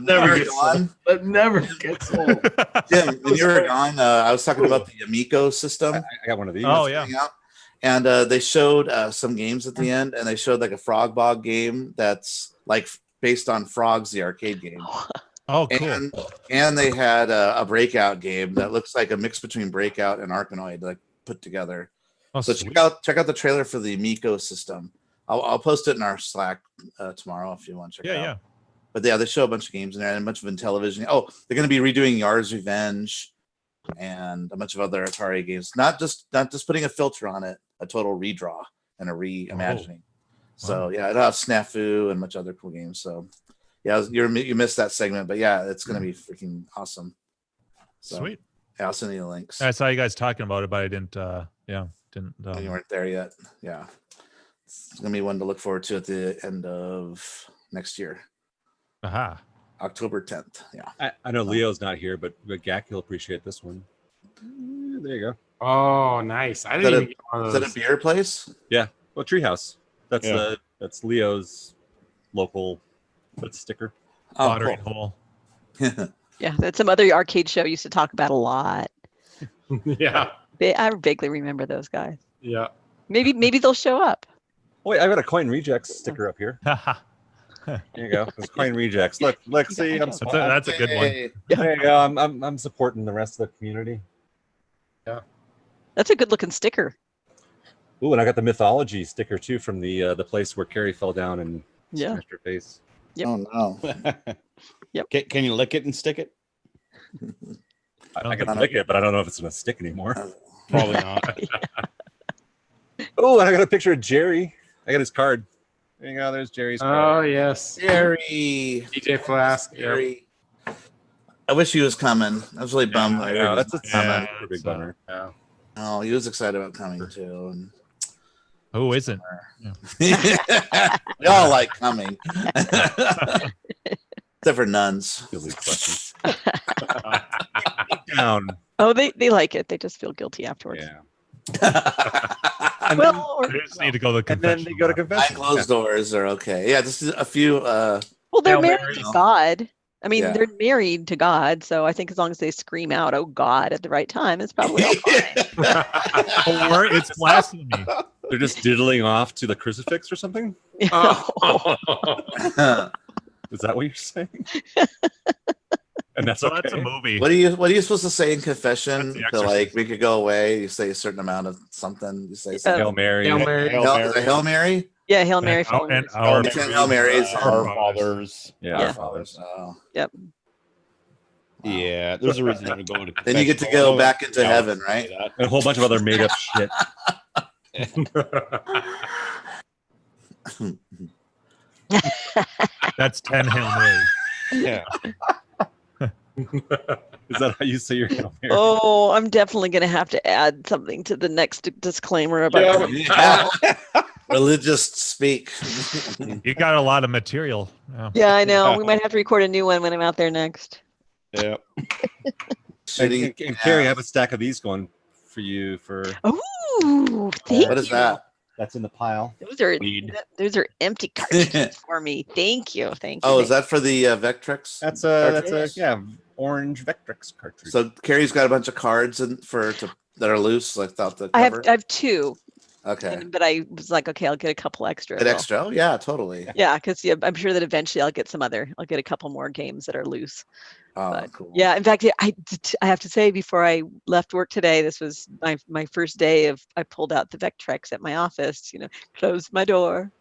never you gets were gone. That never gets old. Jim, when you were gone, I was talking about the Amico system. I got one of these. Oh yeah. coming out. And they showed some games at the end, and they showed like a Frog Bog game that's like based on Frogs, the arcade game. Oh, cool. And they had a Breakout game that looks like a mix between Breakout and Arkanoid, like put together. Oh, So sweet. check out the trailer for the Amico system. I'll post it in our Slack tomorrow if you want to check it out. Yeah. But yeah, they show a bunch of games in there and a bunch of Intellivision. Oh, they're going to be redoing Yar's Revenge and a bunch of other Atari games. Not just putting a filter on it, a total redraw and a reimagining. So yeah, it'll have Snafu and a bunch of other cool games. So yeah, you missed that segment, but yeah, it's going to be freaking awesome. So, Sweet. Yeah, I'll send you the links. I saw you guys talking about it, but I didn't. Didn't. You weren't there yet. Yeah, it's going to be one to look forward to at the end of next year. Aha. October 10th. Yeah. I know Leo's not here, but Gak will appreciate this one. There you go. Oh, nice. I didn't even get one of Is that those. a beer place? Yeah. Well, Treehouse. That's Yeah. that's Leo's local sticker. Oh, Watering cool. hole. Yeah, that's some other arcade show used to talk about a lot. Yeah. I vaguely remember those guys. Yeah. Maybe they'll show up. Oh, wait, I got a coin rejects sticker up here. There you go. It's coin rejects. Look, see, that's a good one. There you go. I'm supporting the rest of the community. Yeah. That's a good looking sticker. Ooh, and I got the mythology sticker too from the place where Carrie fell down and smashed her face. Yep. Oh no. Yep. Can you lick it and stick it? I can lick it, but I don't know if it's gonna stick anymore. Probably not. Oh, and I got a picture of Jerry. I got his card. There you go. There's Jerry's card. Oh yes, Jerry. DJ Flask. Jerry. I wish he was coming. I was really bummed. I know. That's a big bummer. Yeah. Oh, he was excited about coming too. And who isn't? we all like coming. Except for nuns. Down. Oh, they like it. They just feel guilty afterwards. Yeah. Well, they just need to go to the and then confession. they go to confession. Closed doors are okay. Yeah, just a few. Well, they're married Marys. to God. I mean, Yeah. they're married to God, so I think as long as they scream out, "Oh God," at the right time, it's probably all fine. Or it's blasphemy. They're just diddling off to the crucifix or something. Oh. Is that what you're saying? And that's So okay. that's a movie. What are you supposed to say in confession That's The to like Exorcist. make it go away? You say a certain amount of something. You say something. Hail Mary. Hail Mary. Hail Mary. Yeah, Hail Mary. And followers. our It's in Hail Marys. Our fathers. Yeah. Yeah. Our fathers. Oh. Yep. Yeah, there's a reason to go to. Then you get to go back into heaven, right? And a whole bunch of other made up shit. That's 10 Hail Marys. Yeah. Is that how you say your Hail Mary? Oh, I'm definitely going to have to add something to the next disclaimer about. Yeah. Religious speak. You got a lot of material. Yeah. Yeah, I know. We might have to record a new one when I'm out there next. Yeah. And Carrie, I have a stack of these going for you for. Ooh, thank What is you. that? That's in the pile. Those are empty cartridges for me. Thank you. Thank you. Oh, is that for the Vectrex? That's a orange Vectrex cartridge. So Carrie's got a bunch of cards that are loose, like without the I cover. have two. Okay. But I was like, okay, I'll get a couple extra. An extra? Oh, yeah, totally. Yeah, because I'm sure that eventually I'll get a couple more games that are loose. Oh, But, cool. yeah, in fact, I have to say, before I left work today, this was my first day I pulled out the Vectrex at my office, closed my door.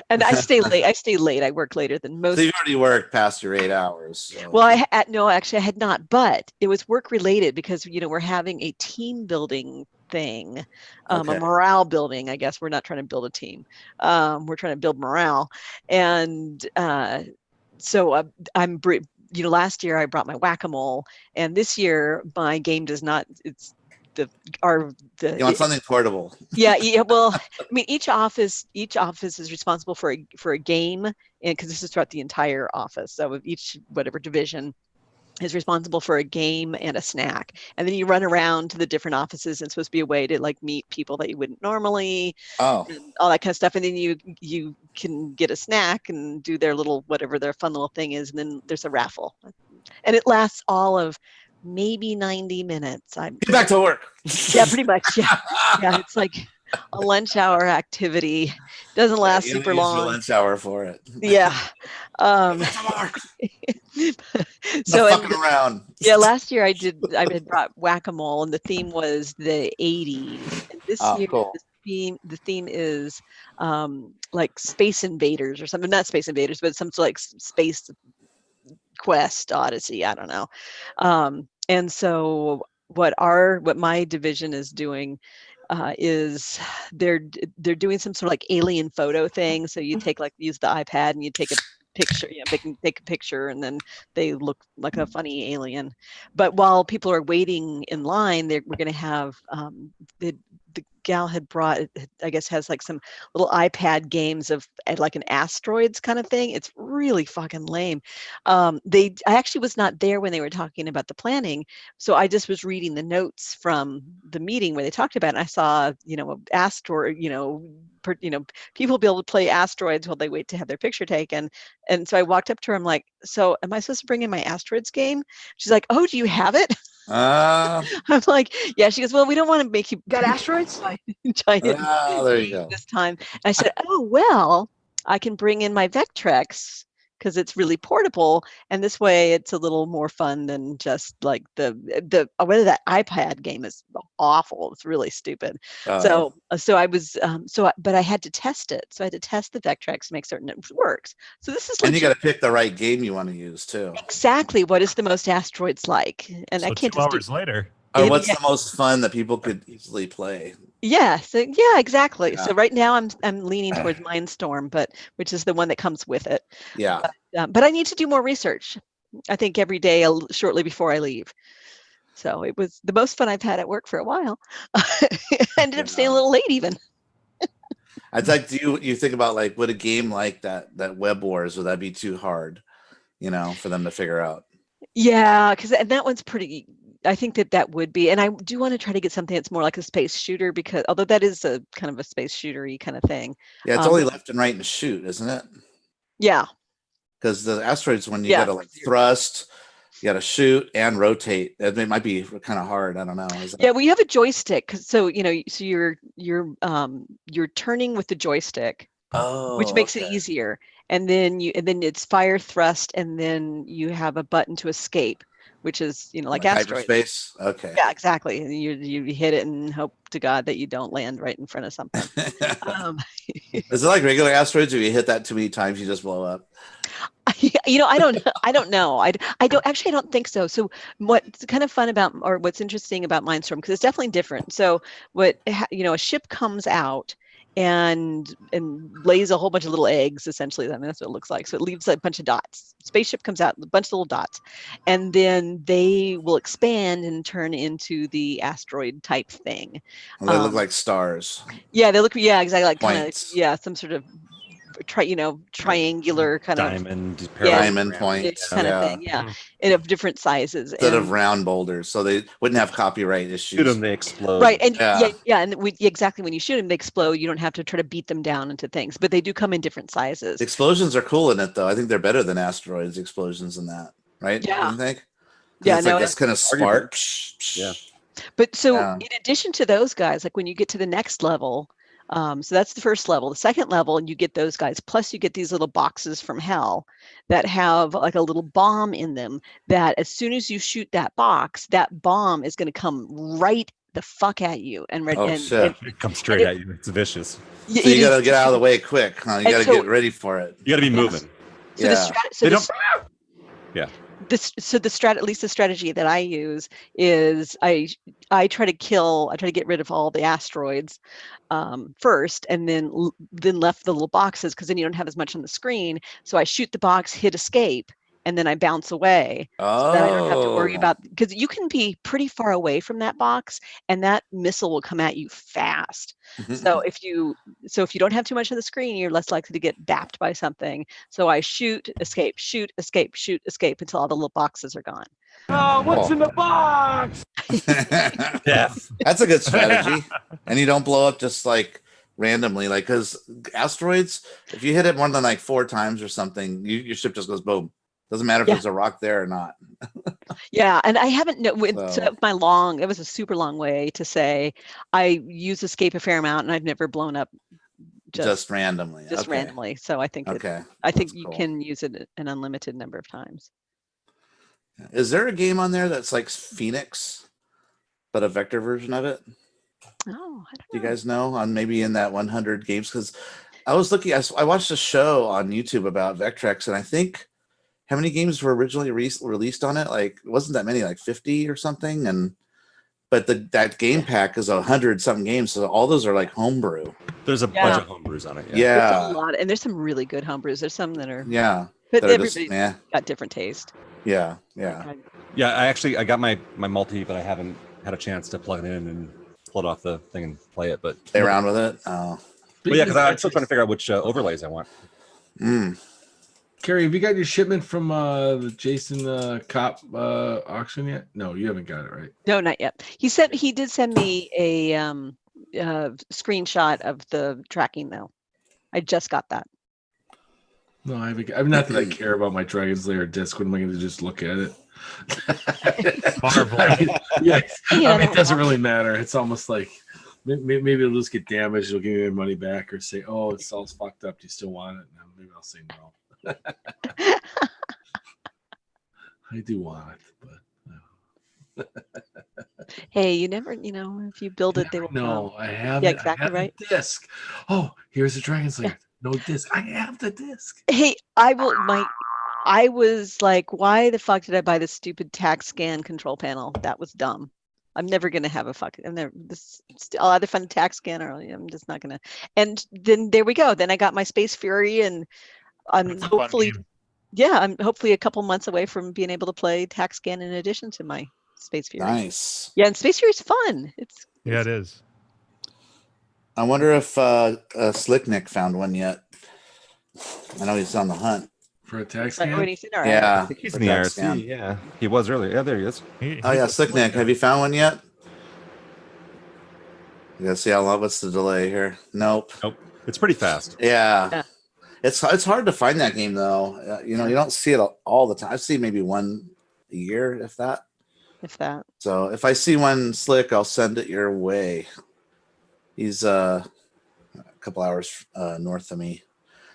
And I stay late. I work later than most. So you've already worked past your 8 hours. So. Well, no, actually, I had not, but it was work related because we're having a team building thing, a morale building. I guess we're not trying to build a team. We're trying to build morale, and so I'm. Last year I brought my whack-a-mole, and this year my game does not. It's you want something portable. Yeah. Well, I mean, each office is responsible for a game, and because this is throughout the entire office, so each whatever division is responsible for a game and a snack, and then you run around to the different offices, and it's supposed to be a way to like meet people that you wouldn't normally. Oh. And all that kind of stuff, and then you can get a snack and do their little whatever their fun little thing is, and then there's a raffle, and it lasts all of maybe 90 minutes. Get back to work. Yeah, pretty much. Yeah, yeah. It's like a lunch hour activity. Doesn't last You super use your long. lunch hour for it. Yeah. So fucking around. Yeah, last year I had brought whack-a-mole, and the theme was the 80s. And this year cool. the theme is like Space Invaders or something. Not Space Invaders, but some sort of like Space Quest Odyssey. I don't know. And so what my division is doing is they're doing some sort of like alien photo thing. So you use the iPad and you take a picture, they can take a picture and then they look like a funny alien. But while people are waiting in line, we're going to have the gal had brought, I guess, has like some little iPad games of like an asteroids kind of thing. It's really fucking lame. I actually was not there when they were talking about the planning, so I just was reading the notes from the meeting where they talked about it. And I saw, asteroid, people be able to play asteroids while they wait to have their picture taken. And so I walked up to her. I'm like, so am I supposed to bring in my asteroids game? She's like, oh, do you have it? I'm like, yeah. She goes, well, we don't want to make you Got asteroids? giant there you go. this time. And I said, oh well, I can bring in my Vectrex because it's really portable, and this way it's a little more fun than just like the whether that iPad game is awful. It's really stupid. So I was but I had to test it. So I had to test the Vectrex to make certain it works. So this is and you got to pick the right game you want to use too. Exactly. What is the most asteroids like? And so I can't 2 hours later. Or what's the most fun that people could easily play? Yeah. So yeah, exactly. Yeah. So right now I'm leaning towards Mindstorm, which is the one that comes with it. Yeah. But I need to do more research. I think every day shortly before I leave. So it was the most fun I've had at work for a while. I ended up staying a little late even. I'd like you think about like would a game like that Web Wars, would that be too hard, for them to figure out? Yeah, because that one's pretty. I think that would be, and I do want to try to get something that's more like a space shooter, because although that is a kind of a space shootery kind of thing. Yeah, it's only left and right and shoot, isn't it? Yeah. Because the asteroids, when you got to like thrust, you got to shoot and rotate. It might be kind of hard. I don't know. Yeah, well, you have a joystick, so you're turning with the joystick, which makes it easier. And then it's fire, thrust, and then you have a button to escape, which is like asteroids. Hyperspace. Okay. Yeah, exactly. And you hit it and hope to God that you don't land right in front of something. Is it like regular asteroids? If you hit that too many times, you just blow up? I don't know. I don't think so. So what's kind of fun or what's interesting about Mindstorm, because it's definitely different. So a ship comes out and lays a whole bunch of little eggs, essentially. I mean, that's what it looks like. So it leaves a bunch of dots. Spaceship comes out, a bunch of little dots, and then they will expand and turn into the asteroid type thing. Well, they look like stars. Yeah, they look. Yeah, exactly. Like kind of some sort of triangular kind diamond points kind of thing. Yeah, and of different sizes instead of round boulders, so they wouldn't have copyright issues. Shoot them, they explode. Right, and and exactly, when you shoot them, they explode. You don't have to try to beat them down into things, but they do come in different sizes. The explosions are cool in it, though. I think they're better than asteroids explosions in that, right? Yeah. You think? Yeah, it's like this kind of spark. Yeah. But in addition to those guys, like when you get to the next level. So that's the first level. The second level, and you get those guys. Plus, you get these little boxes from hell that have like a little bomb in them. That as soon as you shoot that box, that bomb is going to come right the fuck at you, and it comes straight at you. It's vicious. So you got to get out of the way quick. Huh? You got to get ready for it. You got to be moving. So at least the strategy that I use is I try to get rid of all the asteroids first, and then left the little boxes, because then you don't have as much on the screen. So I shoot the box, hit escape, and then I bounce away. So that I don't have to worry about, because you can be pretty far away from that box and that missile will come at you fast. So if you don't have too much on the screen, you're less likely to get bapped by something. So I shoot, escape, shoot, escape, shoot, escape until all the little boxes are gone. Oh, what's in the box? Yeah, that's a good strategy. And you don't blow up just like randomly, like, because asteroids, if you hit it more than like 4 times or something, your ship just goes boom. Doesn't matter if there's a rock there or not. Yeah, and I haven't it was a super long way to say I use escape a fair amount, and I've never blown up just randomly. Randomly. So I think you can use it an unlimited number of times. Is there a game on there that's like Phoenix, but a vector version of it? Oh, I don't know. Do you guys know, on maybe in that 100 games? Because I was looking, I watched a show on YouTube about Vectrex, and I think how many games were originally released on it? Like, it wasn't that many, like 50 or something. But that game pack is 100-something games, so all those are like homebrew. There's a bunch of homebrews on it. Yeah. There's a lot, and there's some really good homebrews. There's some that are but everybody's got different taste. Yeah. I got my multi, but I haven't had a chance to plug it in and pull it off the thing and play it. But play around with it. Oh, well, yeah, because I'm still trying to figure out which overlays I want. Carrie, have you got your shipment from the Jason Cop auction yet? No, you haven't got it, right? No, not yet. He did send me a screenshot of the tracking, though. I just got that. No, I'm not that I care about my Dragon's Lair disc. What am I going to just look at it? Marvel. Yeah, it doesn't really matter. It's almost like maybe it'll just get damaged. It'll give me my money back, or say, "Oh, it's all fucked up. Do you still want it?" No, maybe I'll say no. I do want it, but Hey, you never, if you build it, they will no. come. I have Yeah, it. exactly I have right. the disc. Oh, here's a Dragon's Lair. No disc. I have the disc. Hey, I was like, why the fuck did I buy this stupid tax scan control panel? That was dumb. I'm never gonna have a fucking. I'll either find a tax scan or I'm just not gonna. And then there we go. Then I got my Space Fury, and I'm hopefully a couple months away from being able to play tax scan in addition to my Space Fury. Nice. Yeah, and Space Fury's fun. Yeah, it is. I wonder if Slicknick found one yet. I know he's on the hunt for a tax scan. Yeah, I think he's in the IRC. Yeah, he was earlier. Yeah, there he is. Slicknick, have you found one yet? You gotta see how long. What's the delay here? Nope. It's pretty fast. Yeah. It's hard to find that game though. You don't see it all the time. I see maybe one a year, if that. So if I see one Slick, I'll send it your way. He's a couple hours north of me.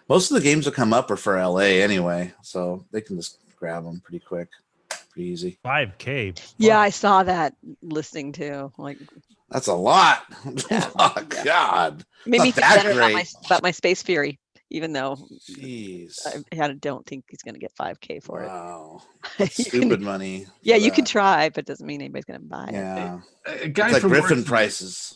Most of the games that come up are for LA anyway, so they can just grab them pretty quick, pretty easy. 5K. Yeah, I saw that listing too. Like, that's a lot. Oh God, made me think better about my Space Fury, even though I don't think he's going to get 5K for it. Wow, stupid money. Yeah, you can try, but it doesn't mean anybody's going to buy it. Yeah, a guy it's like from Griffin prices.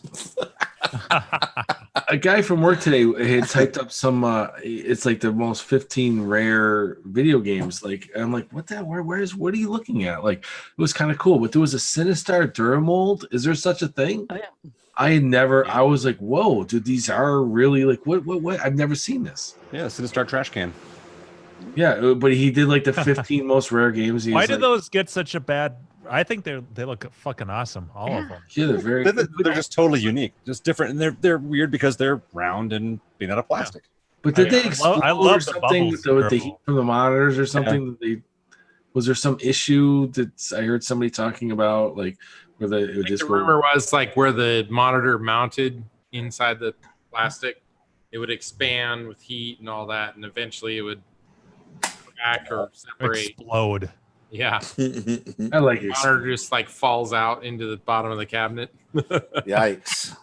A guy from work today had typed up some. It's like the most 15 rare video games. Like, I'm like, what the? What are you looking at? Like, it was kind of cool, but there was a Sinistar Duramold. Is there such a thing? Oh yeah. I was like, whoa, dude, these are really like what? I've never seen this. Yeah, Sinistar trash can. Yeah, but he did like the 15 most rare games. Why did those get such a bad? I think they look fucking awesome, all of them. Yeah, they're very. They're just totally unique, just different, and they're weird because they're round and made out of plastic. But did they explode I love or something with the heat from the monitors or something? Yeah. Was there some issue that I heard somebody talking about, like where the rumor was like where the monitor mounted inside the plastic, it would expand with heat and all that, and eventually it would crack or separate, explode. Yeah, I like it. The monitor just like falls out into the bottom of the cabinet. Yikes!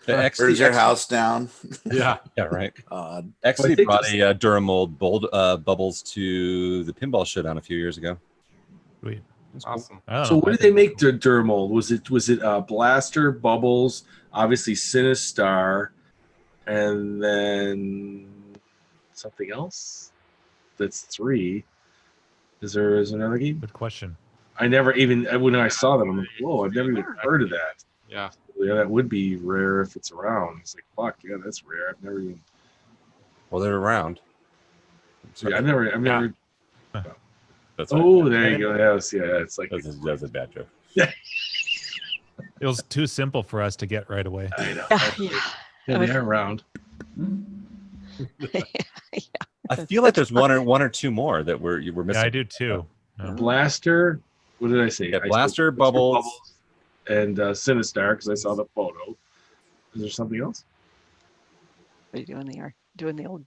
Burns your house down. Yeah, right. XD brought a Duramold bubbles to the pinball showdown a few years ago. Sweet. Awesome. So what did they make the Duramold? Was it Blaster, Bubbles, obviously Sinistar, and then something else? That's 3. Is there another game? Good question. I never even when I saw them, I'm like, whoa, I've never even heard of that. Yeah, that would be rare if it's around. It's like, fuck, yeah, that's rare. I've never even. Well, they're around. So, yeah, I've never. That's oh, there you go. Yeah, it's like that's a bad joke. Yeah. It was too simple for us to get right away. I know. Yeah, they're around. I feel like there's one or two more that we're missing. Yeah, I do too. Blaster. What did I say? Yeah, Blaster, Bubbles, and Sinistar, because I saw the photo. Is there something else? What are you doing the old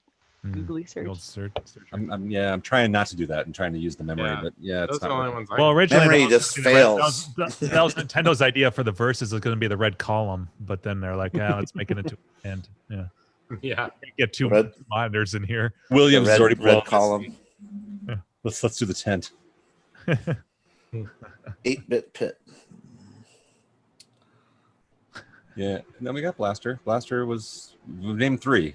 googly search? The old search. I'm trying not to do that and trying to use the memory, but yeah, those are the only ones. Well, originally memory just fails. That was Nintendo's idea for the verses. Is going to be the red column, but then they're like, yeah, let's make it into a hand. Yeah. Yeah, get 2 monitors in here. Williams is already red column. Yeah. Let's do the tent. 8-bit pit. Yeah, and then we got Blaster. Blaster was named 3.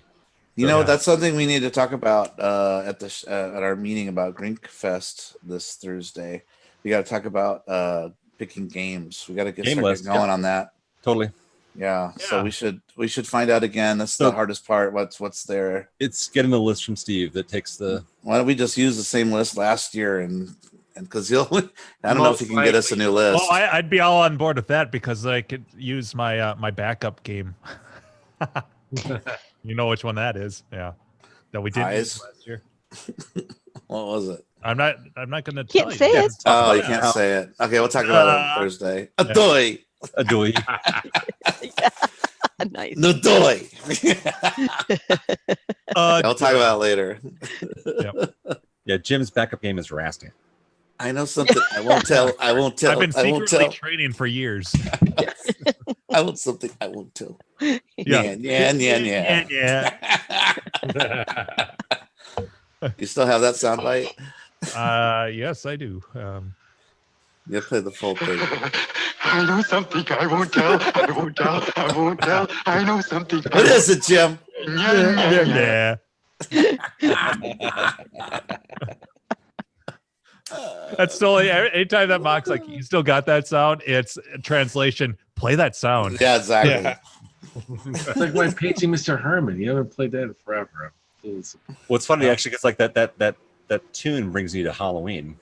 That's something we need to talk about at our meeting about Grinkfest this Thursday. We got to talk about picking games. We got to get going on that. Totally. Yeah, so we should find out again. That's the hardest part. What's there? It's getting the list from Steve that takes the. Why don't we just use the same list last year and because I don't know if he can get us a new list. Oh, I'd be all on board with that because I could use my my backup game. You know which one that is? Yeah, that we did last year. What was it? I'm not going to Can't say it. Oh, you can't say it. Okay, we'll talk about it on Thursday. Adoy. Adoy. Nice. Adoy. I'll talk about it later. Yep. Yeah, Jim's backup game is Rasting. I know something. I won't tell. I won't tell. I've been I won't secretly tell. training for years. I want something. I won't tell. Yeah. Yeah. You still have that soundbite? Yes, I do. You play the full thing. I know something I won't tell. I won't tell. I won't tell. I know something. What is it, Jim? Yeah. That's still anytime that Mock's like, you still got that sound, it's translation, play that sound. Yeah, exactly. Yeah. It's like when Paging Mr. Herman. You haven't played that in forever. What's funny actually, it's like that tune brings you to Halloween.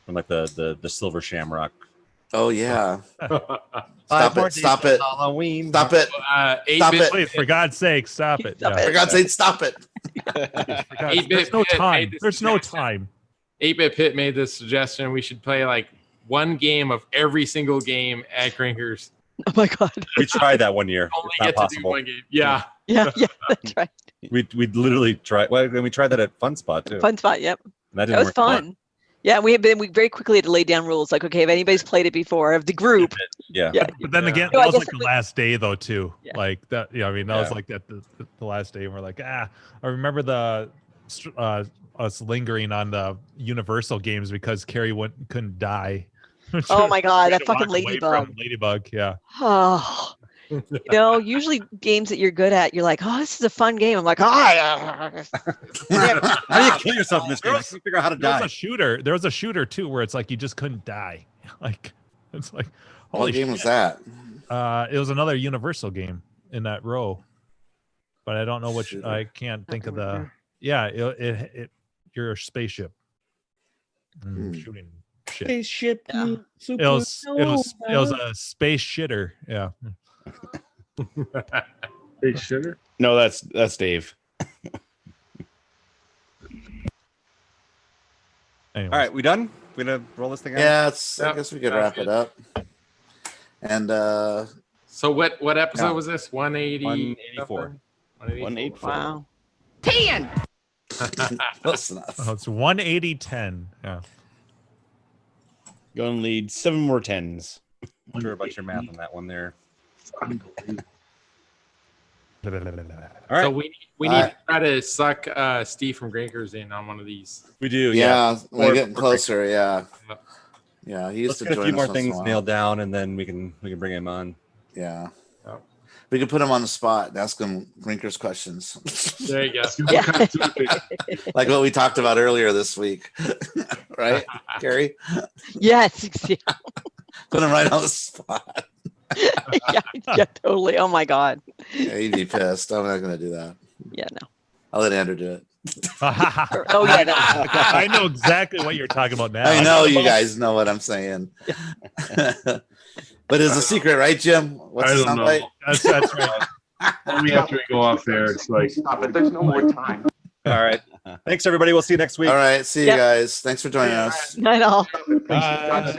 From like the Silver Shamrock. Oh yeah. Stop it. Stop it. Halloween. Stop it. Stop it. Please, for God's sake, stop it. For God's sake, stop it. There's no time. There's no time. 8-Bit Pit made this suggestion. We should play like one game of every single game at Crinkers. Oh my God. We tried that one year. Only It's not get possible. to do one game. Yeah. Yeah, that's right. We literally tried. Well, we tried that at Fun Spot too. Fun Spot. Yep. That was work fun. Yeah, we very quickly had to lay down rules. Like, okay, if anybody's played it before of the group. Yeah. But then again, No, that I was guess like it the was- last day though too. Yeah. Like that. Yeah, I mean that was like that the last day, and we're like, I remember us lingering on the Universal games because Carrie couldn't die. Oh my God, We had that to walk fucking away ladybug. from Ladybug, yeah. Oh, usually games that you're good at, you're like, oh, this is a fun game. I'm like, How do you kill yourself in this game? I can't figure out how to There die. was a shooter too where it's like you just couldn't die. Like it's like holy What game shit. was that? It was another Universal game in that row, but I don't know which. I can't think of the. Yeah, you're a spaceship. Shooting shit. Spaceship. Yeah. It was a space shitter. Yeah. Hey, sugar. No, that's Dave. Anyways. All right, we done? We gonna roll this thing out? Yeah, I guess we could wrap it up. And So what episode was this? 184. 184. wow. 10. close enough. Oh, it's 180-10. Yeah. Gonna lead 7 more 10s. I'm sure about your math on that one there. All right. So we need to try to suck Steve from Grinkers in on one of these. We do. Yeah, we're Or- getting closer. Yeah. Yeah, he used Let's to get a join few us more once in a things while. nailed down, and then we can bring him on. Yeah. Oh. We could put him on the spot and ask him Grinkers questions. There you go. Like what we talked about earlier this week. Right, Gary? Yes. Yeah, Put him right on the spot. yeah, totally. Oh my God. Yeah, he'd be pissed. I'm not going to do that. Yeah, no. I'll let Andrew do it. Oh yeah, no. I know exactly what you're talking about now. I know you guys know what I'm saying. But it's a secret, right, Jim? What's I the don't know. soundbite? That's right. Only after we go off there, it's like, Stop it. There's no more time. All right. Thanks, everybody. We'll see you next week. All right. See you Yep. guys. Thanks for joining us. Not at all. Bye.